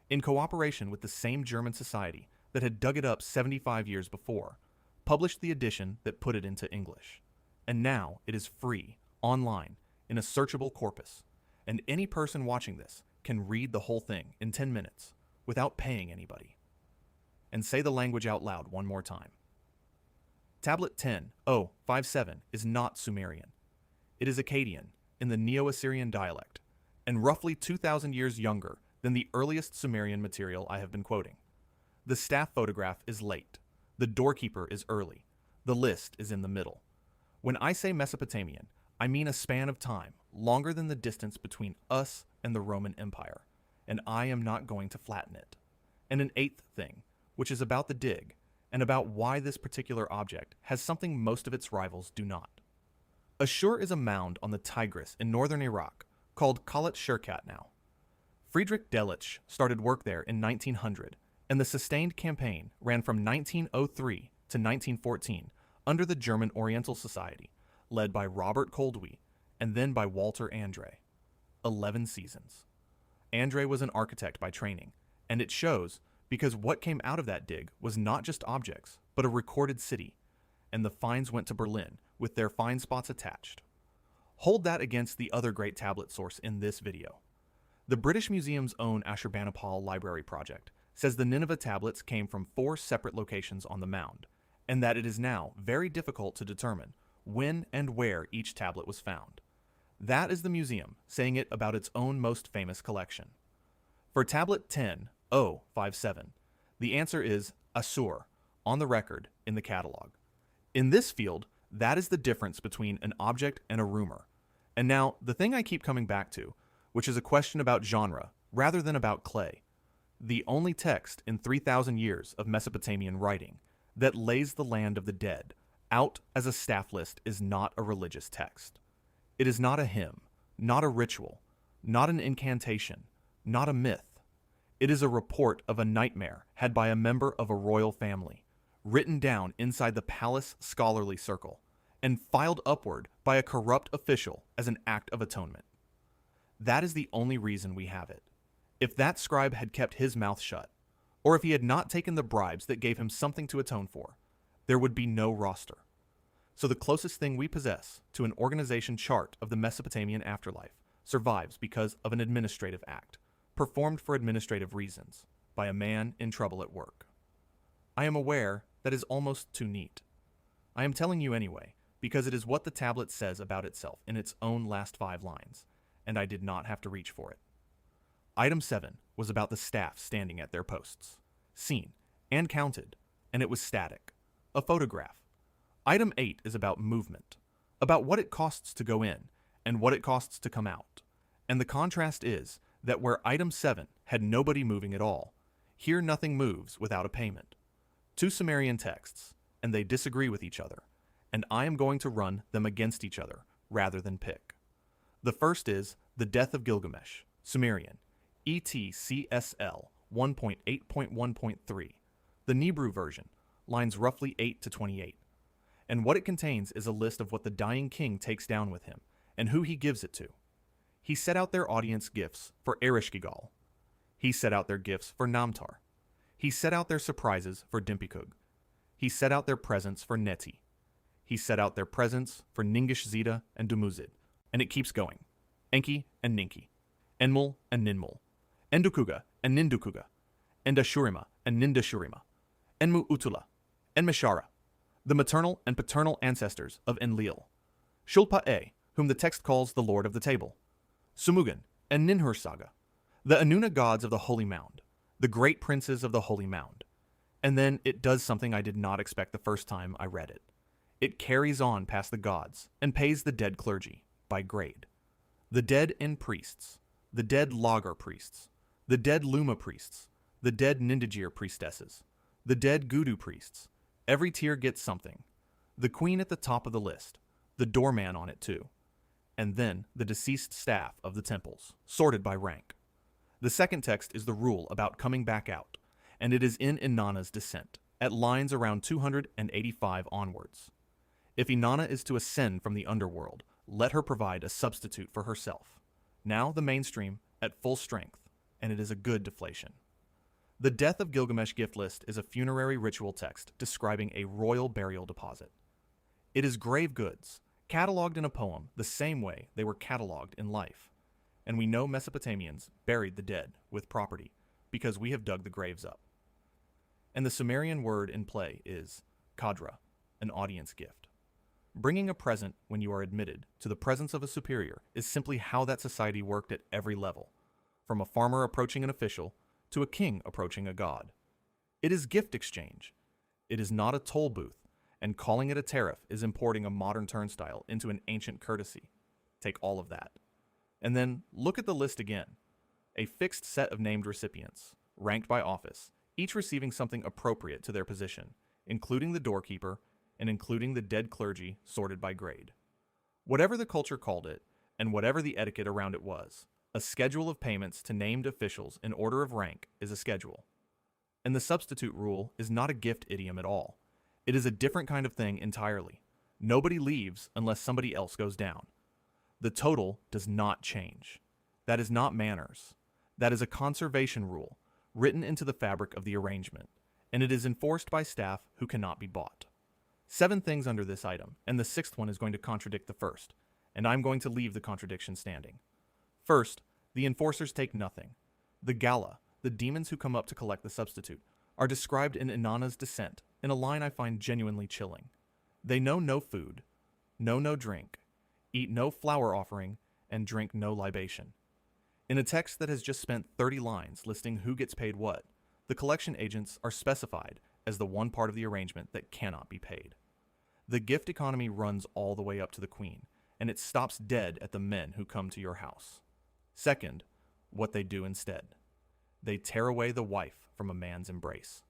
in cooperation with the same German society that had dug it up 75 years before, published the edition that put it into English. And now it is free, online, in a searchable corpus, and any person watching this can read the whole thing in 10 minutes without paying anybody. And say the language out loud one more time. Tablet 10-057 is not Sumerian. It is Akkadian in the Neo-Assyrian dialect, and roughly 2,000 years younger than the earliest Sumerian material I have been quoting. The staff photograph is late. The doorkeeper is early. The list is in the middle. When I say Mesopotamian, I mean a span of time longer than the distance between us and the Roman Empire, and I am not going to flatten it. And an eighth thing, which is about the dig, and about why this particular object has something most of its rivals do not. Ashur is a mound on the Tigris in northern Iraq called Khalat Shirkat now. Friedrich Delitzsch started work there in 1900, and the sustained campaign ran from 1903 to 1914 under the German Oriental Society, led by Robert Koldewey and then by Walter Andre. 11 seasons. Andre was an architect by training, and it shows because what came out of that dig was not just objects, but a recorded city, and the finds went to Berlin with their find spots attached. Hold that against the other great tablet source in this video. The British Museum's own Ashurbanipal Library Project says the Nineveh tablets came from 4 separate locations on the mound, and that it is now very difficult to determine when and where each tablet was found. That is the museum saying it about its own most famous collection. For tablet 10-057, the answer is Assur, on the record in the catalog. In this field, that is the difference between an object and a rumor. And now, the thing I keep coming back to, which is a question about genre rather than about clay. The only text in 3,000 years of Mesopotamian writing that lays the land of the dead out as a staff list is not a religious text. It is not a hymn, not a ritual, not an incantation, not a myth. It is a report of a nightmare had by a member of a royal family, written down inside the palace scholarly circle, and filed upward by a corrupt official as an act of atonement. That is the only reason we have it. If that scribe had kept his mouth shut, or if he had not taken the bribes that gave him something to atone for, there would be no roster. So the closest thing we possess to an organization chart of the Mesopotamian afterlife survives because of an administrative act, performed for administrative reasons, by a man in trouble at work. I am aware that is almost too neat. I am telling you anyway, because it is what the tablet says about itself in its own last 5 lines, and I did not have to reach for it. Item 7 was about the staff standing at their posts, seen and counted, and it was static, a photograph. Item 8 is about movement, about what it costs to go in and what it costs to come out. And the contrast is that where item 7 had nobody moving at all, here nothing moves without a payment. 2 Sumerian texts, and they disagree with each other, and I am going to run them against each other rather than pick. The first is The Death of Gilgamesh, Sumerian, ETCSL 1.8.1.3, the Nebrew version, lines roughly 8 to 28. And what it contains is a list of what the dying king takes down with him, and who he gives it to. He set out their audience gifts for Ereshkigal. He set out their gifts for Namtar. He set out their surprises for Dimpikug. He set out their presents for Neti. He set out their presents for Ningish Zeta and Dumuzid. And it keeps going. Enki and Ninki. Enmul and Ninmul. Endukuga and Nindukuga. Endashurima and Nindashurima. Enmu Utula. Enmeshara, the maternal and paternal ancestors of Enlil. Shulpa-E, whom the text calls the Lord of the Table. Sumugan and Ninhur Saga, the Anuna gods of the Holy Mound, the great princes of the Holy Mound. And then it does something I did not expect the first time I read it. It carries on past the gods and pays the dead clergy by grade. The dead En priests, the dead Lagar priests, the dead Luma priests, the dead Nindajir priestesses, the dead Gudu priests. Every tier gets something. the queen at the top of the list, the doorman on it too, and then the deceased staff of the temples, sorted by rank. The second text is the rule about coming back out, and it is in Inanna's descent, at lines around 285 onwards. If Inanna is to ascend from the underworld, let her provide a substitute for herself. Now the mainstream, at full strength, and it is a good deflation. The Death of Gilgamesh gift list is a funerary ritual text describing a royal burial deposit. It is grave goods, cataloged in a poem the same way they were cataloged in life. And we know Mesopotamians buried the dead with property because we have dug the graves up. And the Sumerian word in play is kadra, an audience gift. Bringing a present when you are admitted to the presence of a superior is simply how that society worked at every level, from a farmer approaching an official to a king approaching a god. It is gift exchange. It is not a toll booth, and calling it a tariff is importing a modern turnstile into an ancient courtesy. Take all of that. And then look at the list again. A fixed set of named recipients, ranked by office, each receiving something appropriate to their position, including the doorkeeper and including the dead clergy sorted by grade. Whatever the culture called it, and whatever the etiquette around it was, a schedule of payments to named officials in order of rank is a schedule. And the substitute rule is not a gift idiom at all. It is a different kind of thing entirely. Nobody leaves unless somebody else goes down. The total does not change. That is not manners. That is a conservation rule written into the fabric of the arrangement, and it is enforced by staff who cannot be bought. 7 things under this item, and the 6th one is going to contradict the first, and I'm going to leave the contradiction standing. First, the enforcers take nothing. The Gala, the demons who come up to collect the substitute, are described in Inanna's descent in a line I find genuinely chilling. They know no food, know no drink, eat no flower offering, and drink no libation. In a text that has just spent 30 lines listing who gets paid what, the collection agents are specified as the one part of the arrangement that cannot be paid. The gift economy runs all the way up to the queen, and it stops dead at the men who come to your house. Second, what they do instead. They tear away the wife from a man's embrace.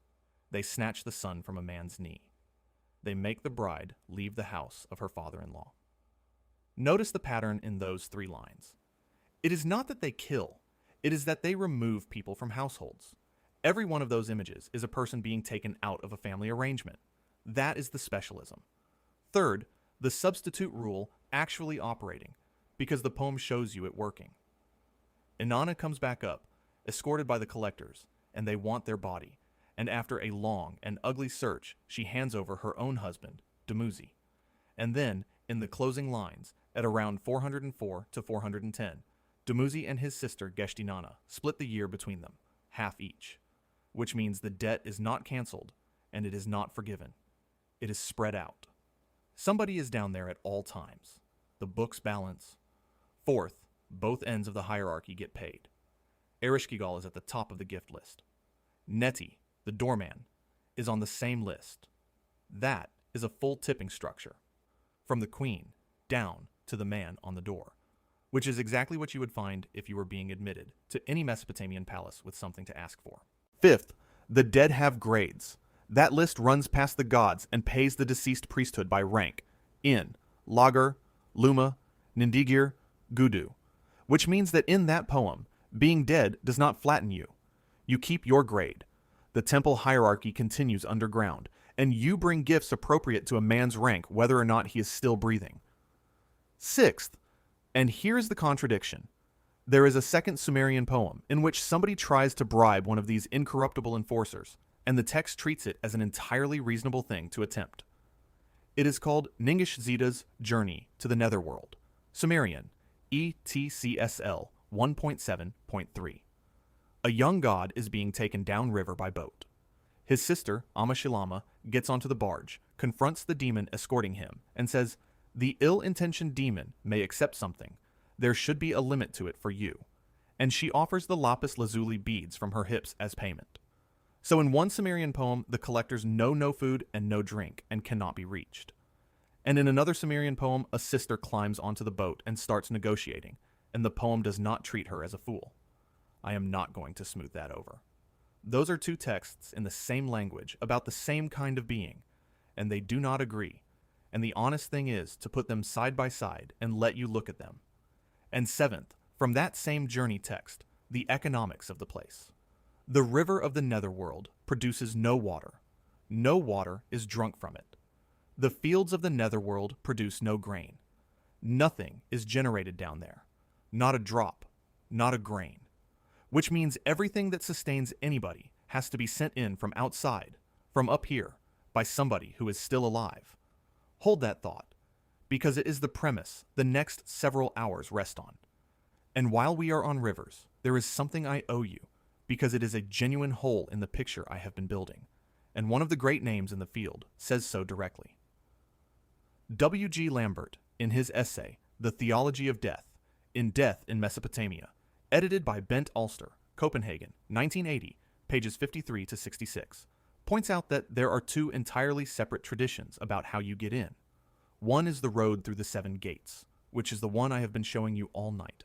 They snatch the son from a man's knee. They make the bride leave the house of her father-in-law. Notice the pattern in those 3 lines. It is not that they kill, it is that they remove people from households. Every one of those images is a person being taken out of a family arrangement. That is the specialism. Third, the substitute rule actually operating, because the poem shows you it working. Inanna comes back up, escorted by the collectors, and they want their body, and after a long and ugly search, she hands over her own husband, Dumuzi. And then, in the closing lines, at around 404 to 410, Dumuzi and his sister Geshtinana split the year between them, half each, which means the debt is not canceled and it is not forgiven. It is spread out. Somebody is down there at all times. The books balance. Fourth, both ends of the hierarchy get paid. Ereshkigal is at the top of the gift list. Neti, the doorman, is on the same list. That is a full tipping structure, from the queen down to the man on the door, which is exactly what you would find if you were being admitted to any Mesopotamian palace with something to ask for. Fifth, the dead have grades. That list runs past the gods and pays the deceased priesthood by rank in Lager, Luma, Nindigir, Gudu, which means that in that poem, being dead does not flatten you. You keep your grade. The temple hierarchy continues underground, and you bring gifts appropriate to a man's rank whether or not he is still breathing. Sixth, and here's the contradiction. There is a second Sumerian poem in which somebody tries to bribe one of these incorruptible enforcers, and the text treats it as an entirely reasonable thing to attempt. It is called Ningish Zeta's Journey to the Netherworld, Sumerian, ETCSL 1.7.3. A young god is being taken downriver by boat. His sister, Amashilama, gets onto the barge, confronts the demon escorting him, and says, "The ill-intentioned demon may accept something. There should be a limit to it for you." And she offers the lapis lazuli beads from her hips as payment. So in one Sumerian poem, the collectors know no food and no drink and cannot be reached. And in another Sumerian poem, a sister climbs onto the boat and starts negotiating, and the poem does not treat her as a fool. I am not going to smooth that over. Those are 2 texts in the same language about the same kind of being, and they do not agree. and the honest thing is to put them side by side and let you look at them. And seventh, from that same journey text, the economics of the place. The river of the netherworld produces no water. No water is drunk from it. The fields of the netherworld produce no grain. Nothing is generated down there. Not a drop, not a grain. Which means everything that sustains anybody has to be sent in from outside, from up here, by somebody who is still alive. Hold that thought, because it is the premise the next several hours rest on. And while we are on rivers, there is something I owe you, because it is a genuine hole in the picture I have been building, and one of the great names in the field says so directly. W. G. Lambert, in his essay, The Theology of Death, in Death in Mesopotamia, edited by Bent Alster, Copenhagen, 1980, pages 53 to 66, points out that there are two entirely separate traditions about how you get in. One is the road through the seven gates, which is the one I have been showing you all night,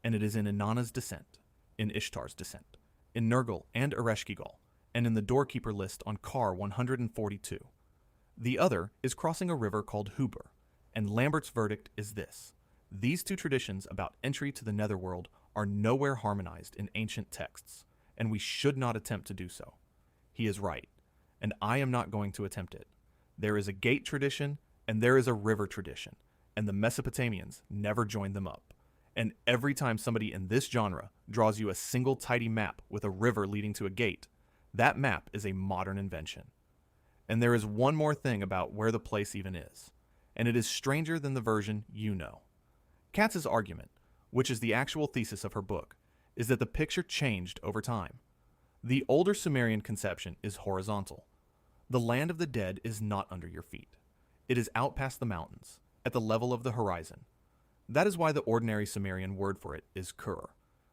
and it is in Inanna's descent, in Ishtar's descent, in Nergal and Ereshkigal, and in the doorkeeper list on car 142. The other is crossing a river called Huber, and Lambert's verdict is this: these two traditions about entry to the netherworld are nowhere harmonized in ancient texts, and we should not attempt to do so. He is right, and I am not going to attempt it. There is a gate tradition, and there is a river tradition, and the Mesopotamians never joined them up. And every time somebody in this genre draws you a single tidy map with a river leading to a gate, that map is a modern invention. And there is one more thing about where the place even is, and it is stranger than the version you know. Katz's argument, which is the actual thesis of her book, is that the picture changed over time. The older Sumerian conception is horizontal. The land of the dead is not under your feet. It is out past the mountains, at the level of the horizon. That is why the ordinary Sumerian word for it is Kur,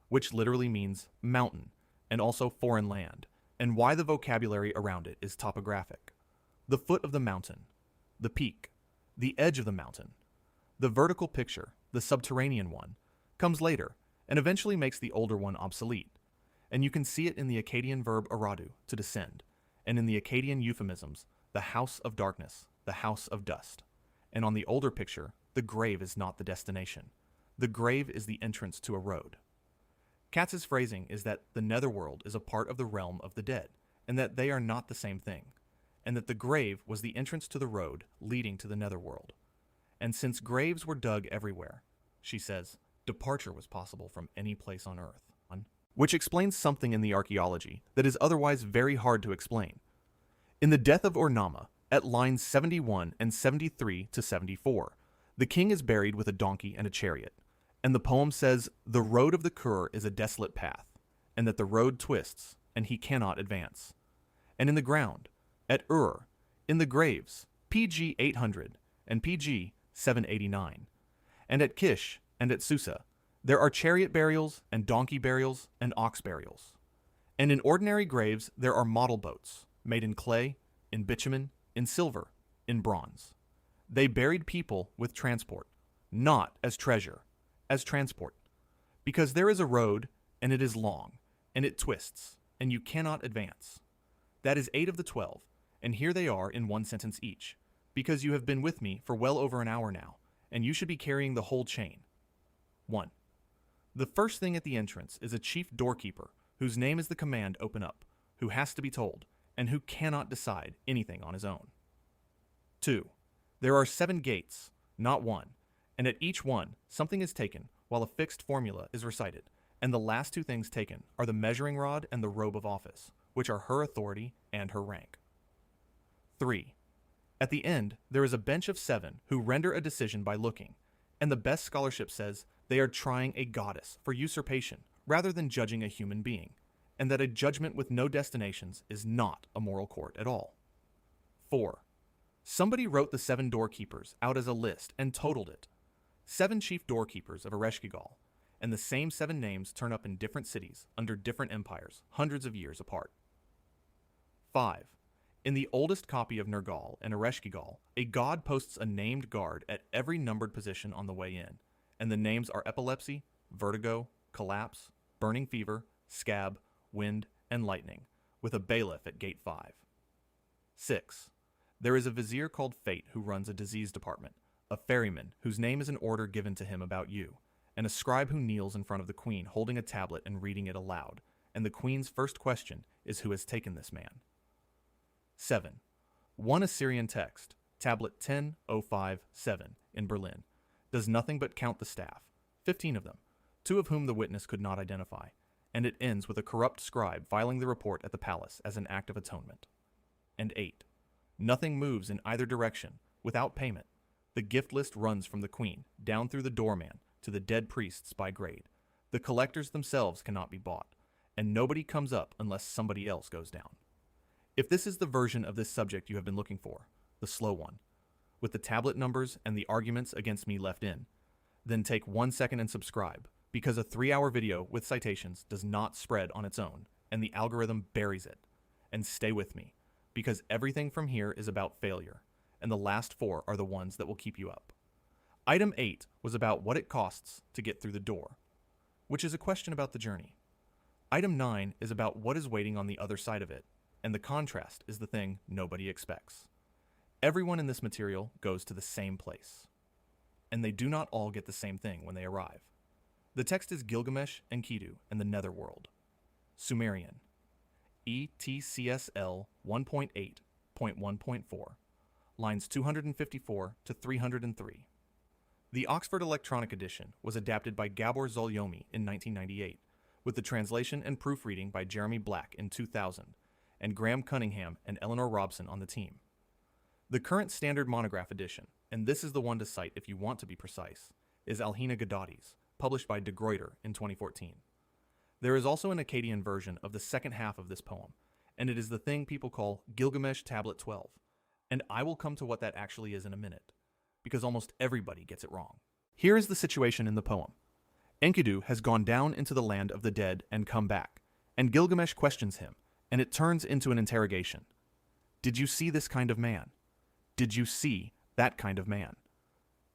which literally means mountain, and also foreign land, and why the vocabulary around it is topographic. The foot of the mountain, the peak, the edge of the mountain. The vertical picture, the subterranean one, comes later and eventually makes the older one obsolete. And you can see it in the Akkadian verb aradu, to descend, and in the Akkadian euphemisms, the house of darkness, the house of dust. And on the older picture, the grave is not the destination. The grave is the entrance to a road. Katz's phrasing is that the netherworld is a part of the realm of the dead, and that they are not the same thing, and that the grave was the entrance to the road leading to the netherworld. And since graves were dug everywhere, she says, departure was possible from any place on earth. Which explains something in the archaeology that is otherwise very hard to explain. In the Death of Ornama, at lines 71 and 73 to 74, the king is buried with a donkey and a chariot, and the poem says, the road of the Kur is a desolate path, and that the road twists, and he cannot advance. And in the ground, at Ur, in the graves, PG 800 and PG 789, and at Kish and at Susa, there are chariot burials and donkey burials and ox burials. And in ordinary graves there are model boats, made in clay, in bitumen, in silver, in bronze. They buried people with transport, not as treasure, as transport. Because there is a road, and it is long, and it twists, and you cannot advance. That is 8 of the 12, and here they are in one sentence each, because you have been with me for well over an hour now, and you should be carrying the whole chain. 1. The first thing at the entrance is a chief doorkeeper, whose name is the command open up, who has to be told, and who cannot decide anything on his own. 2. There are 7 gates, not one, and at each one something is taken while a fixed formula is recited, and the last 2 things taken are the measuring rod and the robe of office, which are her authority and her rank. 3. At the end, there is a bench of 7 who render a decision by looking, and the best scholarship says they are trying a goddess for usurpation rather than judging a human being, and that a judgment with no destinations is not a moral court at all. 4. Somebody wrote the 7 doorkeepers out as a list and totaled it. 7 chief doorkeepers of Ereshkigal, and the same 7 names turn up in different cities under different empires, hundreds of years apart. 5. In the oldest copy of Nergal and Ereshkigal, a god posts a named guard at every numbered position on the way in, and the names are epilepsy, vertigo, collapse, burning fever, scab, wind, and lightning, with a bailiff at gate 5. 6. There is a vizier called Fate who runs a disease department, a ferryman whose name is an order given to him about you, and a scribe who kneels in front of the queen holding a tablet and reading it aloud, and the queen's first question is who has taken this man. 7. One Assyrian text, tablet 10057 in Berlin, does nothing but count the staff, 15 of them, 2 of whom the witness could not identify, and it ends with a corrupt scribe filing the report at the palace as an act of atonement. And 8. Nothing moves in either direction, without payment. The gift list runs from the queen, down through the doorman, to the dead priests by grade. The collectors themselves cannot be bought, and nobody comes up unless somebody else goes down. If this is the version of this subject you have been looking for, the slow one, with the tablet numbers and the arguments against me left in, then take 1 second and subscribe, because a 3-hour video with citations does not spread on its own, and the algorithm buries it. And stay with me, because everything from here is about failure, and the last 4 are the ones that will keep you up. Item 8 was about what it costs to get through the door, which is a question about the journey. Item 9 is about what is waiting on the other side of it, and the contrast is the thing nobody expects. Everyone in this material goes to the same place, and they do not all get the same thing when they arrive. The text is Gilgamesh, Enkidu, and the Netherworld. Sumerian. ETCSL 1.8.1.4, lines 254 to 303. The Oxford Electronic Edition was adapted by Gabor Zolyomi in 1998, with the translation and proofreading by Jeremy Black in 2000, and Graham Cunningham and Eleanor Robson on the team. The current standard monograph edition, and this is the one to cite if you want to be precise, is Alhina Gadati's, published by De Gruyter in 2014. There is also an Akkadian version of the second half of this poem, and it is the thing people call Gilgamesh Tablet 12, and I will come to what that actually is in a minute, because almost everybody gets it wrong. Here is the situation in the poem. Enkidu has gone down into the land of the dead and come back, and Gilgamesh questions him, and it turns into an interrogation. Did you see this kind of man? Did you see that kind of man?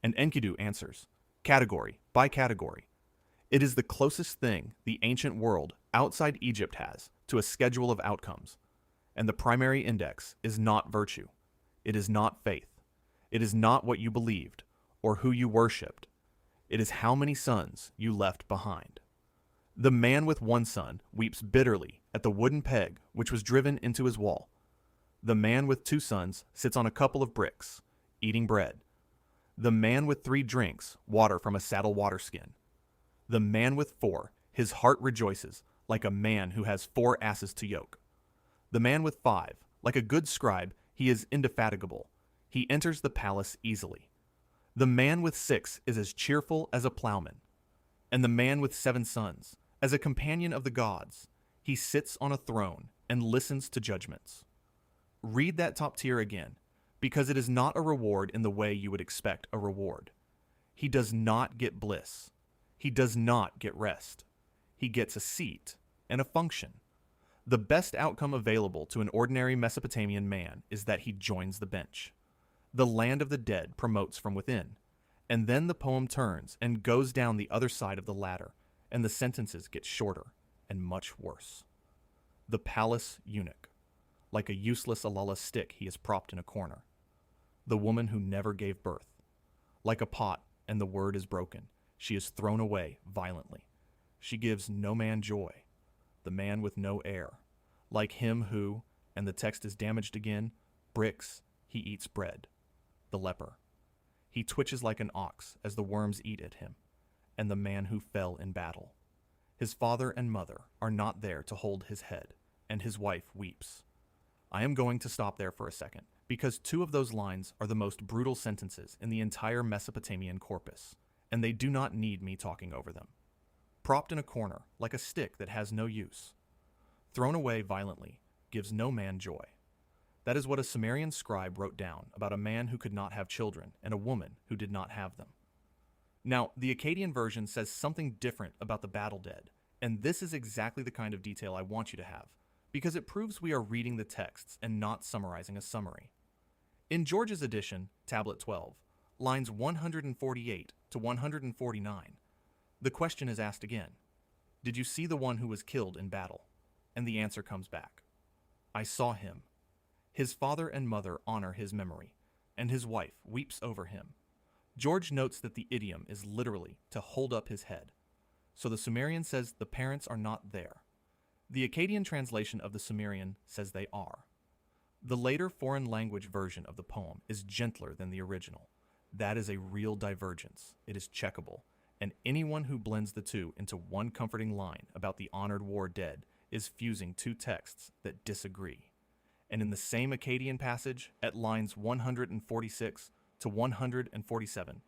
And Enkidu answers, category by category. It is the closest thing the ancient world outside Egypt has to a schedule of outcomes, and the primary index is not virtue. It is not faith. It is not what you believed or who you worshipped. It is how many sons you left behind. The man with 1 son weeps bitterly at the wooden peg which was driven into his wall. The man with 2 sons sits on a couple of bricks, eating bread. The man with 3 drinks water from a saddle water skin. The man with 4, his heart rejoices like a man who has 4 asses to yoke. The man with 5, like a good scribe, he is indefatigable. He enters the palace easily. The man with 6 is as cheerful as a plowman. And the man with 7 sons, as a companion of the gods, he sits on a throne and listens to judgments. Read that top tier again, because it is not a reward in the way you would expect a reward. He does not get bliss. He does not get rest. He gets a seat and a function. The best outcome available to an ordinary Mesopotamian man is that he joins the bench. The land of the dead promotes from within, and then the poem turns and goes down the other side of the ladder, and the sentences get shorter and much worse. The palace eunuch. Like a useless Alala stick, he is propped in a corner. The woman who never gave birth. Like a pot, and the word is broken, she is thrown away violently. She gives no man joy, the man with no heir. Like him who, and the text is damaged again, bricks, he eats bread. The leper. He twitches like an ox as the worms eat at him, and the man who fell in battle. His father and mother are not there to hold his head, and his wife weeps. I am going to stop there for a second, because 2 of those lines are the most brutal sentences in the entire Mesopotamian corpus, and they do not need me talking over them. Propped in a corner, like a stick that has no use. Thrown away violently, gives no man joy. That is what a Sumerian scribe wrote down about a man who could not have children and a woman who did not have them. Now, the Akkadian version says something different about the battle dead, and this is exactly the kind of detail I want you to have, because it proves we are reading the texts and not summarizing a summary. In George's edition, Tablet 12, lines 148 to 149, the question is asked again, did you see the one who was killed in battle? And the answer comes back, I saw him. His father and mother honor his memory, and his wife weeps over him. George notes that the idiom is literally to hold up his head. So the Sumerian says the parents are not there. The Akkadian translation of the Sumerian says they are. The later foreign language version of the poem is gentler than the original. That is a real divergence. It is checkable, and anyone who blends the two into one comforting line about the honored war dead is fusing two texts that disagree. And in the same Akkadian passage, at lines 146 to 147,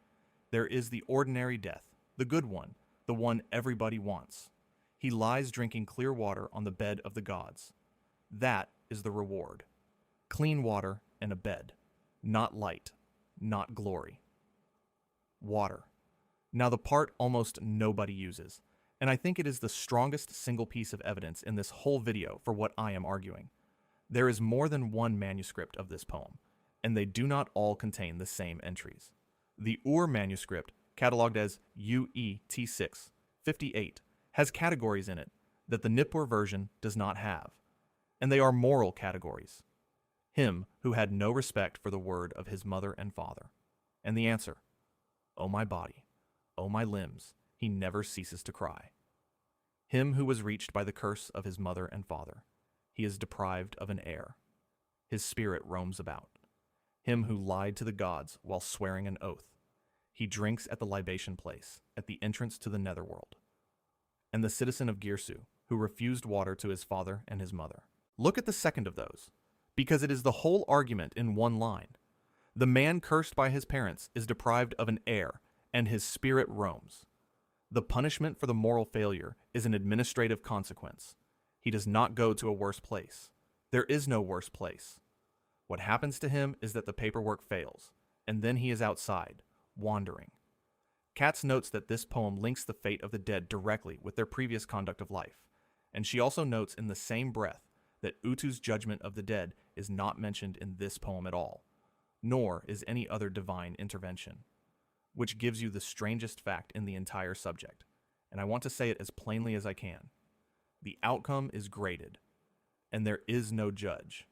there is the ordinary death, the good one, the one everybody wants. He lies drinking clear water on the bed of the gods. That is the reward. Clean water and a bed, not light, not glory. Water. Now the part almost nobody uses, and I think it is the strongest single piece of evidence in this whole video for what I am arguing. There is more than one manuscript of this poem, and they do not all contain the same entries. The Ur manuscript, catalogued as UET6, 58, has categories in it that the Nippur version does not have, and they are moral categories. Him who had no respect for the word of his mother and father. And the answer, O my body, O my limbs, he never ceases to cry. Him who was reached by the curse of his mother and father, he is deprived of an heir. His spirit roams about. Him who lied to the gods while swearing an oath, he drinks at the libation place, at the entrance to the netherworld. And the citizen of Girsu, who refused water to his father and his mother. Look at the second of those, because it is the whole argument in one line. The man cursed by his parents is deprived of an heir, and his spirit roams. The punishment for the moral failure is an administrative consequence. He does not go to a worse place. There is no worse place. What happens to him is that the paperwork fails, and then he is outside, wandering. Katz notes that this poem links the fate of the dead directly with their previous conduct of life, and she also notes in the same breath that Utu's judgment of the dead is not mentioned in this poem at all, nor is any other divine intervention, which gives you the strangest fact in the entire subject, and I want to say it as plainly as I can. The outcome is graded, and there is no judge.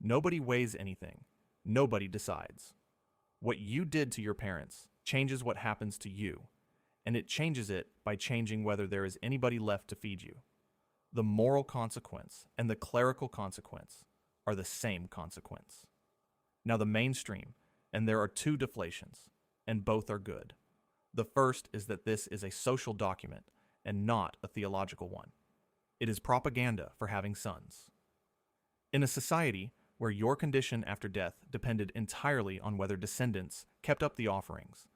Nobody weighs anything. Nobody decides. What you did to your parents changes what happens to you, and it changes it by changing whether there is anybody left to feed you. The moral consequence and the clerical consequence are the same consequence. Now the mainstream, and there are two deflations, and both are good. The first is that this is a social document and not a theological one. It is propaganda for having sons. In a society where your condition after death depended entirely on whether descendants kept up the offerings,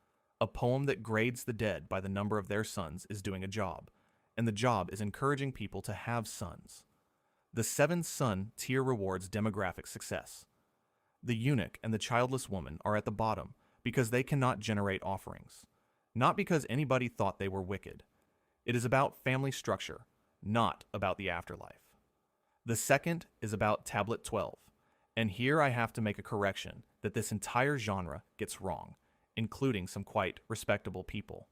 a poem that grades the dead by the number of their sons is doing a job, and the job is encouraging people to have sons. The 7-son tier rewards demographic success. The eunuch and the childless woman are at the bottom because they cannot generate offerings, not because anybody thought they were wicked. It is about family structure, not about the afterlife. The second is about Tablet 12, and here I have to make a correction that this entire genre gets wrong, including some quite respectable people.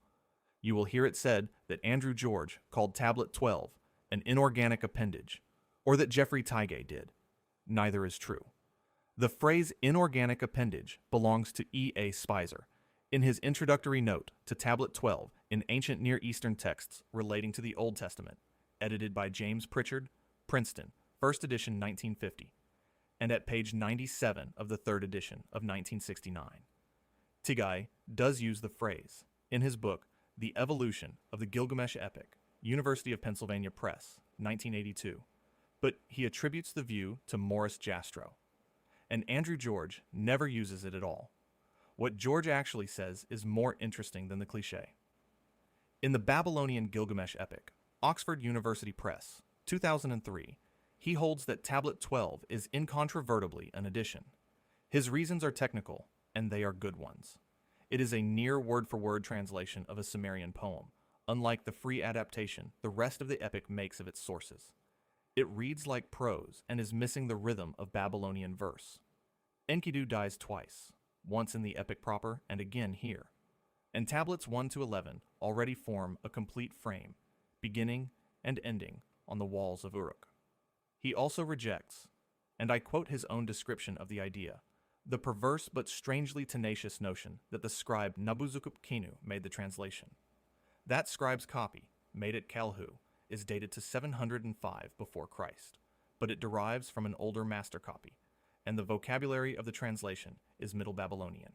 You will hear it said that Andrew George called Tablet 12 an inorganic appendage, or that Jeffrey Tigay did. Neither is true. The phrase inorganic appendage belongs to E.A. Spicer in his introductory note to Tablet 12 in Ancient Near Eastern Texts Relating to the Old Testament, edited by James Pritchard, Princeton, 1st edition 1950, and at page 97 of the 3rd edition of 1969. Tigay does use the phrase in his book The Evolution of the Gilgamesh Epic, University of Pennsylvania Press, 1982, but he attributes the view to Morris Jastrow. And Andrew George never uses it at all. What George actually says is more interesting than the cliché. In the Babylonian Gilgamesh Epic, Oxford University Press, 2003, he holds that Tablet 12 is incontrovertibly an addition. His reasons are technical, and they are good ones. It is a near word-for-word translation of a Sumerian poem, unlike the free adaptation the rest of the epic makes of its sources. It reads like prose and is missing the rhythm of Babylonian verse. Enkidu dies twice, once in the epic proper and again here. And tablets 1 to 11 already form a complete frame, beginning and ending on the walls of Uruk. He also rejects, and I quote his own description of the idea: the perverse but strangely tenacious notion that the scribe Nabuzukup-Kinu made the translation. That scribe's copy, made at Kalhu, is dated to 705 before Christ, but it derives from an older master copy, and the vocabulary of the translation is Middle Babylonian.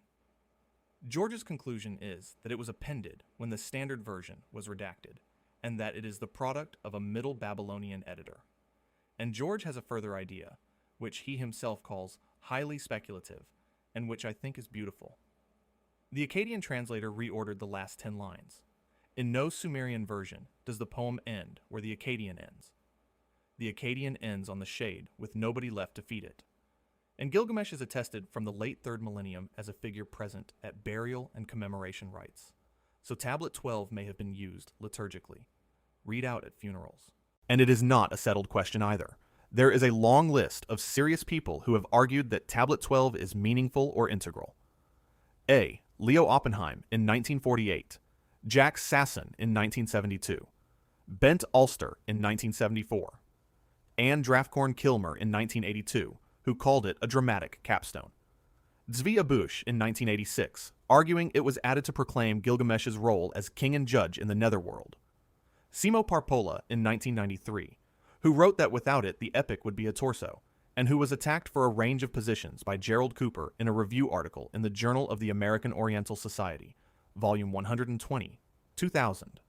George's conclusion is that it was appended when the standard version was redacted, and that it is the product of a Middle Babylonian editor. And George has a further idea, which he himself calls highly speculative, and which I think is beautiful. The Akkadian translator reordered the last 10 lines. In no Sumerian version does the poem end where the Akkadian ends. The Akkadian ends on the shade with nobody left to feed it. And Gilgamesh is attested from the late 3rd millennium as a figure present at burial and commemoration rites. So Tablet 12 may have been used liturgically. Read out at funerals. And it is not a settled question either. There is a long list of serious people who have argued that Tablet 12 is meaningful or integral. A. Leo Oppenheim in 1948, Jack Sasson in 1972, Bent Ulster in 1974, Anne Draftcorn Kilmer in 1982, who called it a dramatic capstone. Zvi Abush in 1986, arguing it was added to proclaim Gilgamesh's role as king and judge in the netherworld. Simo Parpola in 1993, who wrote that without it the epic would be a torso, and who was attacked for a range of positions by Gerald Cooper in a review article in the Journal of the American Oriental Society, Volume 120, 2000.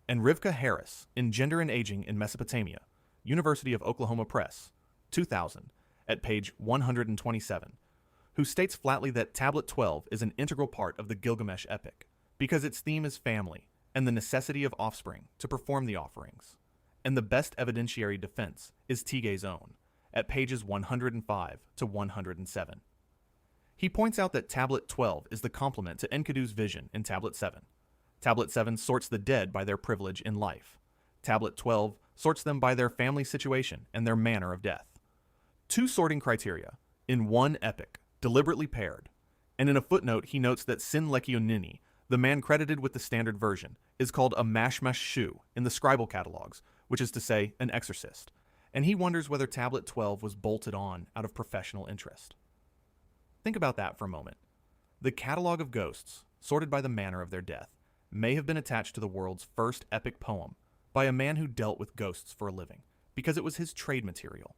And Rivka Harris in Gender and Aging in Mesopotamia, University of Oklahoma Press, 2000, at page 127, who states flatly that Tablet 12 is an integral part of the Gilgamesh epic, because its theme is family and the necessity of offspring to perform the offerings. And the best evidentiary defense is Tige's own, at pages 105 to 107. He points out that Tablet 12 is the complement to Enkidu's vision in Tablet 7. Tablet 7 sorts the dead by their privilege in life. Tablet 12 sorts them by their family situation and their manner of death. Two sorting criteria, in one epic, deliberately paired. And in a footnote he notes that Sin Lekionini, the man credited with the standard version, is called a mashmash shu in the scribal catalogs, which is to say, an exorcist, and he wonders whether Tablet 12 was bolted on out of professional interest. Think about that for a moment. The catalog of ghosts, sorted by the manner of their death, may have been attached to the world's first epic poem by a man who dealt with ghosts for a living, because it was his trade material.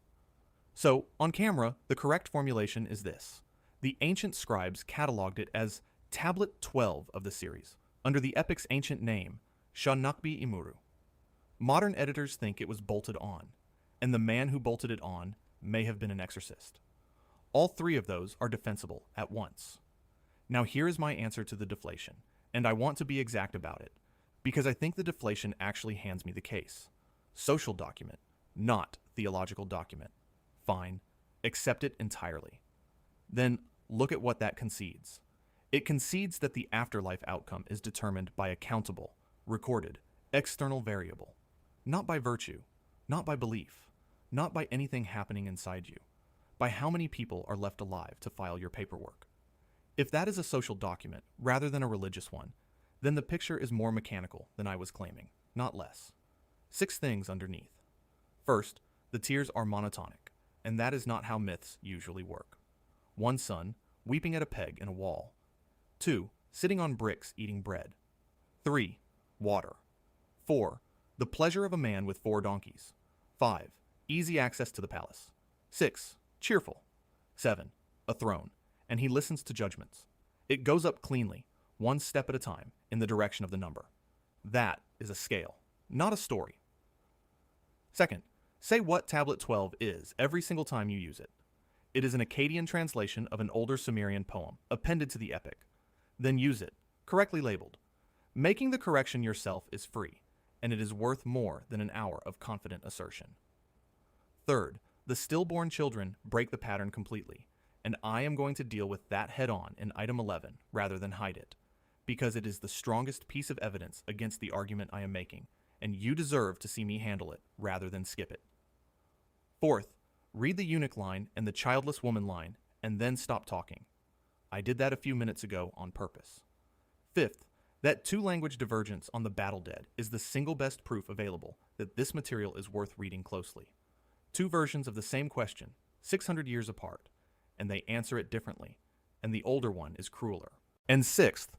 So, on camera, the correct formulation is this. The ancient scribes cataloged it as Tablet 12 of the series, under the epic's ancient name, Shanakbi Imuru. Modern editors think it was bolted on, and the man who bolted it on may have been an exorcist. All three of those are defensible at once. Now here is my answer to the deflation, and I want to be exact about it, because I think the deflation actually hands me the case. Social document, not theological document. Fine, accept it entirely. Then look at what that concedes. It concedes that the afterlife outcome is determined by a countable, recorded, external variable. Not by virtue, not by belief, not by anything happening inside you, by how many people are left alive to file your paperwork. If that is a social document rather than a religious one, then the picture is more mechanical than I was claiming, not less. 6 things underneath. First, the tears are monotonic, and that is not how myths usually work. 1 son, weeping at a peg in a wall. 2, sitting on bricks eating bread. 3, water. 4, the pleasure of a man with 4 donkeys. 5, easy access to the palace. 6, cheerful. 7, a throne, and he listens to judgments. It goes up cleanly, 1 step at a time, in the direction of the number. That is a scale, not a story. Second, say what Tablet 12 is every single time you use it. It is an Akkadian translation of an older Sumerian poem, appended to the epic. Then use it, correctly labeled. Making the correction yourself is free, and it is worth more than an hour of confident assertion. Third, the stillborn children break the pattern completely, and I am going to deal with that head-on in item 11 rather than hide it, because it is the strongest piece of evidence against the argument I am making, and you deserve to see me handle it rather than skip it. Fourth, read the eunuch line and the childless woman line, and then stop talking. I did that a few minutes ago on purpose. Fifth, that 2-language divergence on the battle dead is the single best proof available that this material is worth reading closely. 2 versions of the same question, 600 years apart, and they answer it differently, and the older one is crueler. And sixth,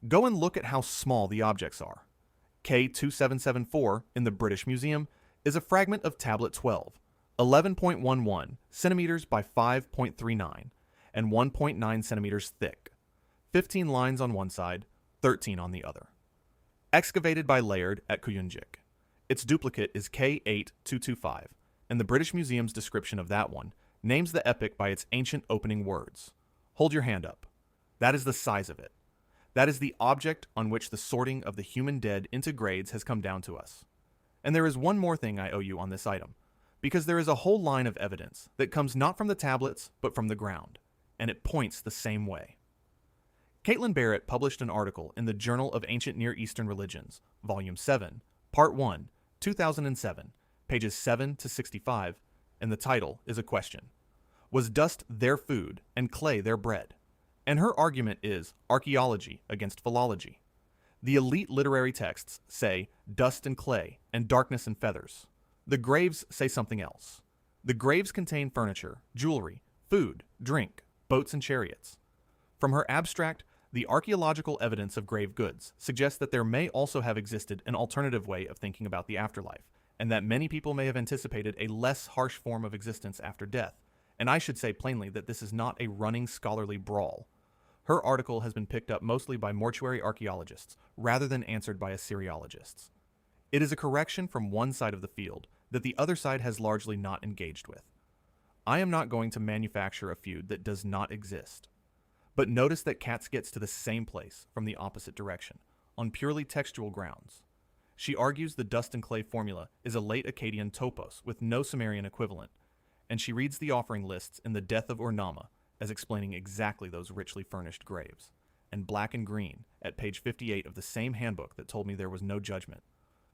go and look at how small the objects are. K2774 in the British Museum is a fragment of tablet 12, 11.11 centimeters by 5.39, and 1.9 centimeters thick, 15 lines on one side, 13 on the other. Excavated by Layard at Kuyunjik. Its duplicate is K8225, and the British Museum's description of that one names the epic by its ancient opening words. Hold your hand up. That is the size of it. That is the object on which the sorting of the human dead into grades has come down to us. And there is one more thing I owe you on this item, because there is a whole line of evidence that comes not from the tablets, but from the ground, and it points the same way. Caitlin Barrett published an article in the Journal of Ancient Near Eastern Religions, Volume 7, Part 1, 2007, pages 7 to 65, and the title is a question. Was dust their food and clay their bread? And her argument is archaeology against philology. The elite literary texts say dust and clay and darkness and feathers. The graves say something else. The graves contain furniture, jewelry, food, drink, boats and chariots. From her abstract, the archaeological evidence of grave goods suggests that there may also have existed an alternative way of thinking about the afterlife, and that many people may have anticipated a less harsh form of existence after death. And I should say plainly that this is not a running scholarly brawl. Her article has been picked up mostly by mortuary archaeologists, rather than answered by Assyriologists. It is a correction from one side of the field that the other side has largely not engaged with. I am not going to manufacture a feud that does not exist. But notice that Katz gets to the same place from the opposite direction, on purely textual grounds. She argues the dust and clay formula is a late Akkadian topos with no Sumerian equivalent, and she reads the offering lists in the Death of Ur-Nama as explaining exactly those richly furnished graves, and black and green at page 58 of the same handbook that told me there was no judgment.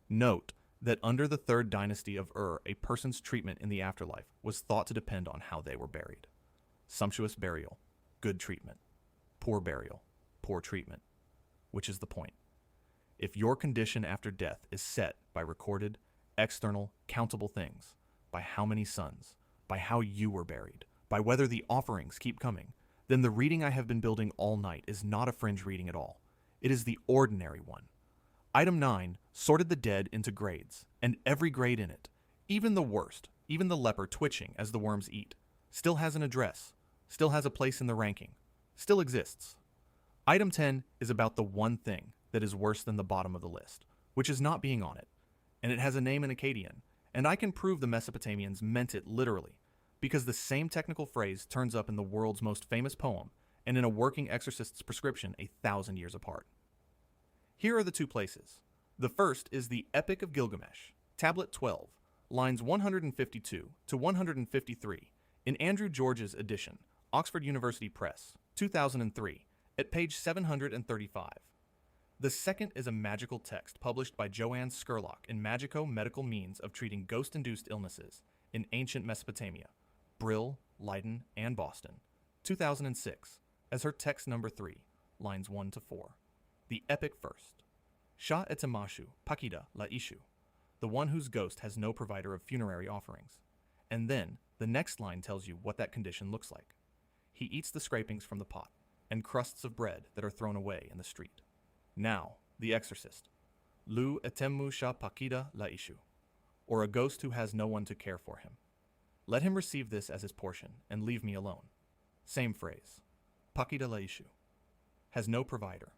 Note that under the third dynasty of Ur, a person's treatment in the afterlife was thought to depend on how they were buried. Sumptuous burial, good treatment. Poor burial, poor treatment. Which is the point. If your condition after death is set by recorded, external, countable things, by how many sons, by how you were buried, by whether the offerings keep coming, then the reading I have been building all night is not a fringe reading at all. It is the ordinary one. Item 9 sorted the dead into grades, and every grade in it, even the worst, even the leper twitching as the worms eat, still has an address, still has a place in the ranking, still exists. Item 10 is about the one thing that is worse than the bottom of the list, which is not being on it, and it has a name in Akkadian, and I can prove the Mesopotamians meant it literally, because the same technical phrase turns up in the world's most famous poem and in a working exorcist's prescription 1,000 years apart. Here are the two places. The first is the Epic of Gilgamesh, Tablet 12, lines 152 to 153, in Andrew George's edition, Oxford University Press, 2003, at page 735. The second is a magical text published by Joanne Scurlock in Magico-Medical Means of Treating Ghost-Induced Illnesses in Ancient Mesopotamia, Brill, Leiden, and Boston, 2006, as her text number 3, lines 1 to 4. The epic first. Sha etamashu pakida la ishu, the one whose ghost has no provider of funerary offerings. And then, the next line tells you what that condition looks like. He eats the scrapings from the pot, and crusts of bread that are thrown away in the street. Now, the exorcist. Lu etemu sha pakida la ishu, or a ghost who has no one to care for him. Let him receive this as his portion, and leave me alone. Same phrase. Pakida la ishu. Has no provider.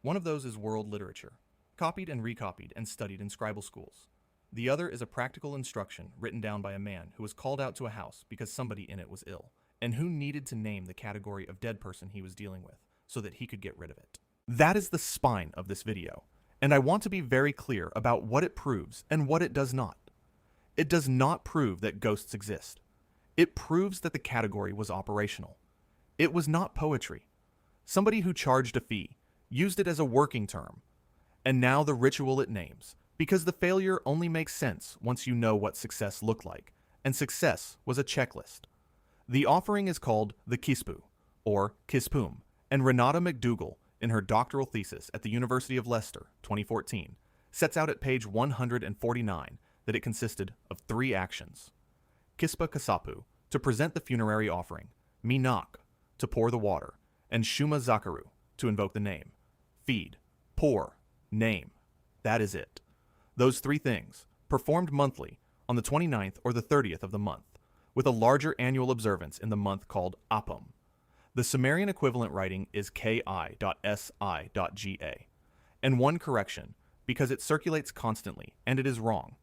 One of those is world literature, copied and recopied and studied in scribal schools. The other is a practical instruction written down by a man who was called out to a house because somebody in it was ill, and who needed to name the category of dead person he was dealing with so that he could get rid of it. That is the spine of this video, and I want to be very clear about what it proves and what it does not. It does not prove that ghosts exist. It proves that the category was operational. It was not poetry. Somebody who charged a fee used it as a working term, and now the ritual it names, because the failure only makes sense once you know what success looked like, and success was a checklist. The offering is called the Kispu, or Kispum, and Renata McDougall, in her doctoral thesis at the University of Leicester, 2014, sets out at page 149 that it consisted of 3 actions. Kispa Kasapu, to present the funerary offering, minak, to pour the water, and shuma zakaru, to invoke the name. Feed, pour, name. That is it. Those three things, performed monthly on the 29th or the 30th of the month, with a larger annual observance in the month called Apam. The Sumerian equivalent writing is ki.si.ga. And one correction, because it circulates constantly, and it is wrong.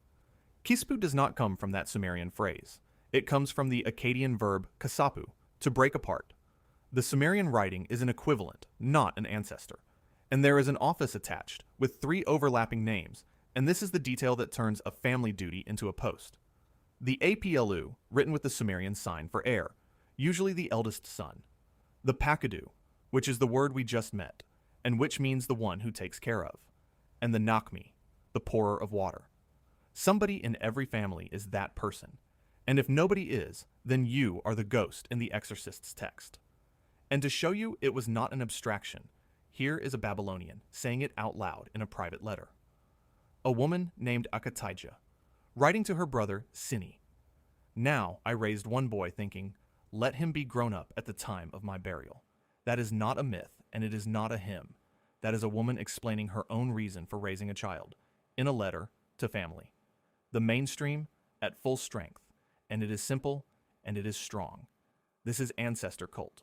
Kispu does not come from that Sumerian phrase. It comes from the Akkadian verb kasapu, to break apart. The Sumerian writing is an equivalent, not an ancestor. And there is an office attached, with 3 overlapping names, and this is the detail that turns a family duty into a post. The APLU, written with the Sumerian sign for heir, usually the eldest son. The pakadu, which is the word we just met, and which means the one who takes care of. And the nakmi, the pourer of water. Somebody in every family is that person, and if nobody is, then you are the ghost in the exorcist's text. And to show you it was not an abstraction, here is a Babylonian saying it out loud in a private letter. A woman named Akatijah, writing to her brother Sini. Now I raised one boy thinking, let him be grown up at the time of my burial. That is not a myth, and it is not a hymn. That is a woman explaining her own reason for raising a child, in a letter to family. The mainstream, at full strength, and it is simple, and it is strong. This is ancestor cult.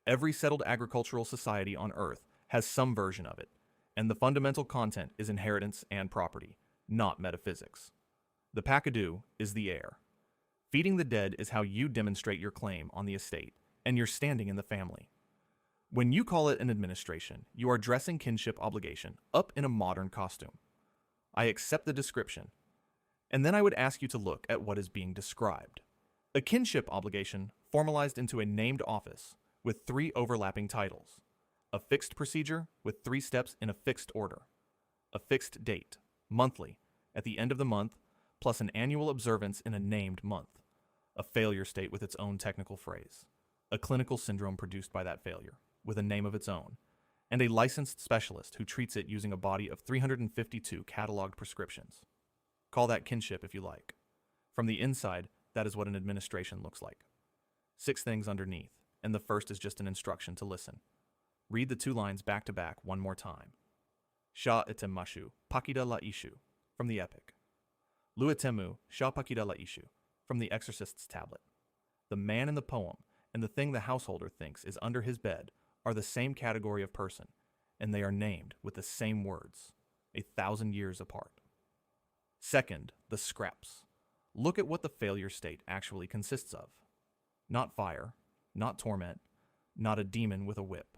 Every settled agricultural society on Earth has some version of it, and the fundamental content is inheritance and property, not metaphysics. The pakadu is the heir. Feeding the dead is how you demonstrate your claim on the estate and your standing in the family. When you call it an administration, you are dressing kinship obligation up in a modern costume. I accept the description, and then I would ask you to look at what is being described. A kinship obligation formalized into a named office with 3 overlapping titles. A fixed procedure with 3 steps in a fixed order. A fixed date, monthly, at the end of the month, plus an annual observance in a named month. A failure state with its own technical phrase. A clinical syndrome produced by that failure, with a name of its own. And a licensed specialist who treats it using a body of 352 cataloged prescriptions. Call that kinship if you like. From the inside, that is what an administration looks like. 6 things underneath, and the first is just an instruction to listen. Read the 2 lines back to back one more time. Sha etemashu, pakida la ishu, from the epic. Luetemu, sha pakida la ishu, from the exorcist's tablet. The man in the poem and the thing the householder thinks is under his bed are the same category of person, and they are named with the same words, 1,000 years apart. Second, the scraps. Look at what the failure state actually consists of. Not fire, not torment, not a demon with a whip.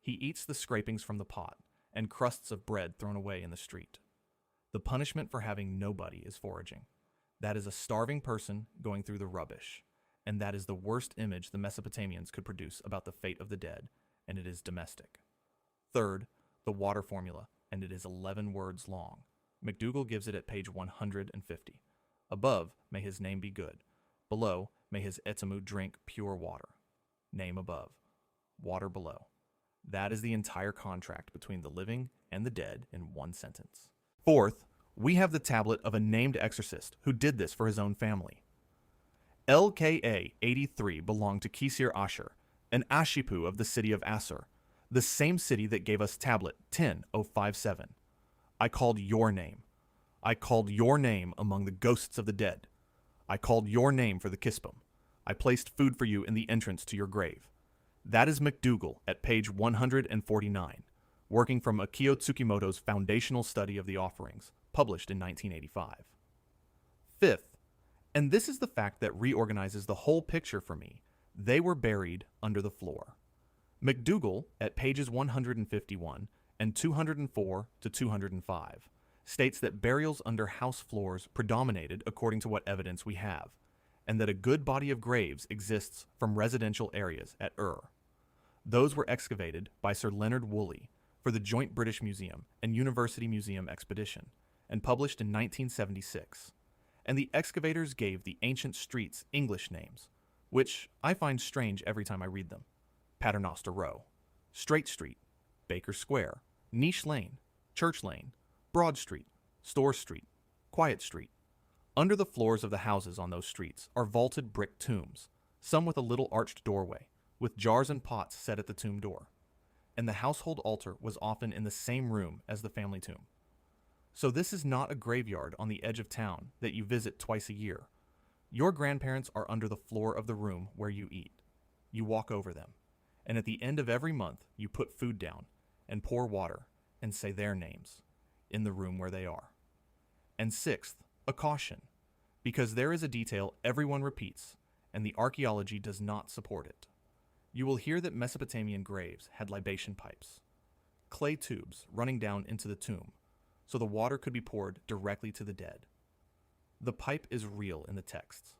He eats the scrapings from the pot and crusts of bread thrown away in the street. The punishment for having nobody is foraging. That is a starving person going through the rubbish, and that is the worst image the Mesopotamians could produce about the fate of the dead, and it is domestic. Third, the water formula, and it is 11 words long. McDougall gives it at page 150. Above, may his name be good. Below, may his etemu drink pure water. Name above. Water below. That is the entire contract between the living and the dead in one sentence. Fourth, we have the tablet of a named exorcist who did this for his own family. LKA 83 belonged to Kisir Ashur, an Ashipu of the city of Assur, the same city that gave us tablet 10057. I called your name. I called your name among the ghosts of the dead. I called your name for the kispum. I placed food for you in the entrance to your grave. That is McDougall at page 149, working from Akio Tsukamoto's foundational study of the offerings, published in 1985. Fifth, and this is the fact that reorganizes the whole picture for me, they were buried under the floor. McDougall, at pages 151 and 204 to 205, states that burials under house floors predominated according to what evidence we have, and that a good body of graves exists from residential areas at Ur. Those were excavated by Sir Leonard Woolley for the Joint British Museum and University Museum expedition, and published in 1976. And the excavators gave the ancient streets English names, which I find strange every time I read them. Paternoster Row, Straight Street, Baker Square, Niche Lane, Church Lane, Broad Street, Store Street, Quiet Street. Under the floors of the houses on those streets are vaulted brick tombs, some with a little arched doorway, with jars and pots set at the tomb door. And the household altar was often in the same room as the family tomb. So this is not a graveyard on the edge of town that you visit twice a year. Your grandparents are under the floor of the room where you eat. You walk over them, and at the end of every month you put food down and pour water and say their names in the room where they are. And sixth, a caution, because there is a detail everyone repeats, and the archaeology does not support it. You will hear that Mesopotamian graves had libation pipes, clay tubes running down into the tomb, so the water could be poured directly to the dead. The pipe is real in the texts.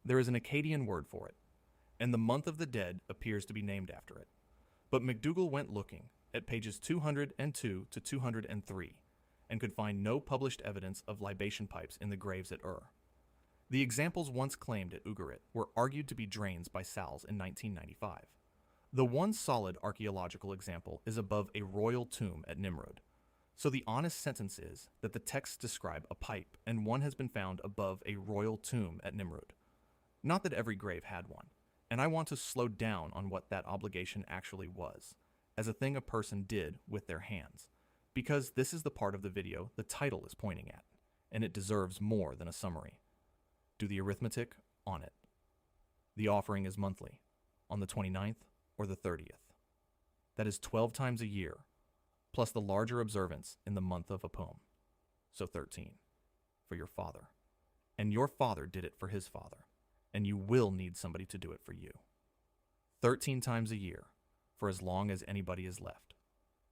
There is an Akkadian word for it, and the month of the dead appears to be named after it. But McDougall went looking at pages 202 to 203 and could find no published evidence of libation pipes in the graves at Ur. The examples once claimed at Ugarit were argued to be drains by Salz in 1995. The one solid archaeological example is above a royal tomb at Nimrud. So the honest sentence is that the texts describe a pipe, and one has been found above a royal tomb at Nimrud. Not that every grave had one, and I want to slow down on what that obligation actually was, as a thing a person did with their hands, because this is the part of the video the title is pointing at, and it deserves more than a summary. Do the arithmetic on it. The offering is monthly, on the 29th or the 30th. That is 12 times a year, plus the larger observance in the month of Apom. So 13, for your father. And your father did it for his father, and you will need somebody to do it for you. 13 times a year, for as long as anybody is left,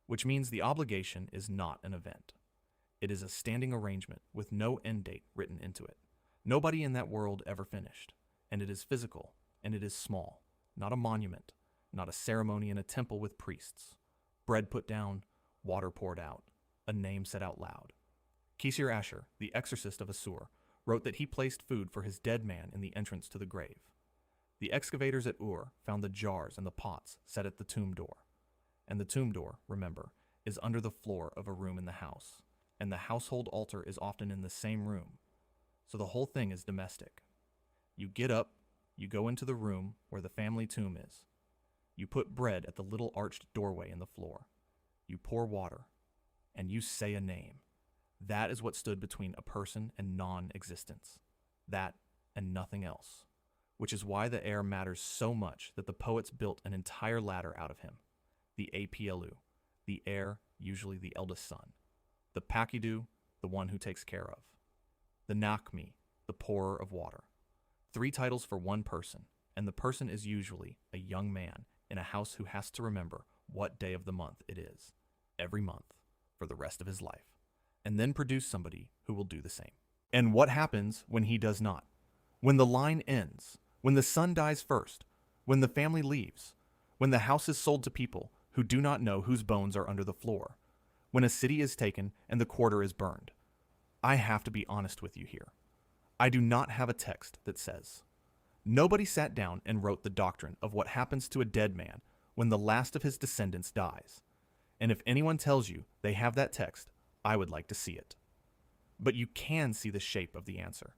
which means the obligation is not an event. It is a standing arrangement with no end date written into it. Nobody in that world ever finished, and it is physical, and it is small, not a monument, not a ceremony in a temple with priests. Bread put down, water poured out, a name said out loud. Kisir Asher, the exorcist of Assur, wrote that he placed food for his dead man in the entrance to the grave. The excavators at Ur found the jars and the pots set at the tomb door. And the tomb door, remember, is under the floor of a room in the house, and the household altar is often in the same room. So the whole thing is domestic. You get up, you go into the room where the family tomb is. You put bread at the little arched doorway in the floor. You pour water, and you say a name. That is what stood between a person and non-existence. That and nothing else. Which is why the heir matters so much that the poets built an entire ladder out of him. The Aplu, the heir, usually the eldest son. The Pakidu, the one who takes care of. The Nakmi, the pourer of water. 3 titles for one person, and the person is usually a young man in a house who has to remember what day of the month it is, every month, for the rest of his life, and then produce somebody who will do the same. And what happens when he does not? When the line ends, when the son dies first, when the family leaves, when the house is sold to people who do not know whose bones are under the floor, when a city is taken and the quarter is burned. I have to be honest with you here. I do not have a text that says, nobody sat down and wrote the doctrine of what happens to a dead man when the last of his descendants dies. And if anyone tells you they have that text, I would like to see it. But you can see the shape of the answer,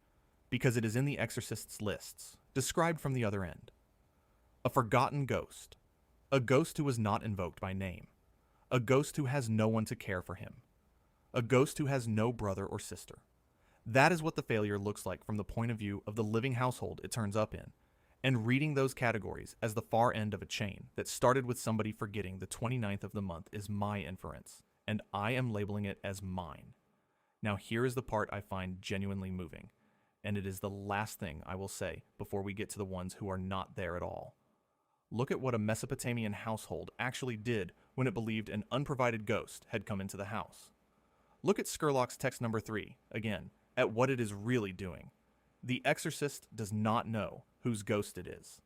because it is in the exorcist's lists, described from the other end. A forgotten ghost. A ghost who was not invoked by name. A ghost who has no one to care for him. A ghost who has no brother or sister. That is what the failure looks like from the point of view of the living household it turns up in, and reading those categories as the far end of a chain that started with somebody forgetting the 29th of the month is my inference, and I am labeling it as mine. Now here is the part I find genuinely moving, and it is the last thing I will say before we get to the ones who are not there at all. Look at what a Mesopotamian household actually did when it believed an unprovided ghost had come into the house. Look at Scurlock's text number 3, again, at what it is really doing. The exorcist does not know whose ghost it is.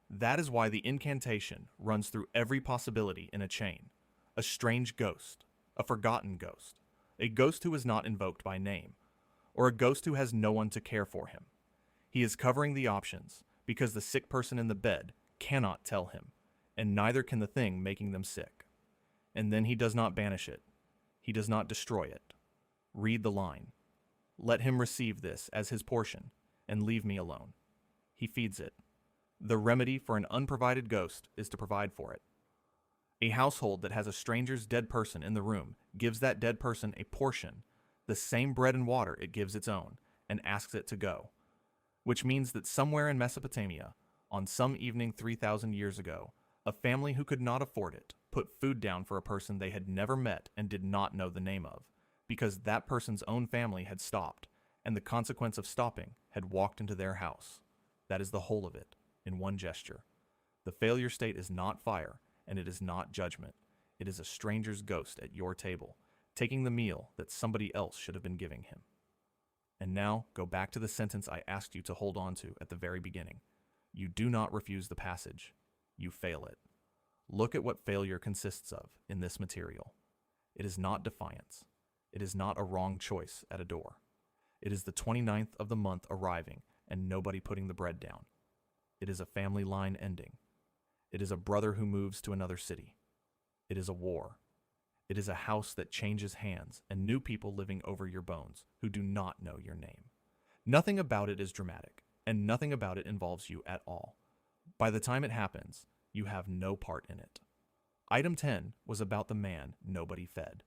That is why the incantation runs through every possibility in a chain. A strange ghost, a forgotten ghost, a ghost who is not invoked by name, or a ghost who has no one to care for him. He is covering the options because the sick person in the bed cannot tell him, and neither can the thing making them sick. And then he does not banish it. He does not destroy it. Read the line. Let him receive this as his portion, and leave me alone. He feeds it. The remedy for an unprovided ghost is to provide for it. A household that has a stranger's dead person in the room gives that dead person a portion, the same bread and water it gives its own, and asks it to go. Which means that somewhere in Mesopotamia, on some evening 3,000 years ago, a family who could not afford it put food down for a person they had never met and did not know the name of, because that person's own family had stopped, and the consequence of stopping had walked into their house. That is the whole of it, in one gesture. The failure state is not fire, and it is not judgment. It is a stranger's ghost at your table, taking the meal that somebody else should have been giving him. And now, go back to the sentence I asked you to hold on to at the very beginning. You do not refuse the passage. You fail it. Look at what failure consists of in this material. It is not defiance. It is not a wrong choice at a door. It is the 29th of the month arriving and nobody putting the bread down. It is a family line ending. It is a brother who moves to another city. It is a war. It is a house that changes hands and new people living over your bones who do not know your name. Nothing about it is dramatic, and nothing about it involves you at all. By the time it happens, you have no part in it. Item 10 was about the man nobody fed,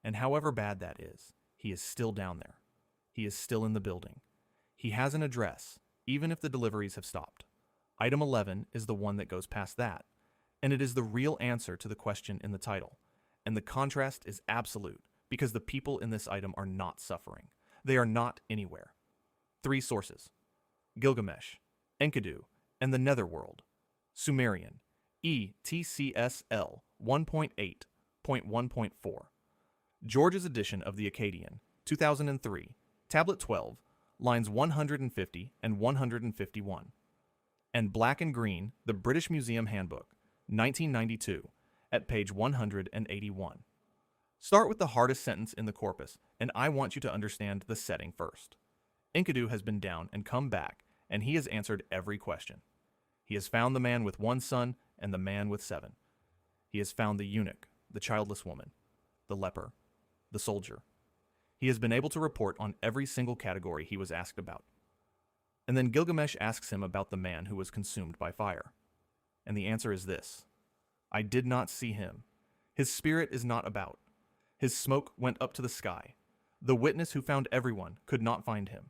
and however bad that is, he is still down there. He is still in the building. He has an address, even if the deliveries have stopped. Item 11 is the one that goes past that, and it is the real answer to the question in the title. And the contrast is absolute, because the people in this item are not suffering. They are not anywhere. 3 sources: Gilgamesh, Enkidu, and the Netherworld. Sumerian, ETCSL 1.8.1.4. George's edition of the Akkadian, 2003, Tablet 12, lines 150 and 151. And Black and Green, the British Museum Handbook, 1992, at page 181. Start with the hardest sentence in the corpus, and I want you to understand the setting first. Enkidu has been down and come back, and he has answered every question. He has found the man with 1 son and the man with 7. He has found the eunuch, the childless woman, the leper, the soldier. He has been able to report on every single category he was asked about. And then Gilgamesh asks him about the man who was consumed by fire. And the answer is this: I did not see him. His spirit is not about. His smoke went up to the sky. The witness who found everyone could not find him.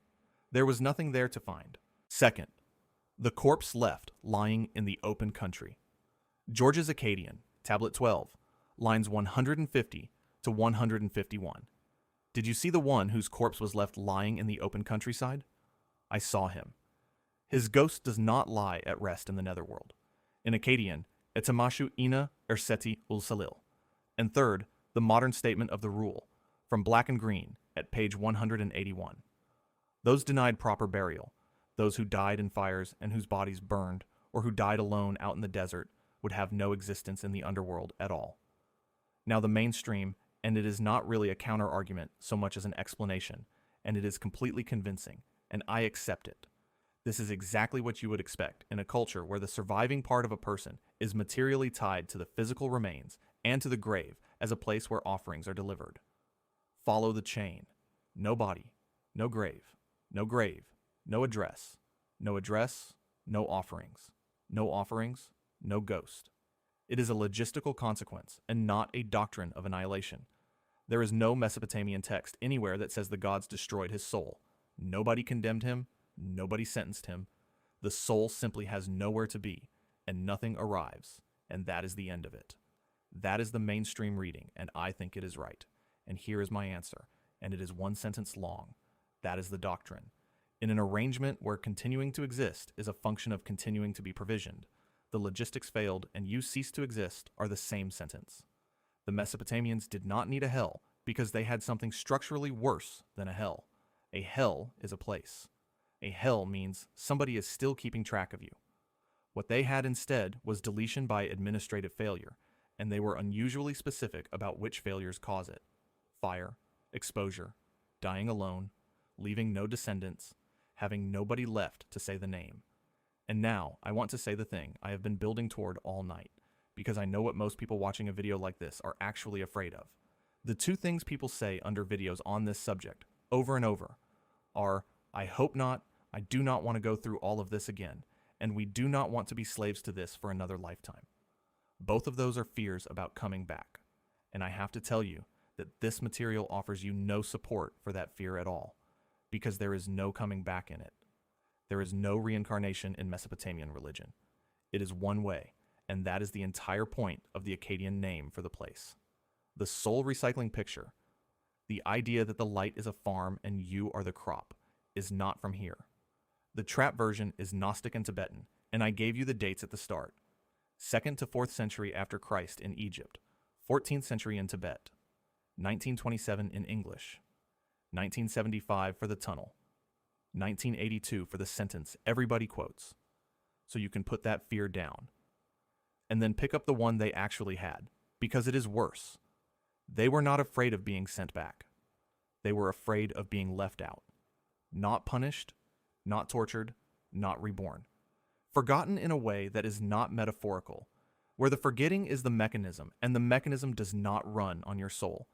There was nothing there to find. Second, the corpse left lying in the open country. George's Akkadian, Tablet 12, lines 150 to 151. Did you see the one whose corpse was left lying in the open countryside? I saw him. His ghost does not lie at rest in the netherworld. In Akkadian, Etamashu ina erseti ul salil. And third, the modern statement of the rule, from Black and Green, at page 181. Those denied proper burial, those who died in fires and whose bodies burned, or who died alone out in the desert, would have no existence in the underworld at all. Now the mainstream, and it is not really a counter-argument so much as an explanation, and it is completely convincing, and I accept it. This is exactly what you would expect in a culture where the surviving part of a person is materially tied to the physical remains and to the grave as a place where offerings are delivered. Follow the chain. No body, no grave, no grave, no address, no address, no offerings, no offerings, no ghost. It is a logistical consequence and not a doctrine of annihilation. There is no Mesopotamian text anywhere that says the gods destroyed his soul. Nobody condemned him. Nobody sentenced him. The soul simply has nowhere to be, and nothing arrives, and that is the end of it. That is the mainstream reading, and I think it is right. And here is my answer, and it is 1 sentence long. That is the doctrine. In an arrangement where continuing to exist is a function of continuing to be provisioned, the logistics failed and you cease to exist are the same sentence. The Mesopotamians did not need a hell because they had something structurally worse than a hell. A hell is a place. A hell means somebody is still keeping track of you. What they had instead was deletion by administrative failure, and they were unusually specific about which failures cause it. Fire, exposure, dying alone, leaving no descendants, having nobody left to say the name. And now, I want to say the thing I have been building toward all night, because I know what most people watching a video like this are actually afraid of. The 2 things people say under videos on this subject, over and over, are, I hope not, I do not want to go through all of this again, and we do not want to be slaves to this for another lifetime. Both of those are fears about coming back, and I have to tell you that this material offers you no support for that fear at all, because there is no coming back in it. There is no reincarnation in Mesopotamian religion. It is one way, and that is the entire point of the Akkadian name for the place. The soul recycling picture, the idea that the light is a farm and you are the crop, is not from here. The trap version is Gnostic and Tibetan, and I gave you the dates at the start. 2nd to 4th century after Christ in Egypt, 14th century in Tibet, 1927 in English, 1975 for the tunnel, 1982 for the sentence everybody quotes, so you can put that fear down. And then pick up the one they actually had, because it is worse. They were not afraid of being sent back. They were afraid of being left out. Not punished, not tortured, not reborn. Forgotten in a way that is not metaphorical, where the forgetting is the mechanism, and the mechanism does not run on your soul.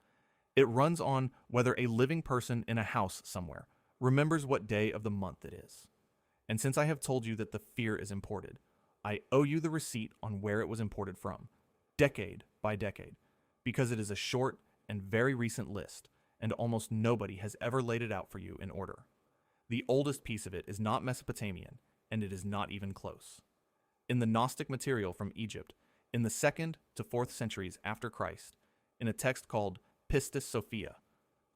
It runs on whether a living person in a house somewhere remembers what day of the month it is. And since I have told you that the fear is imported, I owe you the receipt on where it was imported from, decade by decade, because it is a short and very recent list, and almost nobody has ever laid it out for you in order. The oldest piece of it is not Mesopotamian, and it is not even close. In the Gnostic material from Egypt, in the 2nd to 4th centuries after Christ, in a text called Pistis Sophia,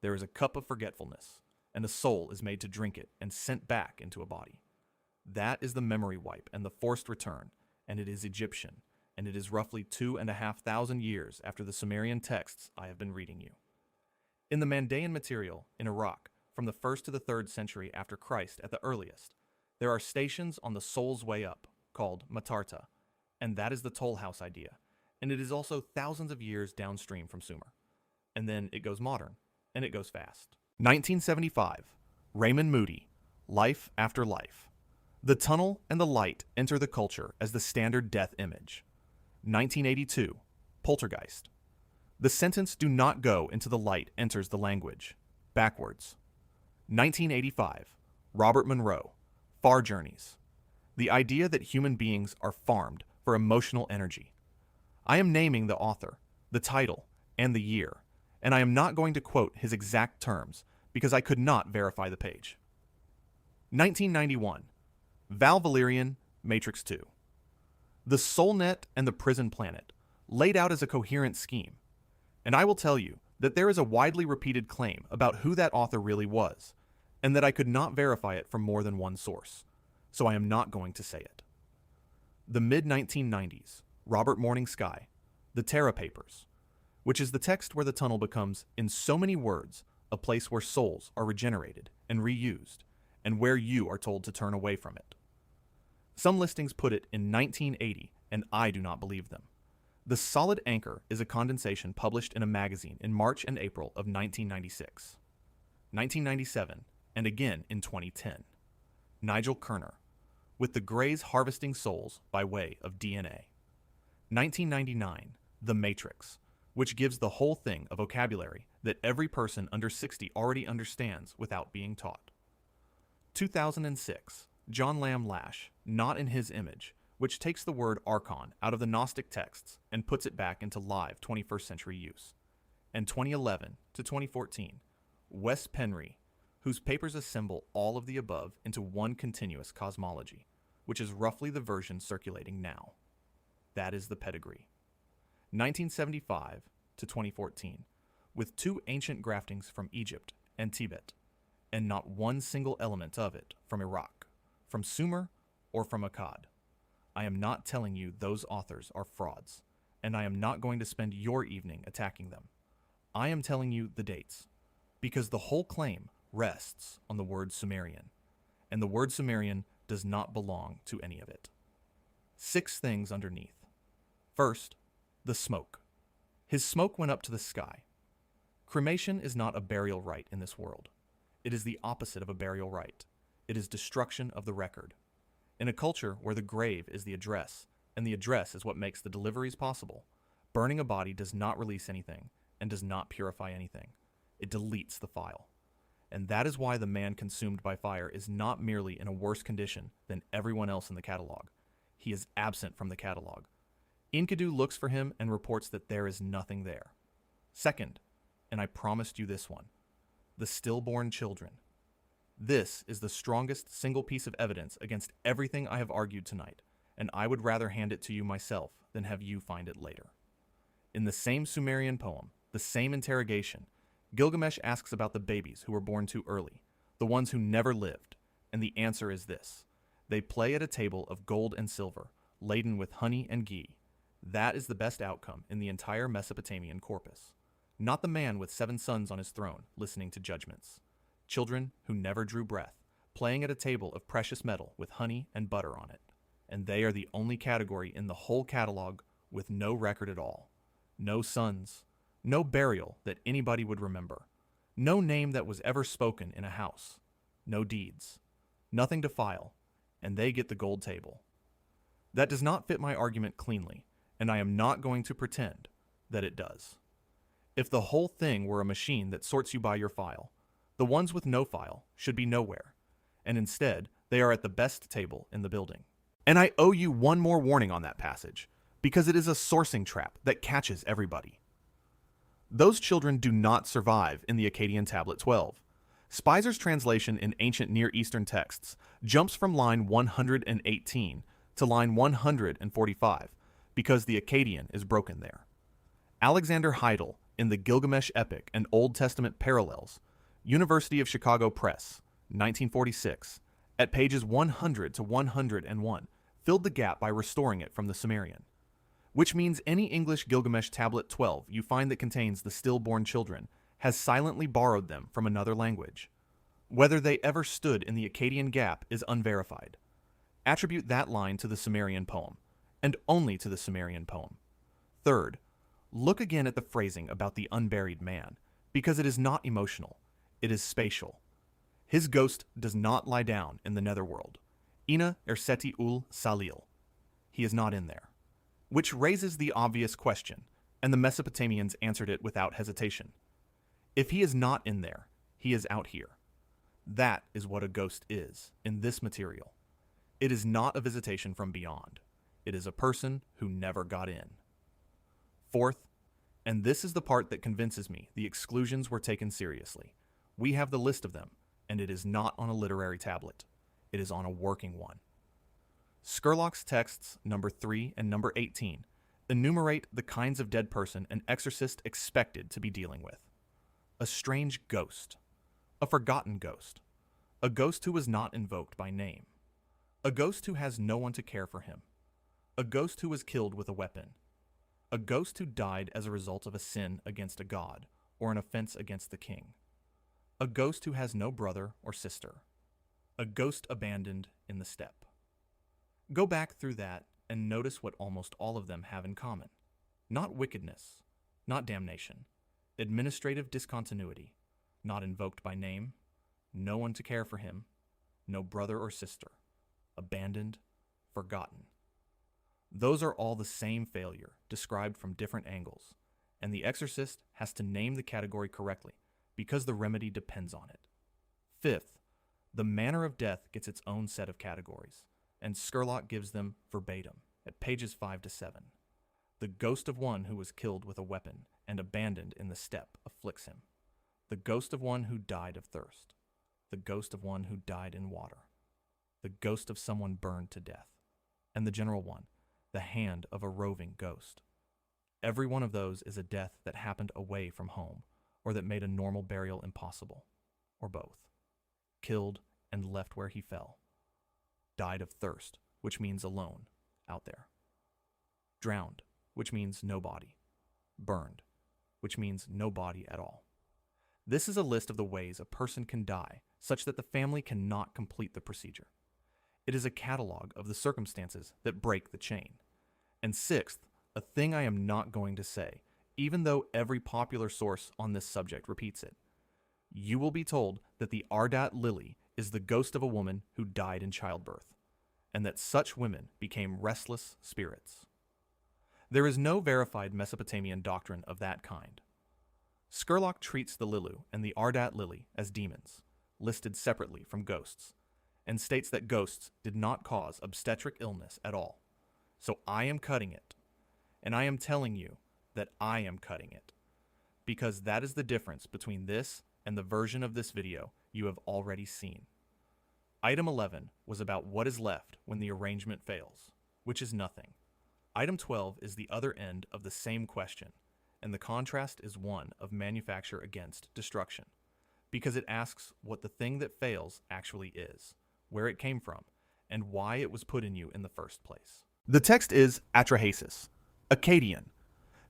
there is a cup of forgetfulness, and a soul is made to drink it and sent back into a body. That is the memory wipe and the forced return, and it is Egyptian, and it is roughly 2,500 years after the Sumerian texts I have been reading you. In the Mandaean material in Iraq, from the 1st to the 3rd century after Christ at the earliest, there are stations on the soul's way up, called Matarta, and that is the toll house idea, and it is also thousands of years downstream from Sumer. And then it goes modern, and it goes fast. 1975, Raymond Moody, Life After Life. The tunnel and the light enter the culture as the standard death image. 1982, Poltergeist. The sentence "do not go into the light" enters the language, backwards. 1985, Robert Monroe, Far Journeys. The idea that human beings are farmed for emotional energy. I am naming the author, the title, and the year, and I am not going to quote his exact terms because I could not verify the page. 1991, Val Valerian, Matrix 2. The SoulNet and the Prison Planet, laid out as a coherent scheme. And I will tell you that there is a widely repeated claim about who that author really was, and that I could not verify it from more than one source, so I am not going to say it. The mid-1990s, Robert Morning Sky, The Terra Papers, which is the text where the tunnel becomes, in so many words, a place where souls are regenerated and reused, and where you are told to turn away from it. Some listings put it in 1980, and I do not believe them. The solid anchor is a condensation published in a magazine in March and April of 1996, 1997, and again in 2010. Nigel Kerner, With the Greys Harvesting Souls by Way of DNA. 1999, The Matrix, which gives the whole thing a vocabulary that every person under 60 already understands without being taught. 2006, John Lamb Lash, Not in His Image, which takes the word archon out of the Gnostic texts and puts it back into live 21st century use. And 2011 to 2014, Wes Penry, whose papers assemble all of the above into one continuous cosmology, which is roughly the version circulating now. That is the pedigree. 1975 to 2014, with 2 ancient graftings from Egypt and Tibet, and not one single element of it from Iraq, from Sumer, or from Akkad. I am not telling you those authors are frauds, and I am not going to spend your evening attacking them. I am telling you the dates, because the whole claim rests on the word Sumerian, and the word Sumerian does not belong to any of it. 6 things underneath. First, the smoke. His smoke went up to the sky. Cremation is not a burial rite in this world. It is the opposite of a burial rite. It is destruction of the record. In a culture where the grave is the address, and the address is what makes the deliveries possible, burning a body does not release anything, and does not purify anything. It deletes the file. and that is why the man consumed by fire is not merely in a worse condition than everyone else in the catalog. He is absent from the catalog. Enkidu looks for him and reports that there is nothing there. Second, and I promised you this one, the stillborn children. This is the strongest single piece of evidence against everything I have argued tonight, and I would rather hand it to you myself than have you find it later. In the same Sumerian poem, the same interrogation, Gilgamesh asks about the babies who were born too early, the ones who never lived, and the answer is this: they play at a table of gold and silver, laden with honey and ghee. That is the best outcome in the entire Mesopotamian corpus. Not the man with 7 sons on his throne listening to judgments. Children who never drew breath, playing at a table of precious metal with honey and butter on it. And they are the only category in the whole catalog with no record at all. No sons, no burial that anybody would remember, no name that was ever spoken in a house, no deeds, nothing to file, and they get the gold table. That does not fit my argument cleanly, and I am not going to pretend that it does. If the whole thing were a machine that sorts you by your file, the ones with no file should be nowhere, and instead they are at the best table in the building. And I owe you one more warning on that passage, because it is a sourcing trap that catches everybody. Those children do not survive in the Akkadian Tablet 12. Spizer's translation in ancient Near Eastern texts jumps from line 118 to line 145 because the Akkadian is broken there. Alexander Heidel, in the Gilgamesh Epic and Old Testament Parallels, University of Chicago Press, 1946, at pages 100 to 101, filled the gap by restoring it from the Sumerian. Which means any English Gilgamesh Tablet 12 you find that contains the stillborn children has silently borrowed them from another language. Whether they ever stood in the Akkadian gap is unverified. Attribute that line to the Sumerian poem, and only to the Sumerian poem. Third, look again at the phrasing about the unburied man, because it is not emotional, it is spatial. His ghost does not lie down in the netherworld. Ina erseti ul salil. He is not in there. Which raises the obvious question, and the Mesopotamians answered it without hesitation. If he is not in there, he is out here. That is what a ghost is in this material. It is not a visitation from beyond. It is a person who never got in. Fourth, and this is the part that convinces me the exclusions were taken seriously. We have the list of them, and it is not on a literary tablet. It is on a working one. Scurlock's texts number 3 and number 18 enumerate the kinds of dead person an exorcist expected to be dealing with. A strange ghost. A forgotten ghost. A ghost who was not invoked by name. A ghost who has no one to care for him. A ghost who was killed with a weapon. A ghost who died as a result of a sin against a god or an offense against the king. A ghost who has no brother or sister. A ghost abandoned in the steppe. Go back through that and notice what almost all of them have in common. Not wickedness, not damnation, administrative discontinuity, not invoked by name, no one to care for him, no brother or sister, abandoned, forgotten. Those are all the same failure, described from different angles, and the exorcist has to name the category correctly because the remedy depends on it. Fifth, the manner of death gets its own set of categories, and Scurlock gives them verbatim at pages 5 to 7. The ghost of one who was killed with a weapon and abandoned in the steppe afflicts him. The ghost of one who died of thirst. The ghost of one who died in water. The ghost of someone burned to death. And the general one, the hand of a roving ghost. Every one of those is a death that happened away from home, or that made a normal burial impossible, or both. Killed and left where he fell. Died of thirst, which means alone, out there. Drowned, which means no body. Burned, which means no body at all. This is a list of the ways a person can die, such that the family cannot complete the procedure. It is a catalog of the circumstances that break the chain. And sixth, a thing I am not going to say, even though every popular source on this subject repeats it. You will be told that the Ardat lily is the ghost of a woman who died in childbirth, and that such women became restless spirits. There is no verified Mesopotamian doctrine of that kind. Skurlock treats the Lilu and the Ardat Lily as demons, listed separately from ghosts, and states that ghosts did not cause obstetric illness at all. So I am cutting it, and I am telling you that I am cutting it, because that is the difference between this and the version of this video you have already seen. Item 11 was about what is left when the arrangement fails, which is nothing. Item 12 is the other end of the same question, and the contrast is one of manufacture against destruction, because it asks what the thing that fails actually is, where it came from, and why it was put in you in the first place. The text is Atrahasis, Akkadian.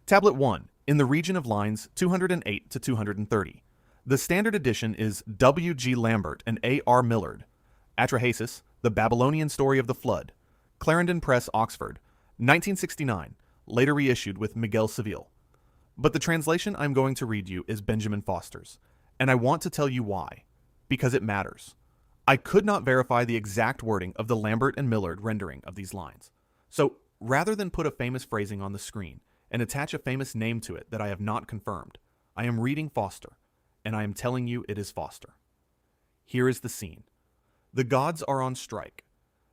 Tablet 1, in the region of lines 208 to 230. The standard edition is W. G. Lambert and A. R. Millard. Atrahasis, The Babylonian Story of the Flood. Clarendon Press, Oxford, 1969, later reissued with Miguel Seville. But the translation I'm going to read you is Benjamin Foster's, and I want to tell you why. Because it matters. I could not verify the exact wording of the Lambert and Millard rendering of these lines. So, rather than put a famous phrasing on the screen and attach a famous name to it that I have not confirmed, I am reading Foster, and I am telling you it is Foster. Here is the scene. The gods are on strike.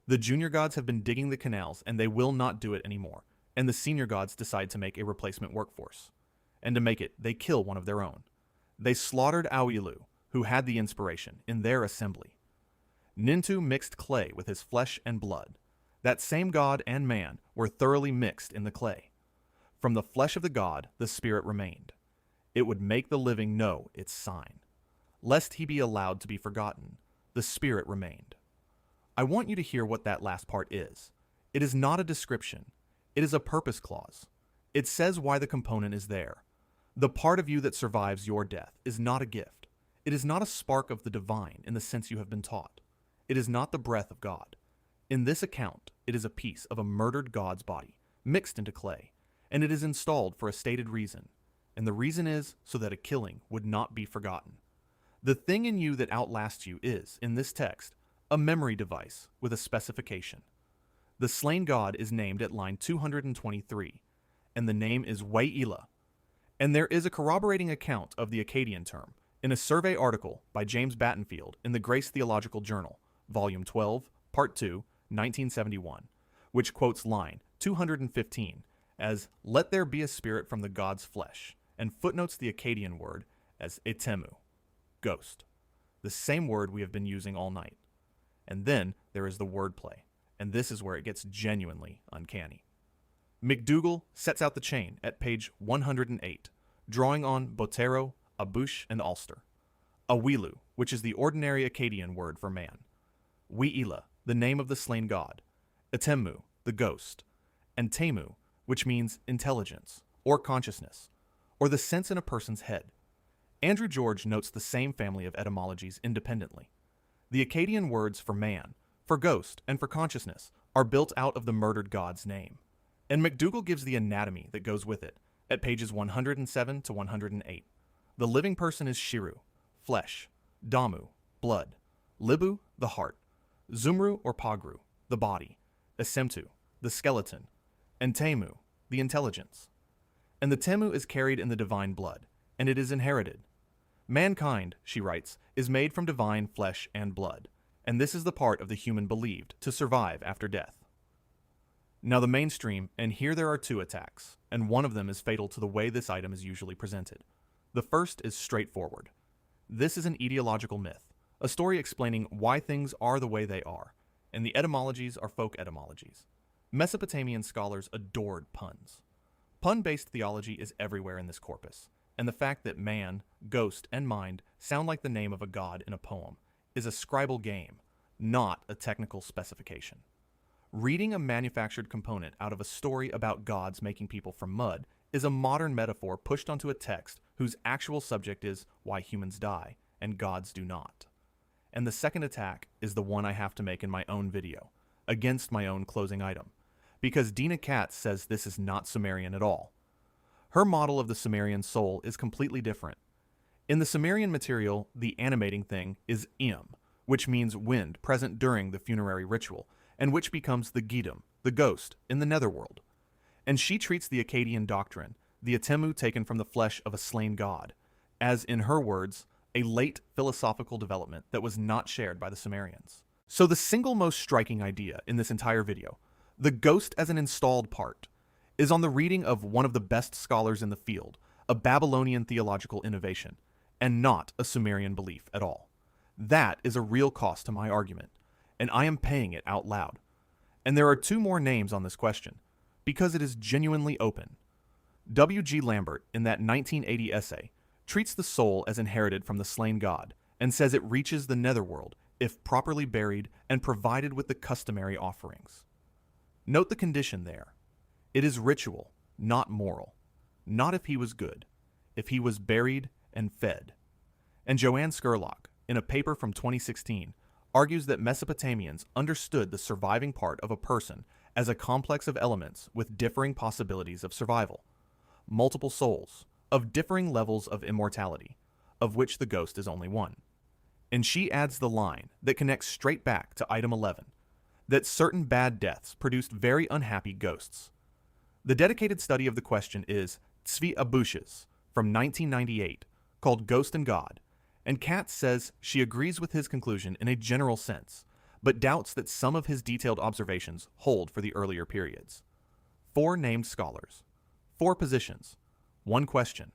The junior gods have been digging the canals, and they will not do it anymore, and the senior gods decide to make a replacement workforce. And to make it, they kill one of their own. They slaughtered Auilu, who had the inspiration, in their assembly. Nintu mixed clay with his flesh and blood. That same god and man were thoroughly mixed in the clay. From the flesh of the god, the spirit remained. It would make the living know its sign. Lest he be allowed to be forgotten, the spirit remained. I want you to hear what that last part is. It is not a description. It is a purpose clause. It says why the component is there. The part of you that survives your death is not a gift. It is not a spark of the divine in the sense you have been taught. It is not the breath of God. In this account, it is a piece of a murdered god's body, mixed into clay, and it is installed for a stated reason, and the reason is so that a killing would not be forgotten. The thing in you that outlasts you is, in this text, a memory device with a specification. The slain god is named at line 223, and the name is Wa'ila. And there is a corroborating account of the Akkadian term in a survey article by James Battenfield in the Grace Theological Journal, Volume 12, Part 2, 1971, which quotes line 215 as, "Let there be a spirit from the god's flesh," and footnotes the Akkadian word as etemu, ghost, the same word we have been using all night. And then there is the wordplay, and this is where it gets genuinely uncanny. McDougall sets out the chain at page 108, drawing on Botero, Abush, and Ulster. Awilu, which is the ordinary Akkadian word for man. Wa'ila, the name of the slain god. Etemu, the ghost. And Temu, which means intelligence, or consciousness, or the sense in a person's head. Andrew George notes the same family of etymologies independently. The Akkadian words for man, for ghost, and for consciousness are built out of the murdered god's name. And McDougall gives the anatomy that goes with it at pages 107 to 108. The living person is Shiru, flesh, Damu, blood, Libu, the heart, Zumru or Pagru, the body, Esemtu, the skeleton, and Temu, the intelligence. And the Temu is carried in the divine blood, and it is inherited. Mankind, she writes, is made from divine flesh and blood, and this is the part of the human believed to survive after death. Now the mainstream, and here there are two attacks, and one of them is fatal to the way this item is usually presented. The first is straightforward. This is an etiological myth, a story explaining why things are the way they are, and the etymologies are folk etymologies. Mesopotamian scholars adored puns. Pun-based theology is everywhere in this corpus, and the fact that man, ghost, and mind sound like the name of a god in a poem is a scribal game, not a technical specification. Reading a manufactured component out of a story about gods making people from mud is a modern metaphor pushed onto a text whose actual subject is why humans die and gods do not. And the second attack is the one I have to make in my own video, against my own closing item, because Dina Katz says this is not Sumerian at all. Her model of the Sumerian soul is completely different. In the Sumerian material, the animating thing is Im, which means wind present during the funerary ritual, and which becomes the Gidum, the ghost, in the netherworld. And she treats the Akkadian doctrine, the Etemu taken from the flesh of a slain god, as, in her words, a late philosophical development that was not shared by the Sumerians. So the single most striking idea in this entire video, the ghost as an installed part, is on the reading of one of the best scholars in the field, a Babylonian theological innovation, and not a Sumerian belief at all. That is a real cost to my argument, and I am paying it out loud. And there are two more names on this question, because it is genuinely open. W.G. Lambert, in that 1980 essay, treats the soul as inherited from the slain god, and says it reaches the netherworld if properly buried and provided with the customary offerings. Note the condition there. It is ritual, not moral. Not if he was good, if he was buried and fed. And Joanne Scurlock, in a paper from 2016, argues that Mesopotamians understood the surviving part of a person as a complex of elements with differing possibilities of survival, multiple souls, of differing levels of immortality, of which the ghost is only one. And she adds the line that connects straight back to item 11, that certain bad deaths produced very unhappy ghosts. The dedicated study of the question is Tzvi Abush's from 1998, called Ghost and God, and Katz says she agrees with his conclusion in a general sense, but doubts that some of his detailed observations hold for the earlier periods. 4 named scholars, 4 positions, 1 question.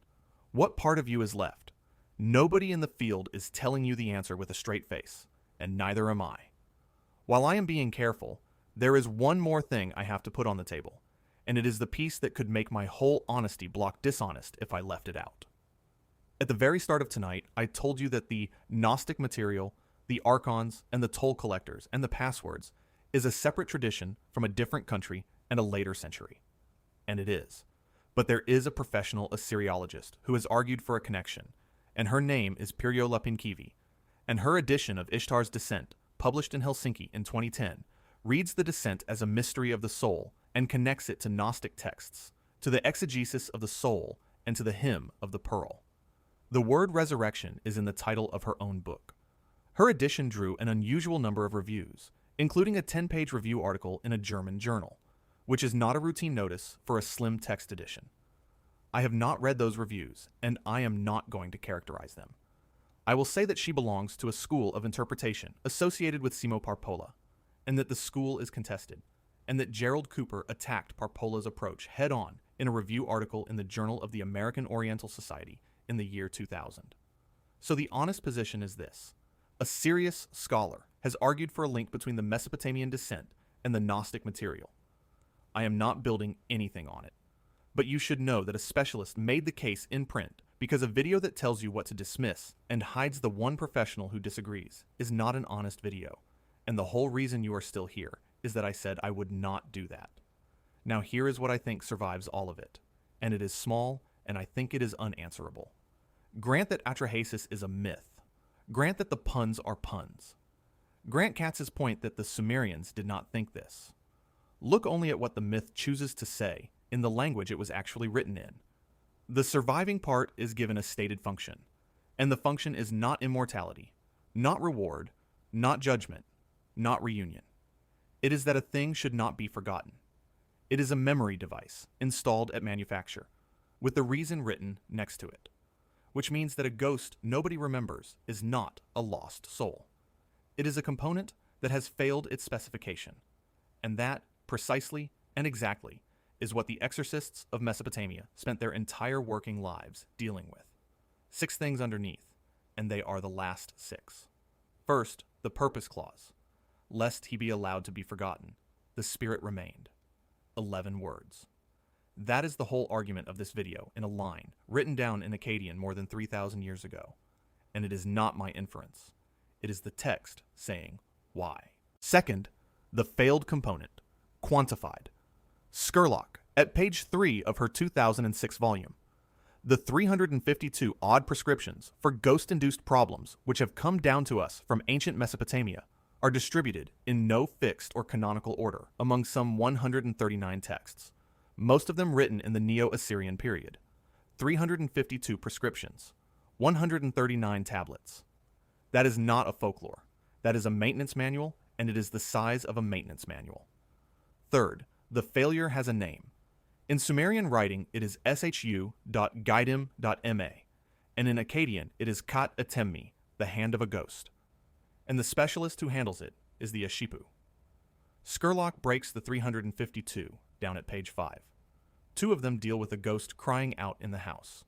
What part of you is left? Nobody in the field is telling you the answer with a straight face, and neither am I. While I am being careful, there is one more thing I have to put on the table, and it is the piece that could make my whole honesty block dishonest if I left it out. At the very start of tonight, I told you that the Gnostic material, the archons, and the toll collectors, and the passwords is a separate tradition from a different country and a later century. And it is. But there is a professional Assyriologist who has argued for a connection, and her name is Pirjo Lapinkivi, and her edition of Ishtar's Descent, published in Helsinki in 2010, reads the descent as a mystery of the soul and connects it to Gnostic texts, to the exegesis of the soul, and to the hymn of the pearl. The word resurrection is in the title of her own book. Her edition drew an unusual number of reviews, including a 10-page review article in a German journal, which is not a routine notice for a slim text edition. I have not read those reviews, and I am not going to characterize them. I will say that she belongs to a school of interpretation associated with Simo Parpola, and that the school is contested, and that Gerald Cooper attacked Parpola's approach head-on in a review article in the Journal of the American Oriental Society in the year 2000. So the honest position is this. A serious scholar has argued for a link between the Mesopotamian descent and the Gnostic material. I am not building anything on it. But you should know that a specialist made the case in print because a video that tells you what to dismiss and hides the one professional who disagrees is not an honest video. And the whole reason you are still here is that I said I would not do that. Now here is what I think survives all of it. And it is small, and I think it is unanswerable. Grant that Atrahasis is a myth. Grant that the puns are puns. Grant Katz's point that the Sumerians did not think this. Look only at what the myth chooses to say in the language it was actually written in. The surviving part is given a stated function, and the function is not immortality, not reward, not judgment, not reunion. It is that a thing should not be forgotten. It is a memory device installed at manufacture, with the reason written next to it, which means that a ghost nobody remembers is not a lost soul. It is a component that has failed its specification, and that, precisely and exactly, is what the exorcists of Mesopotamia spent their entire working lives dealing with. 6 things underneath, and they are the last 6. First, the purpose clause. Lest he be allowed to be forgotten, the spirit remained. 11 words. That is the whole argument of this video in a line, written down in Akkadian more than 3,000 years ago. And it is not my inference. It is the text saying why. Second, the failed component, quantified. Scurlock, at page 3 of her 2006 volume. The 352 odd prescriptions for ghost-induced problems which have come down to us from ancient Mesopotamia are distributed in no fixed or canonical order among some 139 texts, most of them written in the Neo-Assyrian period. 352 prescriptions, 139 tablets. That is not a folklore. That is a maintenance manual, and it is the size of a maintenance manual. Third, the failure has a name. In Sumerian writing, it is shu.guidim.ma, and in Akkadian it is Kat Atemmi, the hand of a ghost. And the specialist who handles it is the Ashipu. Skurlock breaks the 352 down at page 5. 2 of them deal with a ghost crying out in the house.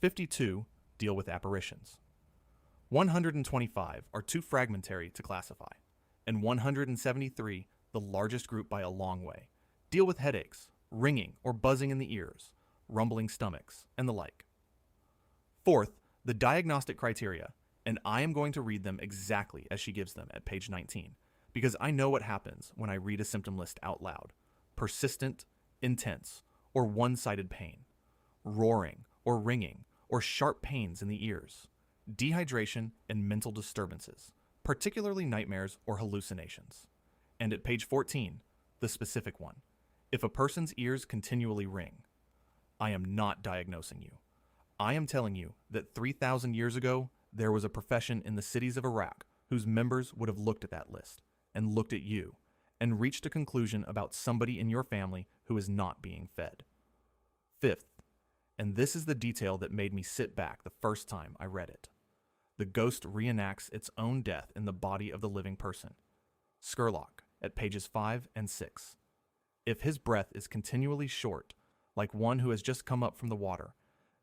52 deal with apparitions. 125 are too fragmentary to classify, and 173, the largest group by a long way, deal with headaches, ringing or buzzing in the ears, rumbling stomachs, and the like. Fourth, the diagnostic criteria, and I am going to read them exactly as she gives them at page 19, because I know what happens when I read a symptom list out loud. Persistent, intense, or one-sided pain, roaring or ringing or sharp pains in the ears, dehydration and mental disturbances, particularly nightmares or hallucinations. And at page 14, the specific one, if a person's ears continually ring. I am not diagnosing you. I am telling you that 3,000 years ago, there was a profession in the cities of Iraq whose members would have looked at that list and looked at you and reached a conclusion about somebody in your family who is not being fed. Fifth, and this is the detail that made me sit back the first time I read it. The ghost reenacts its own death in the body of the living person. Skurlock, at pages 5 and 6. If his breath is continually short, like one who has just come up from the water,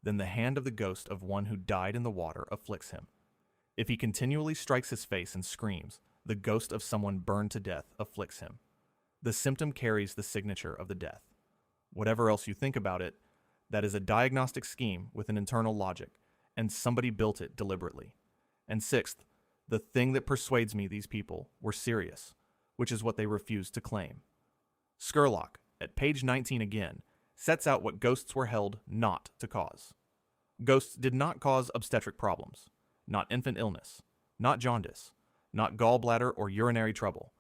then the hand of the ghost of one who died in the water afflicts him. If he continually strikes his face and screams, the ghost of someone burned to death afflicts him. The symptom carries the signature of the death. Whatever else you think about it, that is a diagnostic scheme with an internal logic, and somebody built it deliberately. And sixth, the thing that persuades me these people were serious, which is what they refused to claim. Skurlock, at page 19 again, sets out what ghosts were held not to cause. Ghosts did not cause obstetric problems, not infant illness, not jaundice, not gallbladder or urinary trouble,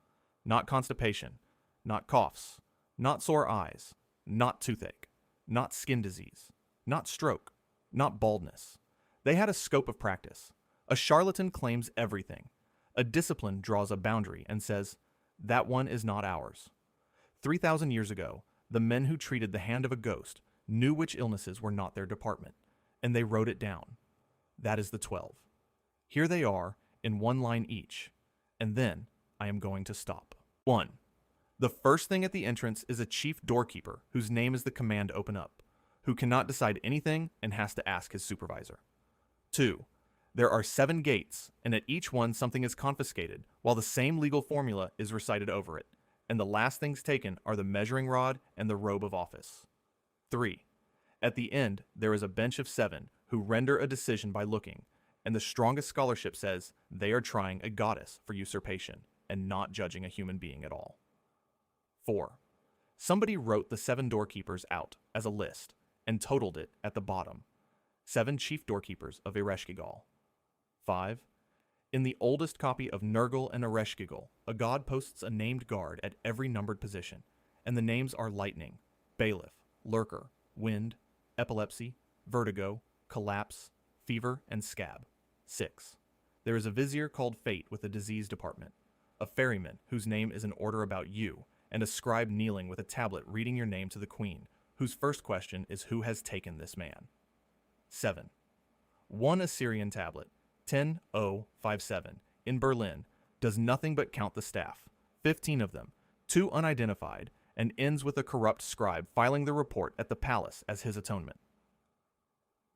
not constipation, not coughs, not sore eyes, not toothache, not skin disease, not stroke, not baldness. They had a scope of practice. A charlatan claims everything. A discipline draws a boundary and says, that one is not ours. 3,000 years ago, the men who treated the hand of a ghost knew which illnesses were not their department, and they wrote it down. That is the 12. Here they are, in one line each, and then I am going to stop. 1. The first thing at the entrance is a chief doorkeeper whose name is the command to open up, who cannot decide anything and has to ask his supervisor. 2. There are 7 gates, and at each one something is confiscated, while the same legal formula is recited over it, and the last things taken are the measuring rod and the robe of office. 3. At the end, there is a bench of 7 who render a decision by looking, and the strongest scholarship says they are trying a goddess for usurpation and not judging a human being at all. 4. Somebody wrote the 7 doorkeepers out as a list and totaled it at the bottom. 7 chief doorkeepers of Ereshkigal. 5. In the oldest copy of Nergal and Ereshkigal, a god posts a named guard at every numbered position, and the names are lightning, bailiff, lurker, wind, epilepsy, vertigo, collapse, fever, and scab. 6. There is a vizier called Fate with a disease department, a ferryman whose name is an order about you, and a scribe kneeling with a tablet reading your name to the queen, whose first question is who has taken this man. 7. One Assyrian tablet, 10057, in Berlin, does nothing but count the staff, 15 of them, 2 unidentified, and ends with a corrupt scribe filing the report at the palace as his atonement.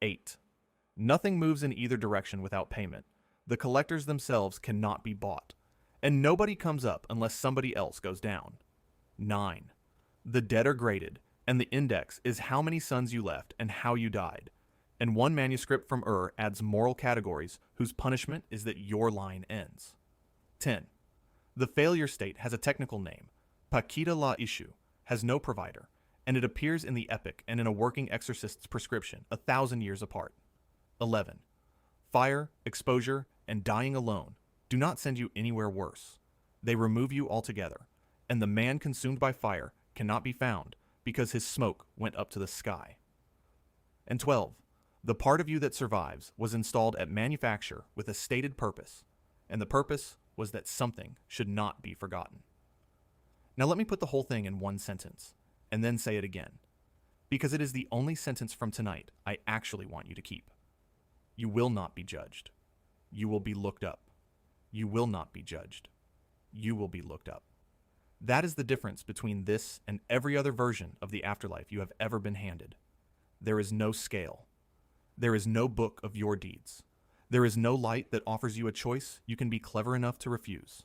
8. Nothing moves in either direction without payment. The collectors themselves cannot be bought, and nobody comes up unless somebody else goes down. 9. The dead are graded, and the index is how many sons you left and how you died. And one manuscript from adds moral categories whose punishment is that your line ends. 10. The failure state has a technical name. Pakita la issue has no provider, and it appears in the epic and in a working exorcist's prescription 1,000 years apart. 11. Fire, exposure, and dying alone do not send you anywhere worse. They remove you altogether, and the man consumed by fire cannot be found because his smoke went up to the sky. And 12. The part of you that survives was installed at manufacture with a stated purpose, and the purpose was that something should not be forgotten. Now let me put the whole thing in one sentence, and then say it again, because it is the only sentence from tonight I actually want you to keep. You will not be judged. You will be looked up. You will not be judged. You will be looked up. That is the difference between this and every other version of the afterlife you have ever been handed. There is no scale. There is no book of your deeds. There is no light that offers you a choice you can be clever enough to refuse.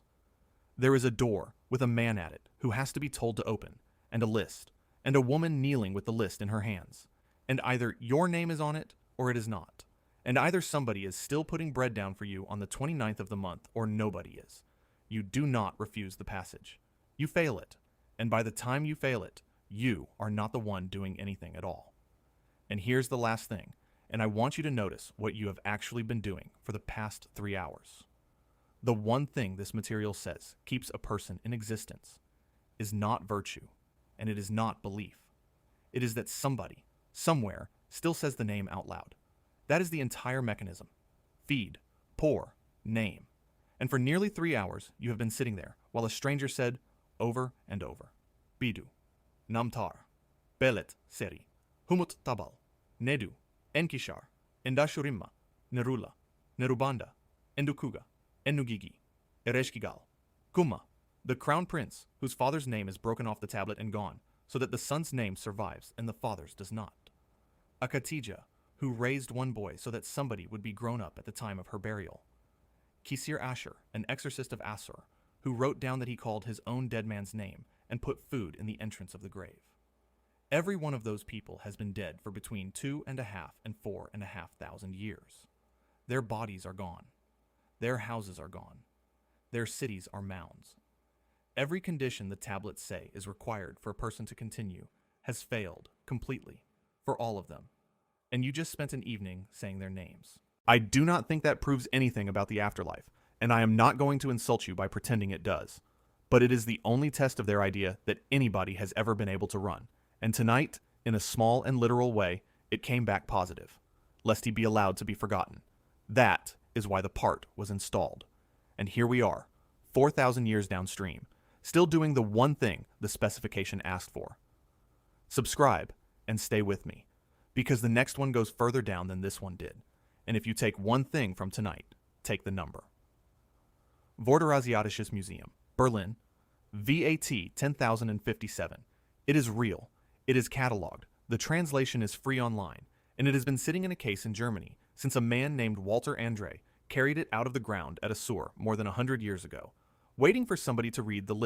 There is a door with a man at it who has to be told to open, and a list, and a woman kneeling with the list in her hands. And either your name is on it or it is not. And either somebody is still putting bread down for you on the 29th of the month or nobody is. You do not refuse the passage. You fail it, and by the time you fail it, you are not the one doing anything at all. And here's the last thing, and I want you to notice what you have actually been doing for the past 3 hours. The one thing this material says keeps a person in existence is not virtue, and it is not belief. It is that somebody, somewhere, still says the name out loud. That is the entire mechanism. Feed, pour, name. And for nearly 3 hours, you have been sitting there while a stranger said, over and over, Bidu, Namtar, Belet Seri, Humut Tabal, Nedu, Enkishar, Endashurimma, Nerula, Nerubanda, Endukuga, Enugigi, Ereshkigal, Kuma, the crown prince, whose father's name is broken off the tablet and gone, so that the son's name survives and the father's does not. Akatija, who raised one boy so that somebody would be grown up at the time of her burial. Kisir Asher, an exorcist of Assur, who wrote down that he called his own dead man's name and put food in the entrance of the grave. Every one of those people has been dead for between 2,500 and 4,500 years. Their bodies are gone. Their houses are gone. Their cities are mounds. Every condition the tablets say is required for a person to continue has failed completely for all of them. And you just spent an evening saying their names. I do not think that proves anything about the afterlife, and I am not going to insult you by pretending it does. But it is the only test of their idea that anybody has ever been able to run. And tonight, in a small and literal way, it came back positive, lest he be allowed to be forgotten. That is why the part was installed. And here we are, 4,000 years downstream, still doing the one thing the specification asked for. Subscribe and stay with me, because the next one goes further down than this one did. And if you take one thing from tonight, take the number. Vorderasiatisches Museum, Berlin, VAT 10,057. It is real. It is cataloged. The translation is free online, and it has been sitting in a case in Germany since a man named Walter Andre carried it out of the ground at Assur more than 100 years ago, waiting for somebody to read the list